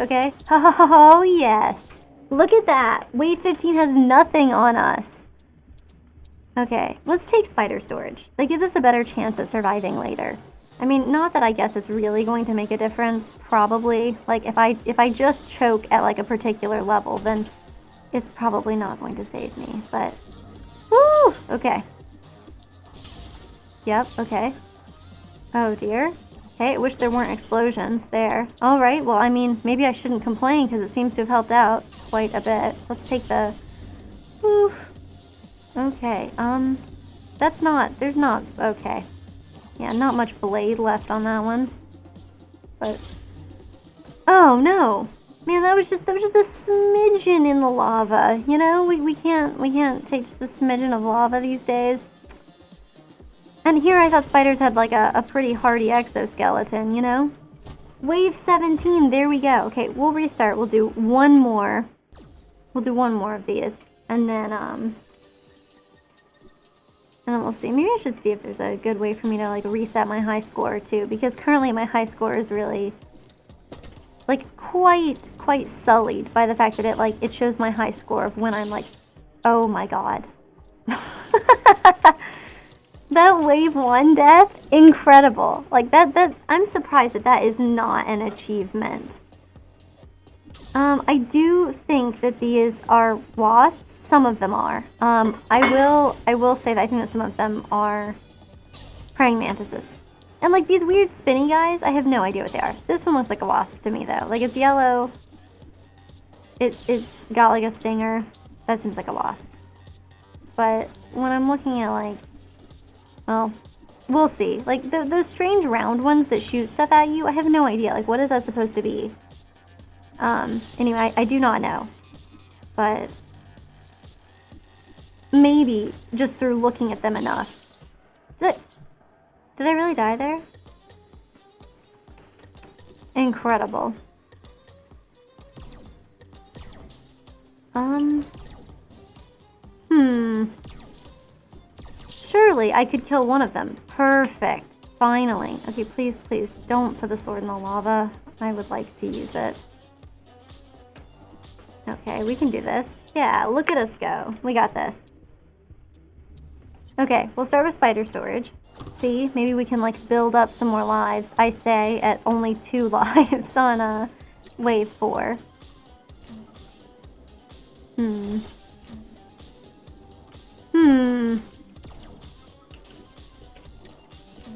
Oh yes. Look at that. Wave 15 has nothing on us. Okay, let's take spider storage. That gives us a better chance at surviving later. I mean, not that I guess it's really going to make a difference. Probably. Like, if I just choke at, like, a particular level, then it's probably not going to save me, but... Woo! Okay. Yep, okay. Oh, dear. Okay, I wish there weren't explosions there. Alright, well, I mean, maybe I shouldn't complain, because it seems to have helped out quite a bit. Let's take the... Woo! Okay, there's not... Okay. Yeah, not much blade left on that one. But... Oh, no! Man, that was just a smidgen in the lava, you know? We can't take just a smidgen of lava these days. And here I thought spiders had, like, a pretty hardy exoskeleton, you know? Wave 17, there we go. Okay, we'll restart. We'll do one more. We'll do one more of these. And then, And then we'll see. Maybe I should see if there's a good way for me to, like, reset my high score, too. Because currently my high score is really, like, quite sullied by the fact that it shows my high score of when I'm like, oh my god. That wave 1 death, incredible. Like, I'm surprised that is not an achievement. I do think that these are wasps. Some of them are. I will say that I think that some of them are praying mantises. And, like, these weird spinny guys, I have no idea what they are. This one looks like a wasp to me, though. Like, it's yellow. It's got, like, a stinger. That seems like a wasp. But when I'm looking at, like, well, we'll see. Like, those strange round ones that shoot stuff at you, I have no idea. Like, what is that supposed to be? Anyway, I do not know. But maybe just through looking at them enough. Did I really die there? Incredible. Surely I could kill one of them. Perfect. Finally. Okay, please, please, don't put the sword in the lava. I would like to use it. Okay, we can do this. Yeah, look at us go. We got this. Okay, we'll start with spider storage. See, maybe we can, like, build up some more lives. I say at only 2 lives on wave 4.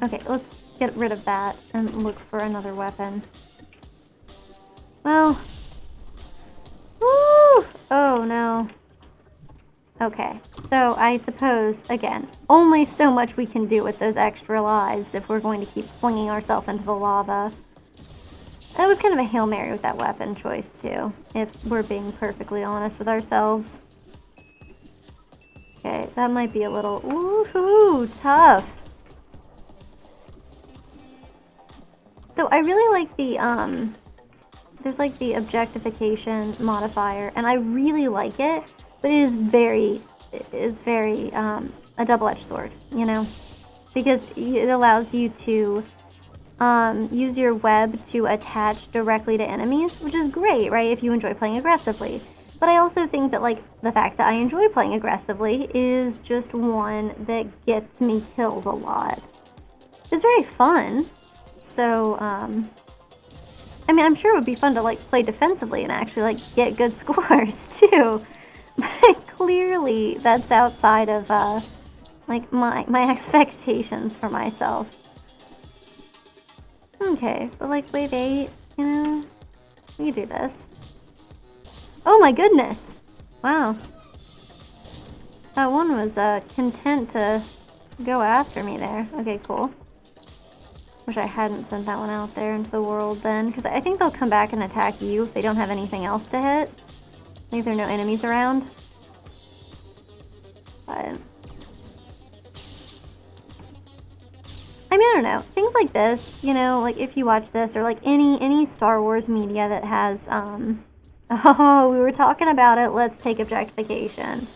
Okay, let's get rid of that and look for another weapon. Well. Woo! Oh, no. Okay, so I suppose, again, only so much we can do with those extra lives if we're going to keep flinging ourselves into the lava. That was kind of a Hail Mary with that weapon choice, too, if we're being perfectly honest with ourselves. Okay, that might be a little, woohoo, tough. So I really like the, there's like the objectification modifier, and I really like it, but it is very, a double-edged sword, you know? Because it allows you to, use your web to attach directly to enemies, which is great, right, if you enjoy playing aggressively. But I also think that, like, the fact that I enjoy playing aggressively is just one that gets me killed a lot. It's very fun. So, I mean, I'm sure it would be fun to, like, play defensively and actually, like, get good scores, too. But clearly, that's outside of, like, my expectations for myself. Okay, but, like, wave 8, you know, we can do this. Oh my goodness! Wow. That one was, content to go after me there. Okay, cool. Wish I hadn't sent that one out there into the world then, because I think they'll come back and attack you if they don't have anything else to hit. Like, there are no enemies around. But I mean, I don't know. Things like this, you know, like if you watch this, or like any Star Wars media that has, oh, we were talking about it, let's take objectification.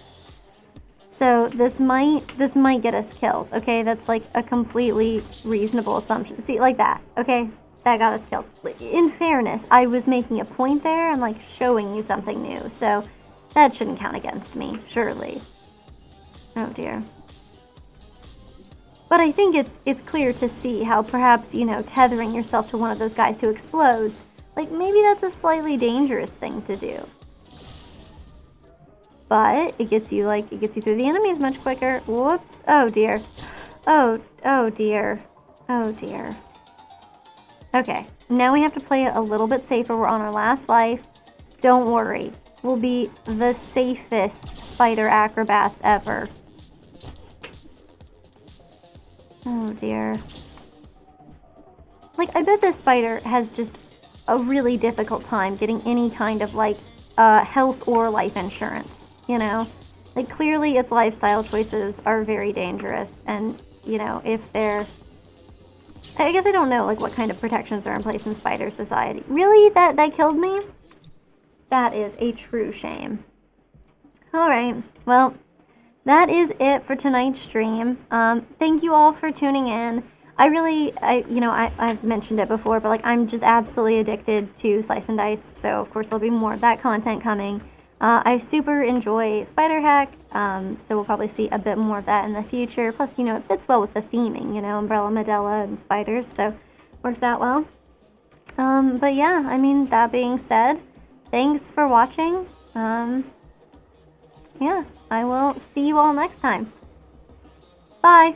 So this might get us killed, okay? That's like a completely reasonable assumption. See, like that, okay? That got us killed. In fairness, I was making a point there and like showing you something new, so that shouldn't count against me, surely. Oh dear. But I think it's clear to see how perhaps, you know, tethering yourself to one of those guys who explodes, like maybe that's a slightly dangerous thing to do. But it gets you through the enemies much quicker. Whoops. Oh dear. Oh dear. Oh dear. Okay, now we have to play it a little bit safer. We're on our last life. Don't worry. We'll be the safest spider acrobats ever. Oh dear. Like, I bet this spider has just a really difficult time getting any kind of, like, health or life insurance. You know, like clearly its lifestyle choices are very dangerous, and you know, if they're, I guess I don't know like what kind of protections are in place in spider society. Really, that killed me? That is a true shame. All right, well, that is it for tonight's stream. Thank you all for tuning in. I've mentioned it before, but like I'm just absolutely addicted to Slice and Dice. So of course there'll be more of that content coming. I super enjoy Spiderheck, so we'll probably see a bit more of that in the future. Plus, it fits well with the theming, Umbrella, Medela, and spiders, so works out well. But yeah, I mean, that being said, thanks for watching. Yeah, I will see you all next time. Bye!